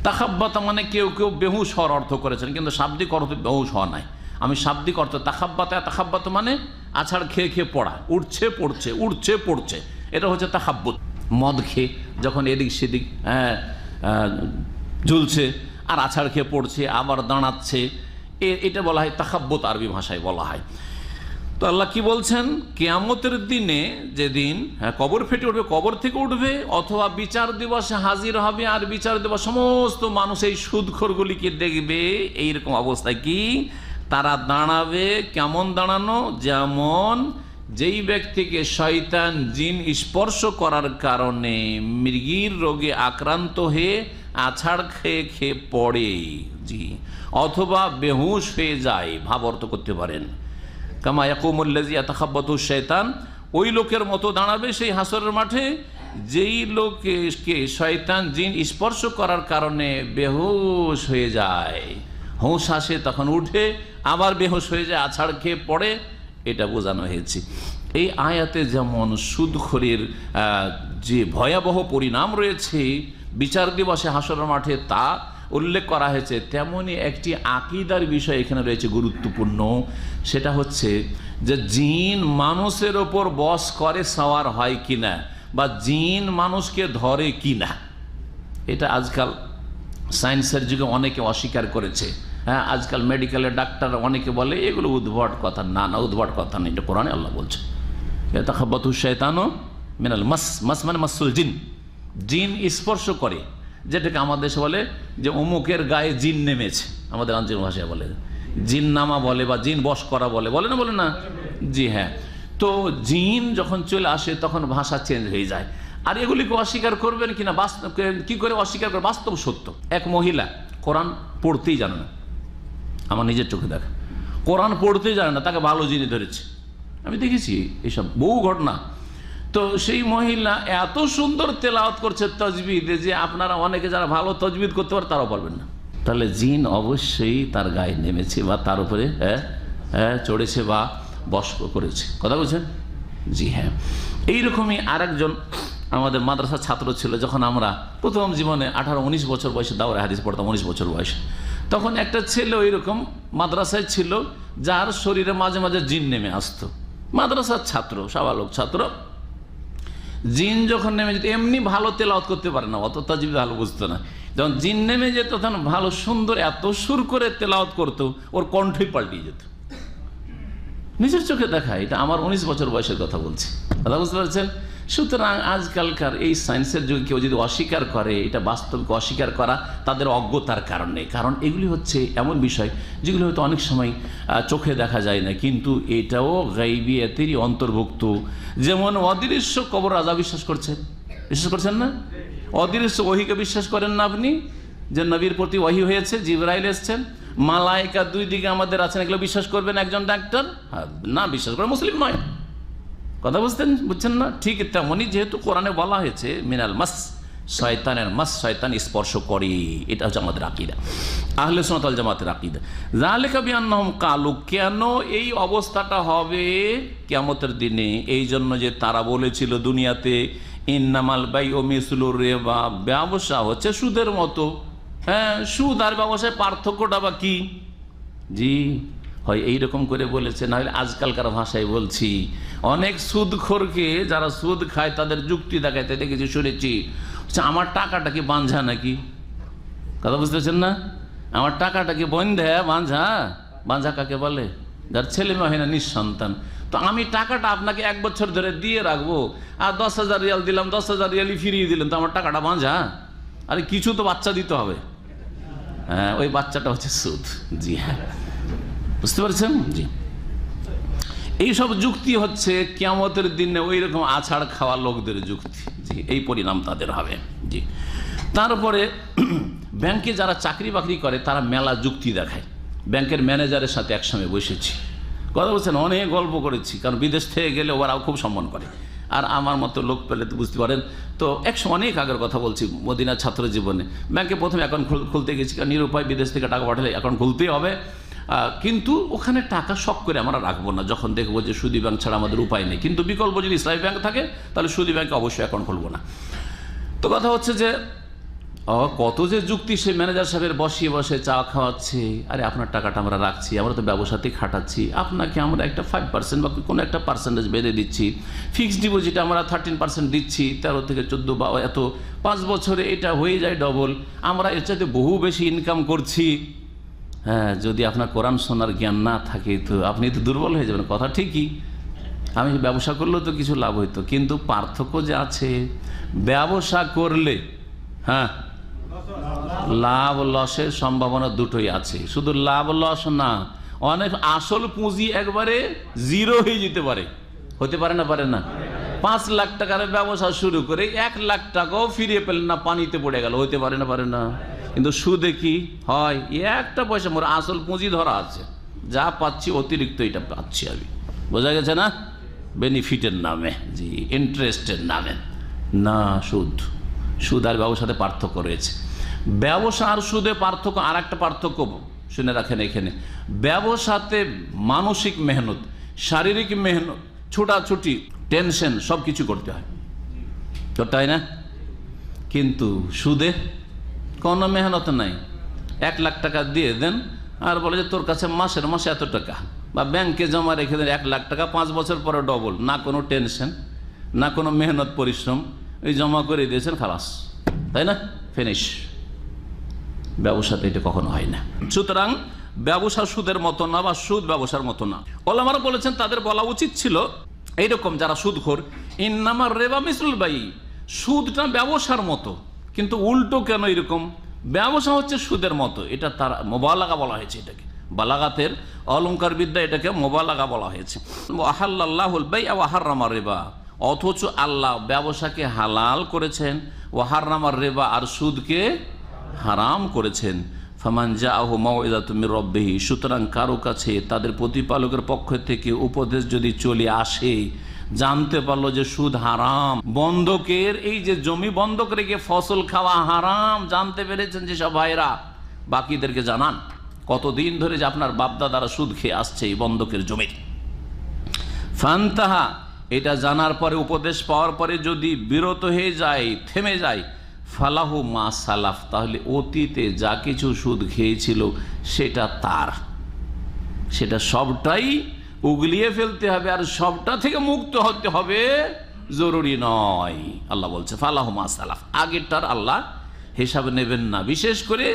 তাখাব্বাতা মানে কেউ কেউ বেহুশ হওয়ার অর্থ করেছেন, কিন্তু শাব্দিক অর্থ বেহুশ হওয়া নাই। আমি শাব্দিক অর্থ তাখাব্বাত মানে আছাড় খেয়ে খেয়ে পড়া, উঠছে পড়ছে, উঠছে পড়ছে, এটা হচ্ছে তাখাব্বুত। মদ খেয়ে যখন এদিক সেদিক ঝুলছে আর আছাড় খেয়ে পড়ছে আবার দাঁড়াচ্ছে, এটা বলা হয় তাখাব্বুত, আরবি ভাষায় বলা হয়। তো আল্লাহ কি বলছেন? কিয়ামতের দিনে যেদিন কবর ফেটে উঠবে, কবর থেকে উঠবে, অথবা বিচার দিবসে হাজির হবে, আর বিচার দিবস সমস্ত মানুষ এই সুদখোরগুলিকে দেখবে। এইরকম অবস্থায় কি তারা দাঁড়াবে? কেমন দাঁড়ানো? যেমন যেই ব্যক্তিকে শয়তান জিন স্পর্শ করার কারণে মৃগীর রোগে আক্রান্ত হয়ে আছাড় খেয়ে খেয়ে পড়ে, জি, অথবা বেহুশ হয়ে যায়, ভাব অর্থ করতে পারেন। কামা ইয়াকুমুল্লাযী ইয়াতাখাব্বাতুহুশ শাইতান, ওই লোকের মতো দাঁড়াবে সেই হাসরের মাঠে যেই লোককে শয়তান জিন স্পর্শ করার কারণে বেহুশ হয়ে যায়, হুঁশ আসে তখন উঠে, আবার বেহুশ হয়ে যায়, আছাড় খেয়ে পড়ে, এটা বোঝানো হয়েছে। এই আয়াতে যেমন সুদখোরের যে ভয়াবহ পরিণাম রয়েছে বিচার দিবসে হাসরের মাঠে তা উল্লেখ করা হয়েছে, তেমনি একটি আকীদার বিষয় এখানে রয়েছে গুরুত্বপূর্ণ। সেটা হচ্ছে যে জিন মানুষের ওপর বশ করে সওয়ার হয় কিনা, বা জিন মানুষকে ধরে কিনা। এটা আজকাল সায়েন্সের যুগে অনেকে অস্বীকার করেছে। হ্যাঁ, আজকাল মেডিকেলের ডাক্তার অনেকে বলে এগুলো উদ্ভট কথা। না না, উদ্ভট কথা নেই, এটা কোরআনে আল্লাহ বলছে ইয়াতাখাব্বাতুহুশ শাইতানু মিনাল মাস, মাস মানে মাসুল জিন, জিন স্পর্শ করে, যেটাকে আমাদের দেশে বলে যে অমুকের গায়ে জিন নেমেছে, আমাদের আঞ্চলিক ভাষায় বলে জিন নামা বলে, বা জিন বশ করা বলে, বলে না বলে না? জি হ্যাঁ। তো জিন যখন চলে আসে তখন ভাষা চেঞ্জ হয়ে যায়। আর এগুলিকে অস্বীকার করবেন কিনা, কি করে অস্বীকার করবে? বাস্তব সত্য। এক মহিলা কোরআন পড়তেই জানে না, আমার নিজের চোখে দেখা, কোরআন পড়তেই জানে না, তাকে ভালো জিনে ধরেছে, আমি দেখেছি এইসব বহু ঘটনা। তো সেই মহিলা এত সুন্দর তেলাওয়াত করছে তাজবিদে যে আপনারা অনেকে যারা ভালো তাজবিদ করতে পারে তারাও পারবেন না। তাহলে জিন অবশ্যই তার গায়ে নেমেছে বা তার উপরে চড়েছে বা বশ করেছে। কথা বলছেন? জি হ্যাঁ। এইরকমই আরেকজন আমাদের মাদ্রাসার ছাত্র ছিল, যখন আমরা প্রথম জীবনে 18-19 বছর বয়সে দাওরা হাদিস পড়তাম, 19 বছর বয়সে, তখন একটা ছেলে ওইরকম মাদ্রাসায় ছিল যার শরীরে মাঝে মাঝে জিন নেমে আসতো। মাদ্রাসার ছাত্র, সাবালক ছাত্র, জিন যখন নেমে যেত, এমনি ভালো তেলাওয়াত করতে পারে না, অত তাজবিদ ভালো বুঝতো না, যখন জিন নেমে যেত তখন ভালো সুন্দর এত সুর করে তেলাওয়াত করতো, ওর কণ্ঠই পাল্টিয়ে যেত। নিজের চোখে দেখা, এটা আমার 19 বছর বয়সের কথা বলছি, কথা বুঝতে পারছেন? সুতরাং আজকালকার এই সায়েন্সের যুগে কেউ যদি অস্বীকার করে, এটা বাস্তবকে অস্বীকার করা তাদের অজ্ঞতার কারণে। কারণ এগুলি হচ্ছে এমন বিষয় যেগুলি হয়তো অনেক সময় চোখে দেখা যায় না, কিন্তু এটাও গায়বিয়াতেরই অন্তর্ভুক্ত। যেমন অদৃশ্য কবর আযাব বিশ্বাস করছেন না? অদৃশ্য ওহীকে বিশ্বাস করেন না আপনি, যে নবীর প্রতি ওহী হয়েছে, জিবরাইল এসেছেন, মালায়েকা দুই দিকে আমাদের আছেন, এগুলো বিশ্বাস করবেন একজন ডাক্তার? না, বিশ্বাস করে মুসলিম নয়। কথা বুঝছেন না? ঠিক তেমনই যেহেতু কোরআনে বলা হয়েছে মিনাল মাস, শয়তানের মাস, শয়তান স্পর্শ করে, এটা হচ্ছে আমাদের আকীদা, আহলে সুন্নাত ওয়াল জামাতের আকীদা। যালিকা বিআন্নাহুম কালু, কেন এই অবস্থাটা হবে কিয়ামতের দিনে? এই জন্য যে তারা বলেছিল দুনিয়াতে ইন্নামাল বাইউ মিসলুর রিবা, ব্যবসা হচ্ছে সুদের মতো। হ্যাঁ, সুদ আর ব্যবসায় পার্থক্যটা বা কি? জি হয় এইরকম করে বলেছে, না হলে আজকালকার ভাষায় বলছি, অনেক সুদখোরকে যারা সুদ খায় তাদের যুক্তি দেখাইতে দেখেছি, শুনেছি, আমার টাকাটা কি বাঞ্ঝা নাকি? কথা বুঝতে পারছেন না? আমার টাকাটা কি বন্ধে বাঞ্ঝা? বাঞ্ঝা কাকে বলে? যার ছেলে মেয়ে হয় না, নিঃসন্তান। তো আমি টাকাটা আপনাকে 1 বছর ধরে দিয়ে রাখবো, আর 10,000 রিয়াল দিলাম, 10,000 রিয়ালই ফিরিয়ে দিলেন, তো আমার টাকাটা বাঞ্ঝা? আরে কিছু তো বাচ্চা দিতে হবে। হ্যাঁ, ওই বাচ্চাটা হচ্ছে সুদ। জি হ্যাঁ, বুঝতে পারছেন? জি, এইসব যুক্তি হচ্ছে কিয়ামতের দিনে ওই রকম আছাড় খাওয়া লোকদের যুক্তি। জি, এই পরিণাম তাদের হবে। জি, তারপরে ব্যাংকে যারা চাকরি বাকরি করে তারা মেলা যুক্তি দেখায়। ব্যাংকের ম্যানেজারের সাথে একসঙ্গে বসেছি, কথা বলছেন, অনেক গল্প করেছি, কারণ বিদেশ থেকে গেলে ওরাও খুব সম্মান করে, আর আমার মতো লোক পেলে তো বুঝতে পারেন। তো অনেক আগের কথা বলছি, মদিনার ছাত্র জীবনে ব্যাংকে প্রথমে অ্যাকাউন্ট খুলতে গেছি, কারণ নিরুপায়, বিদেশ থেকে টাকা পাঠালে অ্যাকাউন্ট খুলতেই হবে। কিন্তু ওখানে টাকা শখ করে আমরা রাখবো না, যখন দেখবো যে সুদী ব্যাংক ছাড়া আমাদের উপায় নেই। কিন্তু বিকল্প যদি ইসলামী ব্যাংক থাকে তাহলে সুদী ব্যাংকে অবশ্যই অ্যাকাউন্ট খুলবো না। তো কথা হচ্ছে যে কত যে যুক্তি, সে ম্যানেজার সাহেবের বসিয়ে বসে চা খাওয়াচ্ছে, আরে আপনার টাকাটা আমরা রাখছি, আমরা তো ব্যবসাতেই খাটাচ্ছি, আপনাকে আমরা একটা 5% বা কোনো একটা পার্সেন্টেজ বেঁধে দিচ্ছি, ফিক্সড ডিপোজিট আমরা 13% দিচ্ছি, 13 থেকে 14 বা এত, 5 বছরে এটা হয়ে যায় ডবল, আমরা এর চাইতে বহু বেশি ইনকাম করছি। হ্যাঁ, যদি আপনার কোরআন শোনার জ্ঞান না থাকে তো আপনি তো দুর্বল হয়ে যাবেন। কথা ঠিকই, আমি ব্যবসা করলেও তো কিছু লাভ হইতো, কিন্তু পার্থক্য যে আছে, ব্যবসা করলে হ্যাঁ লাভ লসের সম্ভাবনা দুটোই আছে। শুধু লাভ লস না, অনেক আসল পুঁজি একবারে জিরো হয়ে যেতে পারে। হতে পারে না? পারে না? 5 লাখ টাকার ব্যবসা শুরু করে 1 লাখ টাকাও ফিরিয়ে পেলেন না, পানিতে পড়ে গেল। হতে পারে না? পারে না? কিন্তু সুদে কি হয়, একটা পয়সা মোর আসল পুঁজি ধরা আছে, যা পাচ্ছি অতিরিক্ত এটা পাচ্ছি আমি। বোঝা গেছে না? বেনিফিটের নামে, জি, ইন্টারেস্টের নামে না। সুদ আর ব্যবসাতে পার্থক্য রয়েছে। ব্যবসা আর সুদে পার্থক্য, আর একটা পার্থক্য শুনে রাখেন এখানে, ব্যবসাতে মানসিক মেহনত, শারীরিক মেহনত, ছোটাছুটি, টেনশন সব কিছু করতে হয়, তাই না? কিন্তু সুদে কোনো মেহনত নাই। 1 লাখ টাকা দিয়ে দেন আর বলে যে তোর কাছে মাসের মাসে এত টাকা, বা ব্যাংকে জমা রেখে দেন 1 লাখ টাকা, 5 বছর পরে ডবল, না কোনো টেনশন, না কোনো মেহনত পরিশ্রম, ওই জমা করে দিয়েছেন, খালাস, তাই না? ফিনিশ। ব্যবসাতে এটা কখনো হয় না। সুতরাং ব্যবসা সুদের মতো না, বা সুদ ব্যবসার মতো না। ওলামারা বলেছেন তাদের বলা উচিত ছিল এইরকম, যারা সুদখোর, ইন্নামার রিবা মিসলুল বাই, সুদটা ব্যবসার মতো, কিন্তু উল্টো কেন এরকম? ব্যবসা হচ্ছে সুদের মতো, এটা তার মোবালাগা বলা হয়েছে। এটাকে বালাগাতের অলংকার বিদ্যা, এটাকে মোবালাগা বলা হয়েছে। আহাল্লাহুল বাই'a ওয়া হাররামা রিবা, অথচ আল্লাহ ব্যবসাকে হালাল করেছেন, ওয়া হাররামা রিবা, আর সুদকে হারাম করেছেন। ফামান জাআহু মাউইযাতুম মির রাব্বিহি, সুতরাং কারো কাছে তাদের প্রতিপালকের পক্ষ থেকে উপদেশ যদি চলে আসে, জানতে পারলো যে সুদ হারাম, বন্ধকের এই যে জমি বন্ধক রেখে ফসল খাওয়া হারাম, জানতে পেরেছেন যে সব ভাইরা, বাকিদেরকে জানান কতদিন ধরে যে আপনার বাপদাদারা সুদ খেয়ে আসছে এই বন্ধকের জমি। ফান্তাহা, এটা জানার পরে, উপদেশ পাওয়ার পরে যদি বিরত হয়ে যায়, থেমে যায়, ফালাহু মা সালাফ, তাহলে অতীতে যা কিছু সুদ খেয়েছিল সেটা তার, সেটা সবটাই উগলিয়ে ফেলতে হবে, আর সবটা থেকে মুক্ত হতে হবে জরুরি নয়। আল্লাহ বলছে ফালাহু মা সালাফ, আগেরটার আল্লাহ হিসাব নেবেন না। বিশেষ করে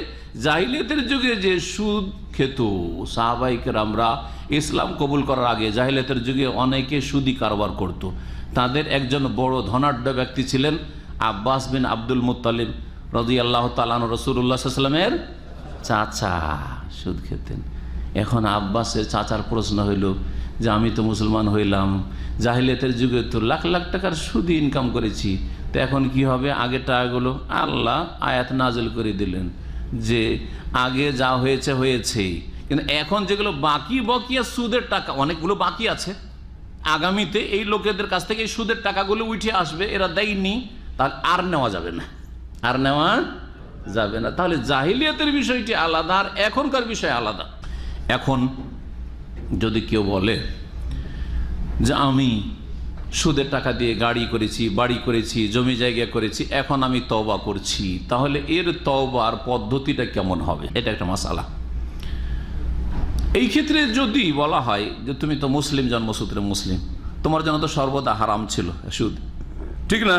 জাহিলিয়াতের যুগে যে সুদ খেত সাহাবায়ে কেরামরা, ইসলাম কবুল করার আগে জাহিলিয়াতের যুগে অনেকে সুদি কারবার করত। তাদের একজন বড় ধনাঢ্য ব্যক্তি ছিলেন আব্বাস বিন আব্দুল মুত্তালিব রাদিয়াল্লাহু তাআলা আনহু, রাসূলুল্লাহ সাল্লাল্লাহু আলাইহি ওয়াসাল্লামের চাচা সুদ খেতেন। এখন আব্বাসের চাচার প্রশ্ন হইল যে আমি তো মুসলমান হইলাম, জাহিলিয়াতের যুগে তো লাখ লাখ টাকার সুদ ইনকাম করেছি, তো এখন কি হবে? আগের টাকাগুলো আল্লাহ আয়াত নাজিল করে দিলেন যে আগে যা হয়েছে হয়েছেই, কিন্তু এখন যেগুলো বাকি বকিয়া সুদের টাকা অনেকগুলো বাকি আছে, আগামীতে এই লোকেদের কাছ থেকে এই সুদের টাকাগুলো উঠে আসবে, এরা দেয়নি, তাহলে আর নেওয়া যাবে না, আর নেওয়া যাবে না। তাহলে জাহিলিয়াতের বিষয়টি আলাদা আর এখনকার বিষয় আলাদা। এখন যদি কেউ বলে যে আমি সুদের টাকা দিয়ে গাড়ি করেছি, বাড়ি করেছি, জমি জায়গা করেছি, এখন আমি তওবা করছি, তাহলে এর তওবার পদ্ধতিটা কেমন হবে? এটা একটা মাসালা। এই ক্ষেত্রে যদি বলা হয় যে তুমি তো মুসলিম, জন্মসূত্রে মুসলিম, তোমার জন্য তো সর্বদা হারাম ছিল সুদ, ঠিক না?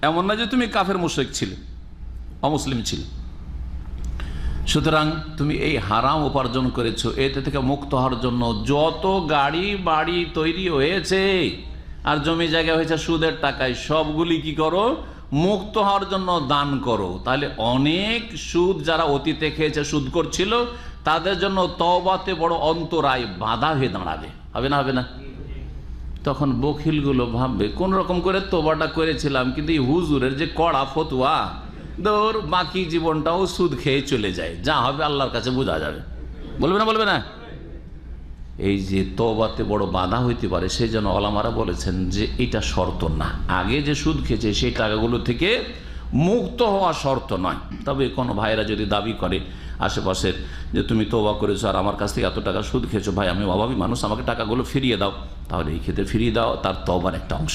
এমন না যে তুমি কাফের মুশরিক ছিলে, অমুসলিম ছিলে, সুতরাং তুমি এই হারাম উপার্জন করেছো, এতে থেকে মুক্ত হওয়ার জন্য যত গাড়ি বাড়ি তৈরি হয়েছে আর জমি জায়গা হয়েছে সুদের টাকায়, সবগুলি কি করো? মুক্ত হওয়ার জন্য দান করো। তাহলে অনেক সুদ যারা অতীতে খেয়েছে, সুদ করছিল, তাদের জন্য তওবাতে বড় অন্তরায়, বাধা হয়ে দাঁড়াবে। হবে না? হবে না? তখন বখিলগুলো ভাববে কোন রকম করে তওবাটা করেছিলাম, কিন্তু এই হুজুরের যে কড়া ফতোয়া, দৌড় বাকি জীবনটাও সুদ খেয়ে চলে যায়, যা হবে আল্লাহর কাছে বোঝা যাবে। বলবে না? বলবে না? এই যে তওবাতে বড় বাধা হইতে পারে, সেই জন্য ওলামারা বলেছেন যে এটা শর্ত না, আগে যে সুদ খেয়েছে সেই টাকাগুলো থেকে মুক্ত হওয়া শর্ত নয়। তবে কোনো ভাইরা যদি দাবি করে আশেপাশের যে তুমি তওবা করেছো আর আমার কাছ থেকে এত টাকা সুদ খেয়েছো, ভাই আমি অভাবী মানুষ, আমাকে টাকাগুলো ফিরিয়ে দাও, তাহলে এই ক্ষেত্রে ফিরিয়ে দাও তার তওবার একটা অংশ,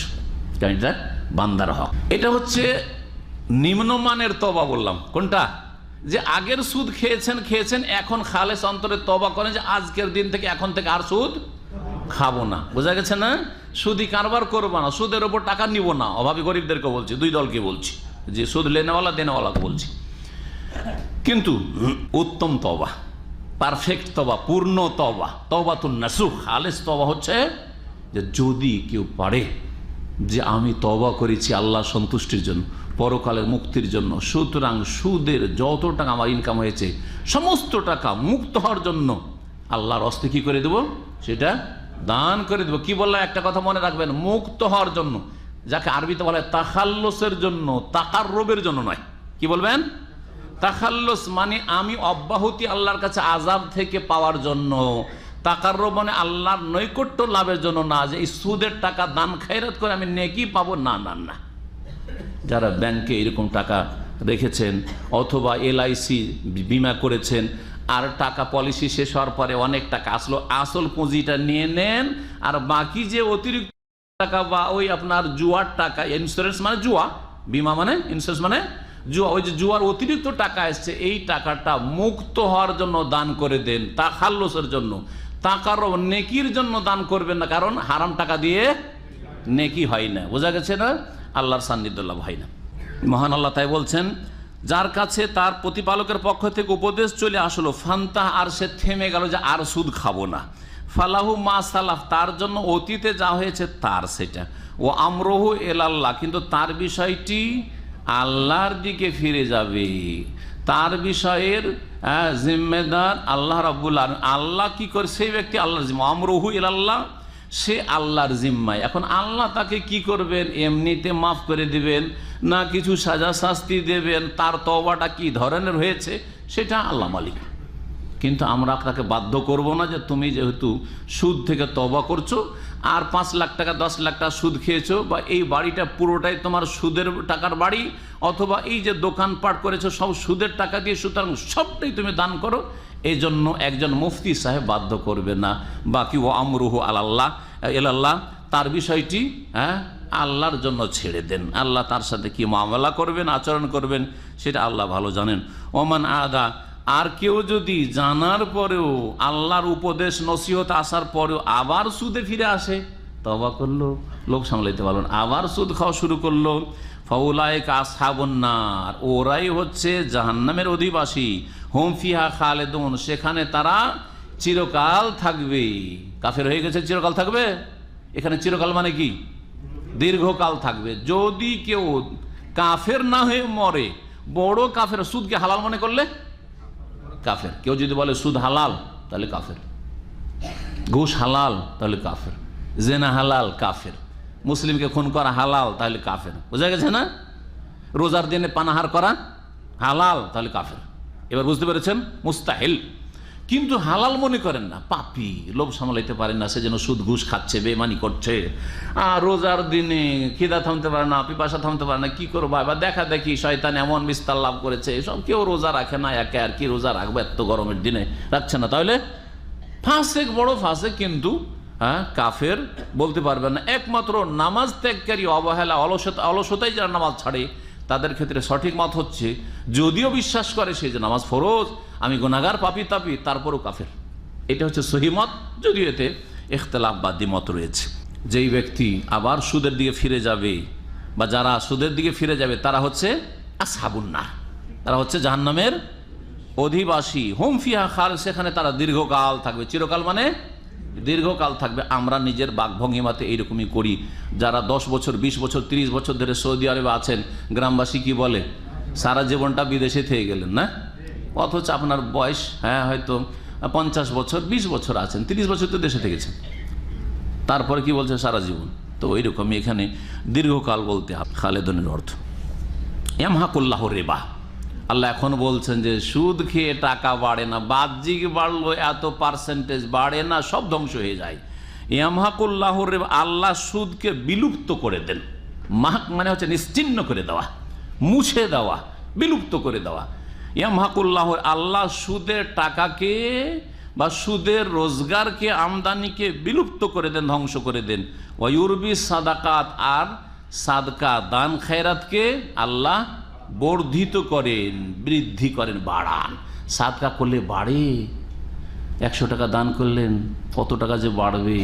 কারণ এটা বান্দার হক। এটা হচ্ছে নিম্নমানের তওবা বললাম। কোনটা? যে আগের সুদ খেয়েছেন, এখন খালেস অন্তরে তওবা করেন যে আজকের দিন থেকে, এখন থেকে আর সুদ খাবো না। বোঝা গেছে না? সুদি কারবার করবো না, সুদের ওপর টাকা নিব না। অভাবী গরিবদেরকে বলছি, দুই দলকে বলছি, যে সুদ লেনেওয়ালা দেনেওয়ালাকে বলছি। কিন্তু উত্তম তওবা, পারফেক্ট তওবা, পূর্ণ তওবা, তওবাতুন নাসুহ, খালেস তওবা হচ্ছে যে যদি কেউ পারে যে আমি তওবা করেছি আল্লাহ সন্তুষ্টির জন্য, পরকালের মুক্তির জন্য, সুতরাং সুদের যত টাকা আমার ইনকাম হয়েছে সমস্ত টাকা মুক্ত হওয়ার জন্য আল্লাহর হস্তে কি করে দেব? সেটা দান করে দেব। কি বললাম? একটা কথা মনে রাখবেন, মুক্ত হওয়ার জন্য, যাকে আরবিতে বলা হয় তাখাল্লুসের জন্য, তাকাররুবের জন্য নয়। কি বলবেন? তাখাল্লুস মানে আমি অব্যাহতি আল্লাহর কাছে আযাব থেকে পাওয়ার জন্য, তাকাররুব মানে আল্লাহর নৈকট্য লাভের জন্য না, যে এই সুদের টাকা দান খায়রাত করে আমি নেকি পাবো, না না না। যারা ব্যাংকে এরকম টাকা রেখেছেন অথবা LIC বিমা করেছেন, আর টাকা পলিসি শেষ হওয়ার পরে অনেক টাকা আসলো, আসল পুঁজিটা নিয়ে নেন, আর বাকি যে অতিরিক্ত টাকা বা ওই আপনার জুয়ার টাকা, ইন্স্যুরেন্স মানে জুয়া, বিমা মানে ইন্স্যুরেন্স মানে জুয়া, ওই যে জুয়ার অতিরিক্ত টাকা এসছে, এই টাকাটা মুক্ত হওয়ার জন্য দান করে দেন, তাখাল্লুসের জন্য। তাকাররুব নেকির জন্য দান করবেন না, কারণ হারাম টাকা দিয়ে নেকি হয় না। বোঝা গেছে না? আল্লাহর সান্নিধ্য লাভ হয় না। মহান আল্লাহ তাই বলছেন, যার কাছে তার প্রতিপালকের পক্ষ থেকে উপদেশ চলে আসলো, ফান্তাহ, আর সে থেমে গেল যে আর সুদ খাবো না, ফালাহু মা সালাফ, তার জন্য অতীতে যা হয়েছে তার সেটা, ও আমরহু ইলাল্লাহ, কিন্তু তার বিষয়টি আল্লাহর দিকে ফিরে যাবে, তার বিষয়ের জিম্মেদার আল্লাহ রাব্বুল আলামিন। আল্লাহ কি করে? সেই ব্যক্তি আল্লাহর জিম্মা, আমরহু ইলাল্লাহ, সে আল্লাহর জিম্মায়। এখন আল্লাহ তাকে কি করবেন? এমনিতে মাফ করে দিবেন না কিছু সাজা শাস্তি দেবেন, তার তওবাটা কি ধরনের হয়েছে সেটা আল্লাহ মালিক। কিন্তু আমরা তাকে বাধ্য করব না যে তুমি যেহেতু সুদ থেকে তওবা করছো আর 5 লাখ টাকা 10 লাখ টাকা সুদ খেয়েছো, বা এই বাড়িটা পুরোটাই তোমার সুদের টাকার বাড়ি, অথবা এই যে দোকানপাট করেছো সব সুদের টাকা দিয়ে, সুতরাং সবটাই তুমি দান করো, এই জন্য একজন মুফতি সাহেব বাধ্য করবে না। বাকি ও আমরুহু আলাল্লাহ ইলাল্লাহ, তার বিষয়টি আল্লাহর জন্য ছেড়ে দেন। আল্লাহ তার সাথে কি মামলা করবেন, আচরণ করবেন, সেটা আল্লাহ ভালো জানেন। ওমান আদা, আর কেউ যদি জানার পরেও, আল্লাহর উপদেশ নসিহত আসার পরেও আবার সুদে ফিরে আসে, তওবা করলো, লোক সামলাইতে পারলো না, আবার সুদ খাওয়া শুরু করলো, ফাউলাইকা আসহাবুন নার, ওরাই হচ্ছে জাহান্নামের অধিবাসী, হুম ফিহা খালিদুন, সেখানে তারা চিরকাল থাকবে। কাফের হয়ে গেছে, চিরকাল থাকবে। এখানে চিরকাল মানে কি? দীর্ঘকাল থাকবে। যদি কেউ কাফের না হয়ে মরে, বড় কাফের, সুদকে হালাল মনে করলে কাফের। কেউ যদি বলে সুদ হালাল তাহলে কাফের, ঘুষ হালাল তাহলে কাফের, জেনা হালাল কাফের, মুসলিমকে খুন করা হালাল তাহলে কাফের। বোঝা গেছে না? রোজার দিনে পানাহার করা হালাল তাহলে কাফের। এবার বুঝতে পেরেছেন? মুস্তাহিল। কিন্তু হালাল মনে করেন না, পাপী, লোভ সামলাইতে পারেন না, সেজন্য সুদ ঘুষ খাচ্ছে, বেমানি করছে। আর রোজার দিনে খিদা থামতে পারে না, পিপাসা থামতে পারে না, কি করবো? এবার দেখা দেখি শয়তান এমন বিস্তার লাভ করেছে, এসব কেউ রোজা রাখে না, একে আর কি রোজা রাখবো এত গরমের দিনে, রাখছে না। তাহলে ফাসেক, বড় ফাসেক, কিন্তু কাফের বলতে পারবেন না। একমাত্র নামাজ ত্যাগকারী, অবহেলা, অলসতাই যারা নামাজ ছাড়ে, তাদের ক্ষেত্রে সঠিক মত হচ্ছে, যদিও বিশ্বাস করে সে যে নামাজ ফরজ, আমি গুনাহগার, পাপী তাপী, তারপরও কাফের। এটা হচ্ছে সহি মত, যদিও এতে ইখতিলাফ বা দ্বিমত রয়েছে। যেই ব্যক্তি আবার সুদের দিকে ফিরে যাবে, বা যারা সুদের দিকে ফিরে যাবে, তারা হচ্ছে আসহাবুন নার, তারা হচ্ছে জাহান্নামের অধিবাসী। হুম ফিহা খালিদুন, সেখানে তারা দীর্ঘকাল থাকবে। চিরকাল মানে দীর্ঘকাল থাকবে। আমরা নিজের বাকভঙ্গিমাতে এইরকমই করি। যারা 10 বছর, 20 বছর, 30 বছর ধরে সৌদি আরবে আছেন, গ্রামবাসী কি বলে, সারা জীবনটা বিদেশে থেকে গেলেন না, অথচ আপনার বয়স হয়তো 50 বছর, 20 বছর আছেন, 30 বছর তো দেশে থেকেছেন, তারপরে কি বলছে সারা জীবন। তো ওইরকমই এখানে দীর্ঘকাল বলতে হবে। খালেদনের অর্থ ইয়ামহাকুল্লাহ রিবা। আল্লাহ এখন বলছেন যে সুদ খেয়ে টাকা বাড়ে না, বাহ্যিক বাড়লো, এত পার্সেন্টেজ বাড়ে না, সব ধ্বংস হয়ে যায়। ইয়ামহাকুল্লাহ রিবা, আল্লাহ সুদকে বিলুপ্ত করে দেন। মাহক মানে হচ্ছে নিশ্চিহ্ন করে দেওয়া, মুছে দেওয়া, বিলুপ্ত করে দেওয়া। ইয়ামহাকুল্লাহ, আল্লাহ সুদের টাকাকে বা সুদের রোজগারকে, আমদানিকে বিলুপ্ত করে দেন, ধ্বংস করে দেন। ওয়ায়ুরবি সাদাকাত, আর সাদকা, দান খায়রাতকে আল্লাহ বর্ধিত করেন, বৃদ্ধি করেন, বাড়ান। সাদকা করলে বাড়ে, 100 টাকা দান করলেন, কত টাকা যে বাড়বে।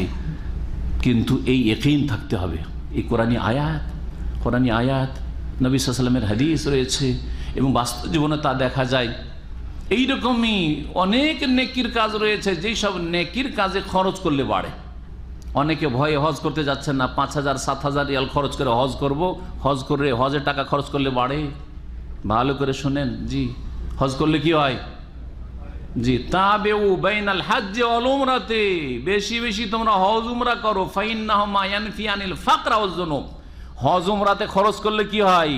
কিন্তু এই ইয়াকিন থাকতে হবে। এই কোরআনী আয়াত, নবী সাল্লাল্লাহু আলাইহি ওয়াসাল্লামের হাদিস রয়েছে, এবং বাস্তব জীবনে তা দেখা যায়। এইরকমই অনেক নেকির কাজ রয়েছে, যেই সব নেকির কাজে খরচ করলে বাড়ে। অনেকে ভয়ে হজ করতে যাচ্ছেন না, 5000 7000 রিয়াল খরচ করে হজ করব, হজ করে হজের টাকা খরচ করলে বাড়ে। ভালো করে শুনেন, জি, হজ করলে কি হয়? জি, তাবেউ বাইনাল হজ্জ ওয়াল উমরাতে, বেশি বেশি তোমরা হজ উমরা করো। ফাইন্নাহুমা ইয়ানফিয়ানিল ফাকরা ওয়াজ যুনুব, হজ উমরাতে খরচ করলে কি হয়?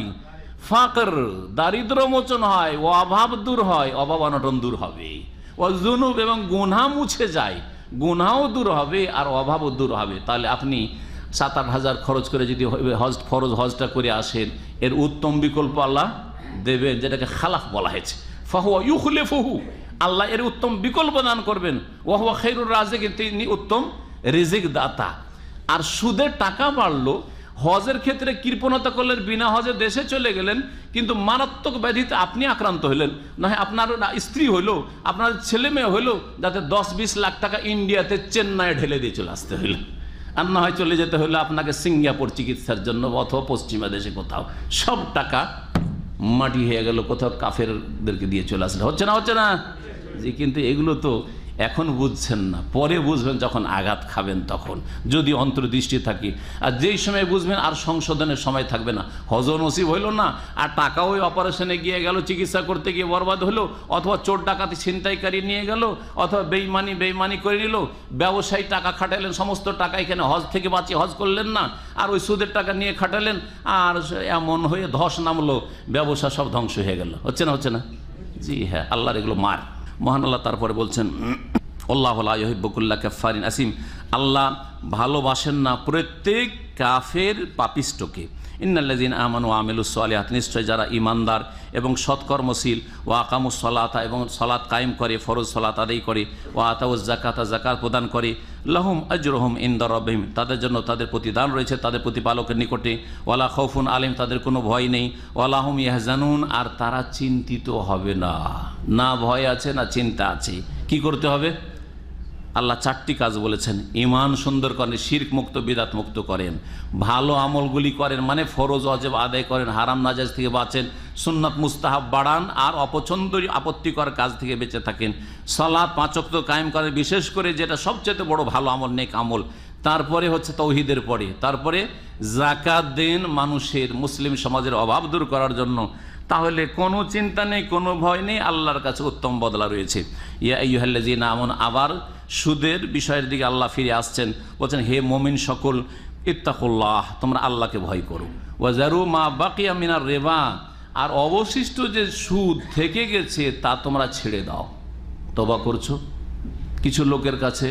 ফাকর, দারিদ্র মোচন হয়, ও অভাব দূর হয়, অভাব অনটন দূর হবে। ও যুনুব, এবং গুনাহ মুছে যায়, গুনাহও দূর হবে আর অভাবও দূর হবে। তাহলে আপনি 7-8 হাজার খরচ করে যদি হজ, ফরজ হজটা করে আসেন, এর উত্তম বিকল্প আল্লাহ দেবেন, যেটাকে খালাফ বলা হয়েছে। ফাহুয়া ইউখলিফুহু, আল্লাহ এর উত্তম বিকল্প দান করবেন। ওয়া হুয়া খায়রুর রাজিকিন, তিনি উত্তম রিজিক দাতা। আর সুদের টাকা বাড়লো, হজের ক্ষেত্রে কৃপণতা করলেন, বিনা হজে দেশে চলে গেলেন, কিন্তু মারাত্মক ব্যাধিতে আপনি আক্রান্ত হইলেন, নয় আপনার স্ত্রী হইলো, আপনার ছেলে মেয়ে হইলো, যাতে 10-20 লাখ টাকা ইন্ডিয়াতে, চেন্নাইয়ে ঢেলে দিয়ে চলে আসতে হইলো। আর না হয় চলে যেতে হলো আপনাকে সিঙ্গাপুর চিকিৎসার জন্য, অথবা পশ্চিমা দেশে কোথাও। সব টাকা মাটি হয়ে গেল, কোথাও কাফেরদেরকে দিয়ে চলে আসলে। হচ্ছে না? জি, কিন্তু এগুলো তো এখন বুঝছেন না, পরে বুঝবেন যখন আঘাত খাবেন, তখন যদি অন্তর্দৃষ্টি থাকে। আর যেই সময় বুঝবেন আর সংশোধনের সময় থাকবে না। হজ নসিব হইল না, আর টাকা ওই অপারেশনে গিয়ে গেল, চিকিৎসা করতে গিয়ে বরবাদ হলো, অথবা চোর ডাকাতি ছিনতাইকারী নিয়ে গেল, অথবা বেইমানি করে নিল, ব্যবসায়ী টাকা খাটালেন, সমস্ত টাকা এখানে হজ থেকে বাঁচিয়ে হজ করলেন না, আর ওই সুদের টাকা নিয়ে খাটালেন, আর এমন হয়ে ধস নামলো, ব্যবসা সব ধ্বংস হয়ে গেল। হচ্ছে না? জি হ্যাঁ, আল্লাহর এগুলো মার। মহান আল্লাহ তারপরে বলছেন, আল্লাহু লা ইউহিব্বু কুল্লা কাফফারিন আসিম, আল্লাহ ভালোবাসেন না প্রত্যেক কাফের পাপিষ্টকে। ইন্নাল্লাযীনা আমানু ওয়া আমিলুস সালিহাত, নিশ্চয় যারা ঈমানদার এবং সৎকর্মশীল, ওয়া আকামুস সালাতা, এবং সালাত কায়েম করে, ফরজ সালাত আদায় করে, ওয়া আতাউজ যাকাতা, যাকাত প্রদান করে, লাহুম আজরুহুম ইনদা রাব্বিহিম, তাদের জন্য তাদের প্রতিদান রয়েছে তাদের প্রতিপালকের নিকটে। ওয়ালা খাউফুন আলাইহিম, তাদের কোনো ভয় নেই। ওয়ালা হুম ইয়াহজানুন, আর তারা চিন্তিত হবে না। না ভয় আছে, না চিন্তা আছে। কি করতে হবে? আল্লাহ 4টি কাজ বলেছেন। ঈমান সুন্দর করেন, শিরক মুক্ত, বিদআত মুক্ত করেন, ভালো আমলগুলি করেন, মানে ফরজ ওয়াজিব আদায় করেন, হারাম নাজায়েজ থেকে বাঁচেন, সুন্নাত মুস্তাহাব বাড়ান, আর অপছন্দনীয় আপত্তিকর কাজ থেকে বেঁচে থাকেন। সালাত 5 ওয়াক্ত কায়েম করেন, বিশেষ করে যেটা সবচেয়ে বড় ভালো আমল, নেক আমল, তারপরে হচ্ছে তৌহিদের পরে, তারপরে যাকাত দেন মানুষের, মুসলিম সমাজের অভাব দূর করার জন্য, তাহলে কোনো চিন্তা নেই, কোনো ভয় নেই, আল্লাহর কাছে উত্তম বদলা রয়েছে। ইয়া আইয়ুহাল্লাযীনা আমানু, আবার সুদের বিষয়ের দিকে আল্লাহ ফিরে আসছেন, বলছেন হে মুমিন সকল, ইত্তাকুল্লাহ, তোমরা আল্লাহকে ভয় করো, ওয়াজারু মা বাকিয়া মিনার রিবা, আর অবশিষ্ট যে সুদ থেকে গেছে তা তোমরা ছেড়ে দাও। তওবা করছো, কিছু লোকের কাছে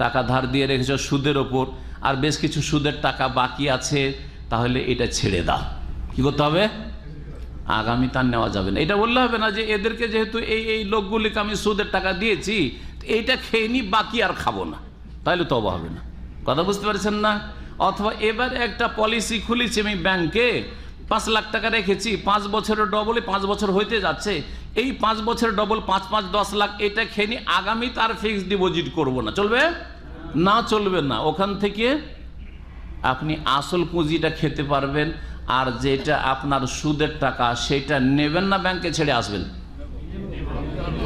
টাকা ধার দিয়ে রেখেছো সুদের ওপর, আর বেশ কিছু সুদের টাকা বাকি আছে, তাহলে এটা ছেড়ে দাও। কি করতে হবে? আগামী তার নেওয়া যাবে না। এটা বললে হবে না যে এদেরকে যেহেতু এই লোকগুলিকে আমি সুদের টাকা দিয়েছি, এইটা খেয়ে নি, বাকি আর খাবো না, তাহলে তওবা হবে না। কথা বুঝতে পারছেন না? অথবা এবার একটা পলিসি খুলেছি আমি ব্যাংকে, 5 লাখ টাকা রেখেছি, 5 বছরের ডবল, 5 বছর হইতে যাচ্ছে, এই 5 বছরের ডবল 5 10 লাখ, এটা খেয়ে নি, আগামী তার ফিক্সড ডিপোজিট করবো না, চলবে না? চলবে না। ওখান থেকে আপনি আসল পুঁজিটা খেতে পারবেন, আর যেটা আপনার সুদের টাকা সেটা নেবেন না, ব্যাংকে ছেড়ে আসবেন,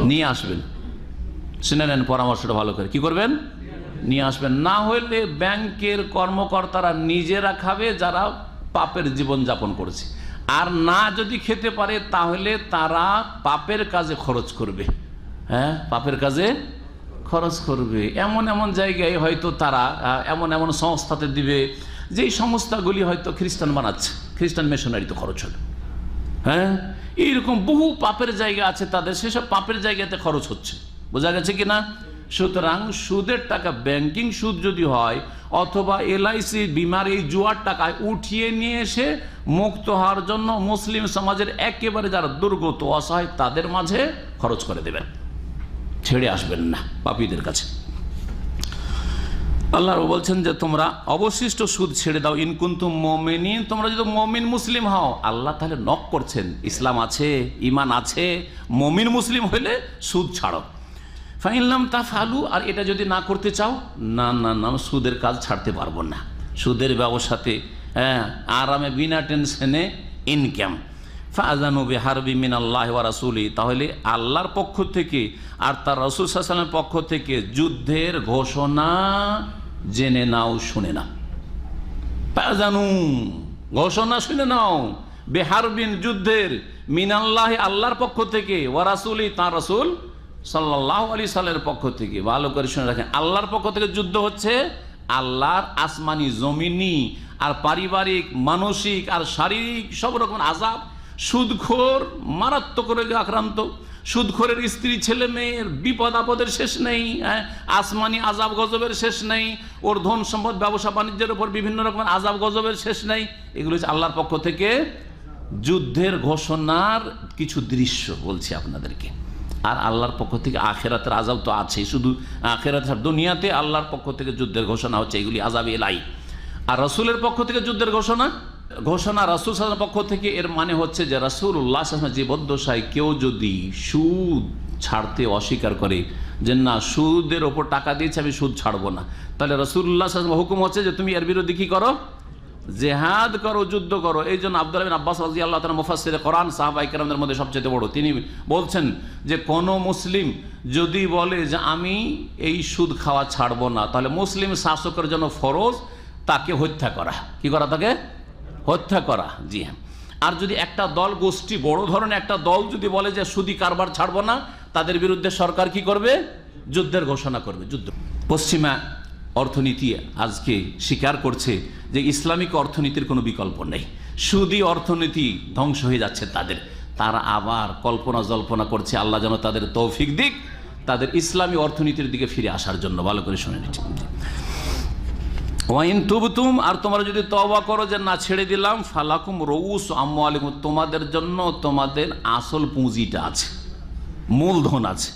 নিয়ে আসবেন। শুনে নেন পরামর্শটা ভালো করে, কি করবেন? নিয়ে আসবেন। না হলে ব্যাংকের কর্মকর্তারা নিজেরা খাবে, যারা পাপের জীবন যাপন করেছে, আর না যদি খেতে পারে তাহলে তারা পাপের কাজে খরচ করবে। হ্যাঁ, পাপের কাজে খরচ করবে। এমন এমন জায়গায় হয়তো তারা এমন এমন সংস্থাতে দিবে, যেই সংস্থাগুলি হয়তো খ্রিস্টান বানাচ্ছে, খ্রিস্টান মিশনারিতে খরচ হলো। হ্যাঁ, এইরকম বহু পাপের জায়গা আছে তাদের, সেসব পাপের জায়গাতে খরচ হচ্ছে। বোঝা গেছে কিনা? সুতরাং সুদের টাকা, ব্যাংকিং সুদ যদি হয়, অথবা এলআইসি বিমার এই জুয়ার টাকায় উঠিয়ে নিয়ে এসে মুক্ত হওয়ার জন্য মুসলিম সমাজের একেবারে যারা দুর্গত অসহায় তাদের মাঝে খরচ করে দেবেন, ছেড়ে আসবেন না পাপীদের কাছে। আল্লাহ বলছেন যে তোমরা অবশিষ্ট সুদ ছেড়ে দাও, ইন কুনতুম মুমিনিন, তোমরা যদি মুমিন মুসলিম হও। আল্লাহ তাহলে নক করছেন, ইসলাম আছে, ইমান আছে, মুমিন মুসলিম হইলে সুদ ছাড়ো। ফাইন লাম তাফআলু, আর এটা যদি না করতে চাও, না না না, সুদের কাজ ছাড়তে পারবো না, সুদের ব্যবসাতে আরামে বিনা টেনশনে ইনকাম। ফাআযানু বিহারবি মিনাল্লাহি ওয়া রাসূলি, তাহলে আল্লাহর পক্ষ থেকে আর তার রাসূল সাল্লাল্লাহু আলাইহি ওয়াসাল্লামের পক্ষ থেকে যুদ্ধের ঘোষণা জেনে নাও, শুনে নাও। ফাআযানু, ঘোষণা শুনে নাও, বিহারবিন, যুদ্ধের, মিনাল্লাহি, আল্লাহর পক্ষ থেকে, ওয়া রাসূলি, তার রাসূল সাল্লাল্লাহু আলাইহি সাল্লামের পক্ষ থেকে। ভালো করে শুনে রাখেন, আল্লাহর পক্ষ থেকে যুদ্ধ হচ্ছে, আল্লাহর আসমানি, জমিনি আর পারিবারিক, মানসিক আর শারীরিক সব রকম আযাব। সুদখোর মারাত্মক রোগে আক্রান্ত, সুদখোরের স্ত্রী ছেলে মেয়ের বিপদ আপদের শেষ নেই, আসমানি আযাব গজবের শেষ নেই, ওর ধন সম্পদ ব্যবসা বাণিজ্যের উপর বিভিন্ন রকমের আযাব গজবের শেষ নেই। এগুলো হচ্ছে আল্লাহর পক্ষ থেকে যুদ্ধের ঘোষণার কিছু দৃশ্য বলছি আপনাদেরকে। আর আল্লাহর পক্ষ থেকে আখেরাতের আযাব তো আছেই, শুধু আখেরাত, দুনিয়াতে আল্লাহর পক্ষ থেকে যুদ্ধের ঘোষণা হচ্ছে, এগুলি আযাব এলাই। আর রাসূলের পক্ষ থেকে যুদ্ধের ঘোষণা রাসূল সাল্লাল্লাহু আলাইহি ওয়াসাল্লামের পক্ষ থেকে, এর মানে হচ্ছে যে রাসূলুল্লাহ সাল্লাল্লাহু আলাইহি ওয়াসাল্লাম জীবদ্দশায় কেউ যদি সুদ ছাড়তে অস্বীকার করে, যে না সুদের ওপর টাকা দিয়েছে আমি সুদ ছাড়বো না, তাহলে রাসূলুল্লাহ সাল্লাল্লাহু আলাইহি ওয়াসাল্লাম হুকুম হচ্ছে যে তুমি এর বিরুদ্ধে কি করো? জেহাদ করো, যুদ্ধ করো। এই জন্য আব্দুল্লাহ বিন আব্বাস রাদিয়াল্লাহু তাআলা মুফাসসিরে কোরআন, সাহাবায়ে কেরামদের মধ্যে সবচেয়ে বড়, তিনি বলছেন যে কোনো মুসলিম যদি বলে যে আমি এই সুদ খাওয়া ছাড়বো না, তাহলে মুসলিম শাসকের জন্য ফরজ তাকে হত্যা করা। কি করা? তাকে হত্যা করা। জি হ্যাঁ। আর যদি একটা দল, গোষ্ঠী, বড় ধরনের একটা দল যদি বলে যে সুদি কারবার ছাড়বো না, তাদের বিরুদ্ধে সরকার কি করবে? যুদ্ধের ঘোষণা করবে। যুদ্ধ। পশ্চিমা অর্থনীতি আজকে স্বীকার করছে যে ইসলামিক অর্থনীতির কোনো বিকল্প নেই, সুদি অর্থনীতি ধ্বংস হয়ে যাচ্ছে তাদের। তারা আবার কল্পনা জল্পনা করছে, আল্লাহ যেন তাদের তৌফিক দিক তাদের ইসলামী অর্থনীতির দিকে ফিরে আসার জন্য। ভালো করে শুনে নিচ্ছি। ওয়াইন তুবতুম, আর তোমরা যদি তওবা করো যে না ছেড়ে দিলাম, ফালাকুম রউস আমওয়ালিকুম, তোমাদের জন্য তোমাদের আসল পুঁজিটা আছে, মূলধন আছে।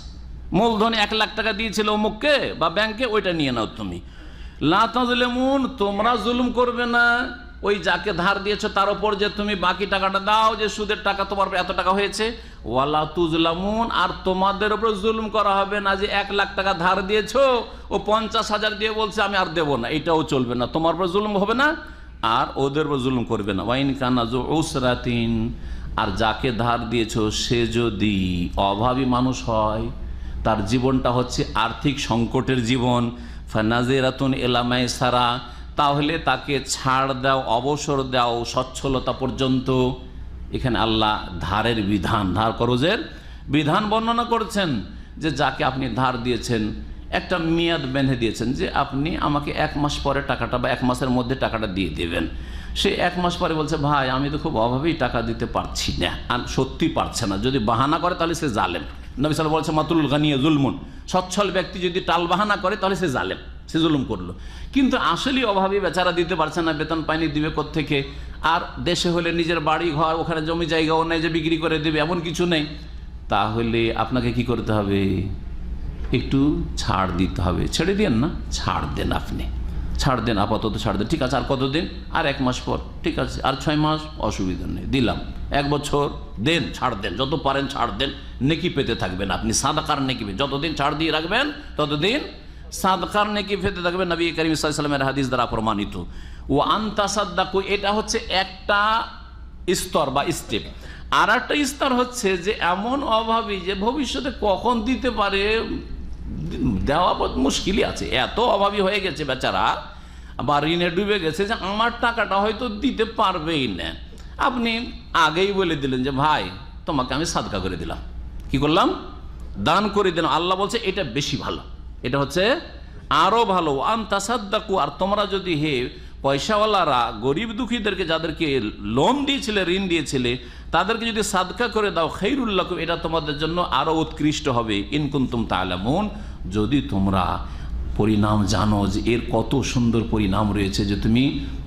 মূলধন 1 লাখ টাকা দিয়েছিল অমুককে বা ব্যাংকে, ওইটা নিয়ে নাও তুমি। লা তাজলিমুন, তোমরা জুলুম করবে না ওই যাকে ধার দিয়েছো তার উপর, যে তুমি বাকি টাকাটা দাও, যে সুদের টাকা তোমার এত টাকা হয়েছে। ওয়ালা তুজলামুন, আর তোমাদের উপর জুলুম করা হবে না, যে 1 লাখ টাকা ধার দিয়েছো, ও 50,000 দিয়ে বলছে আমি আর দেবো না, এটাও চলবে না। তোমার উপর জুলুম হবে না, আর ওদের উপর জুলুম করবে না। ওয়াইন কানা যু উসরাতিন, আর যাকে ধার দিয়েছো সে যদি অভাবী মানুষ হয়, তার জীবনটা হচ্ছে আর্থিক সংকটের জীবন, ফানাজিরাতুন ইলা মাইসারা, তাহলে তাকে ছাড় দাও, অবসর দাও সচ্ছলতা পর্যন্ত। এখানে আল্লাহ ধারের বিধান, ধার করজের বিধান বর্ণনা করছেন, যে যাকে আপনি ধার দিয়েছেন একটা মেয়াদ বেঁধে দিয়েছেন, যে আপনি আমাকে 1 মাস পরে টাকাটা বা 1 মাসের মধ্যে টাকাটা দিয়ে দেবেন। সে 1 মাস পরে বলছে ভাই আমি তো খুব অভাবেই টাকা দিতে পারছি না, আর সত্যি পারছে না, যদি বাহানা করে তাহলে সে জালেম। নবী সাল্লাল্লাহু আলাইহি ওয়াসাল্লাম বলছে মাতুল গানিয়া জুলমুন, সচ্ছল ব্যক্তি যদি টাল বাহানা করে তাহলে সে জালেম, সে জুলুম করলো। কিন্তু আসলেই অভাবী বেচারা দিতে পারছে না, বেতন পায়নি, দিবে কোত্থেকে? আর দেশে হলে নিজের বাড়ি ঘর, ওখানে জমি জায়গাও নেই যে বিক্রি করে দেবে, এমন কিছু নেই। তাহলে আপনাকে কি করতে হবে? একটু ছাড় দিতে হবে। ছেড়ে দেন না, ছাড় দেন, আপনি ছাড় দেন, আপাতত ছাড় দেন। ঠিক আছে, আর কতদিন? আর 1 মাস পর। ঠিক আছে, আর 6 মাস, অসুবিধা নেই, দিলাম। 1 বছর দেন, ছাড় দেন, যত পারেন ছাড় দেন, নেকি পেতে থাকবেন আপনি, সাদাকার নেকি। যতদিন ছাড় দিয়ে রাখবেন ততদিন সাদকার নেকি পেতে থাকবেন। নবী করিম সাল্লাল্লাহু আলাইহি ওয়াসাল্লামের হাদিস দ্বারা প্রমাণিত। ও আনতাসাদ্দাকু, এটা হচ্ছে একটা স্তর বা স্টেপ। আর একটা স্তর হচ্ছে যে এমন অভাবী যে ভবিষ্যতে কখন দিতে পারে, দেওয়া মুশকিলই আছে, এত অভাবী হয়ে গেছে বেচারা, বা ঋণে ডুবে গেছে যে আমার টাকাটা হয়তো দিতে পারবেই না। আপনি আগেই বলে দিলেন যে ভাই তোমাকে আমি সাদকা করে দিলাম, কি করলাম? দান করে দিলাম। আল্লাহ বলছে এটা বেশি ভালো, এটা হচ্ছে আরো ভালো। আনতাসাদ্দাকু, আর তোমরা যদি হে পয়সাওয়ালারা গরিব দুঃখীদেরকে, যাদেরকে লোন দিয়েছিলে, ঋণ দিয়েছিলে, তাদেরকে যদি সাদকা করে দাও, খাইরুল লাকুম, এটা তোমাদের জন্য আরো উৎকৃষ্ট হবে। ইন কুনতুম তা'লামুন, যদি তোমরা পরিণাম জানো যে এর কত সুন্দর পরিণাম রয়েছে, যে তুমি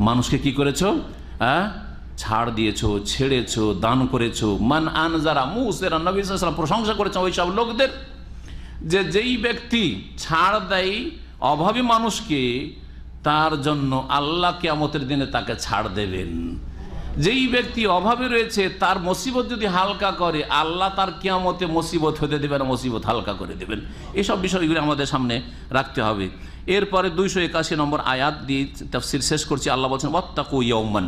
মানুষকে কি করেছো? ছাড় দিয়েছো, ছেড়েছো, দান করেছো। মান আনজারা মুসিরা, নবী সাল্লাল্লাহু আলাইহি ওয়াসাল্লাম প্রশংসা করেছেন ওই সব লোকদের, যে যেই ব্যক্তি ছাড় দেয় অভাবী মানুষকে, তার জন্য আল্লাহ কিয়ামতের দিনে তাকে ছাড় দেবেন। যেই ব্যক্তি অভাবে রয়েছে তার মুসিবত যদি হালকা করে, আল্লাহ তার কিয়ামতে মুসিবত হতে দেবেন, মুসিবত হালকা করে দেবেন। এসব বিষয়গুলি আমাদের সামনে রাখতে হবে। এরপরে 281 নম্বর আয়াত দিয়ে তাফসীর শেষ করছি। আল্লাহ বলছেন ওয়াত্তাকু ইয়াওমান,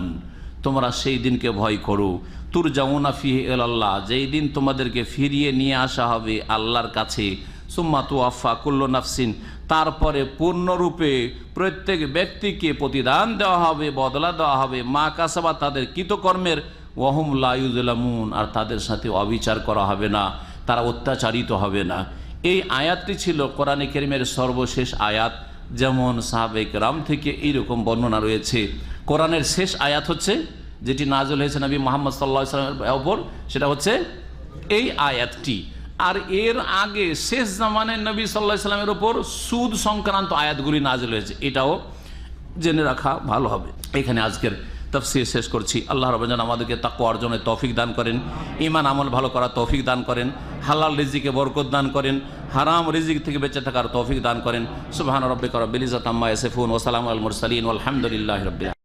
তোমরা সেই দিনকে ভয় করো, তুরজাউনা ফিহি ইলাল্লাহ, যেই দিন তোমাদেরকে ফিরিয়ে নিয়ে আসা হবে আল্লাহর কাছে। সুম্মা তুওয়াফা কুল্লু নাফসিন, তারপরে পূর্ণরূপে প্রত্যেক ব্যক্তিকে প্রতিদান দেওয়া হবে, বদলা দেওয়া হবে, মা কাসাবা, তাদের কৃতকর্মের, ওয়াহুম লা ইউযলামুন, আর তাদের সাথে অবিচার করা হবে না, তারা অত্যাচারিত হবে না। এই আয়াতটি ছিল কোরআনে কারীমের সর্বশেষ আয়াত। যেমন সাহাবায়ে কেরাম থেকে এইরকম বর্ণনা রয়েছে। কোরআনের শেষ আয়াত হচ্ছে যেটি নাযিল হয়েছে নবী মুহাম্মদ সাল্লাল্লাহু আলাইহি ওয়াসাল্লামের উপর, সেটা হচ্ছে এই আয়াতটি। আর এর আগে শেষ জামানায় নবী সাল্লাল্লাহু আলাইহি ওয়াসাল্লামের উপর সুদ সংক্রান্ত আয়াতগুলি নাযিল হয়েছে, এটাও জেনে রাখা ভালো হবে। এখানে আজকের তাফসীর শেষ করছি। আল্লাহ রাব্বুল আলামিন আমাদেরকে তাকওয়া অর্জনের তৌফিক দান করেন, ঈমান আমল ভালো করার তৌফিক দান করেন, হালাল রিজিকে বরকত দান করেন, হারাম রিজিক থেকে বেঁচে থাকার তৌফিক দান করেন। সুবহান রাব্বিকা রাব্বিল ইজ্জাতি আম্মা ইয়াসিফুন ওয়া সালামুন আলাল মুরসালিন ওয়াল হামদুলিল্লাহি রাব্বিল আলামিন।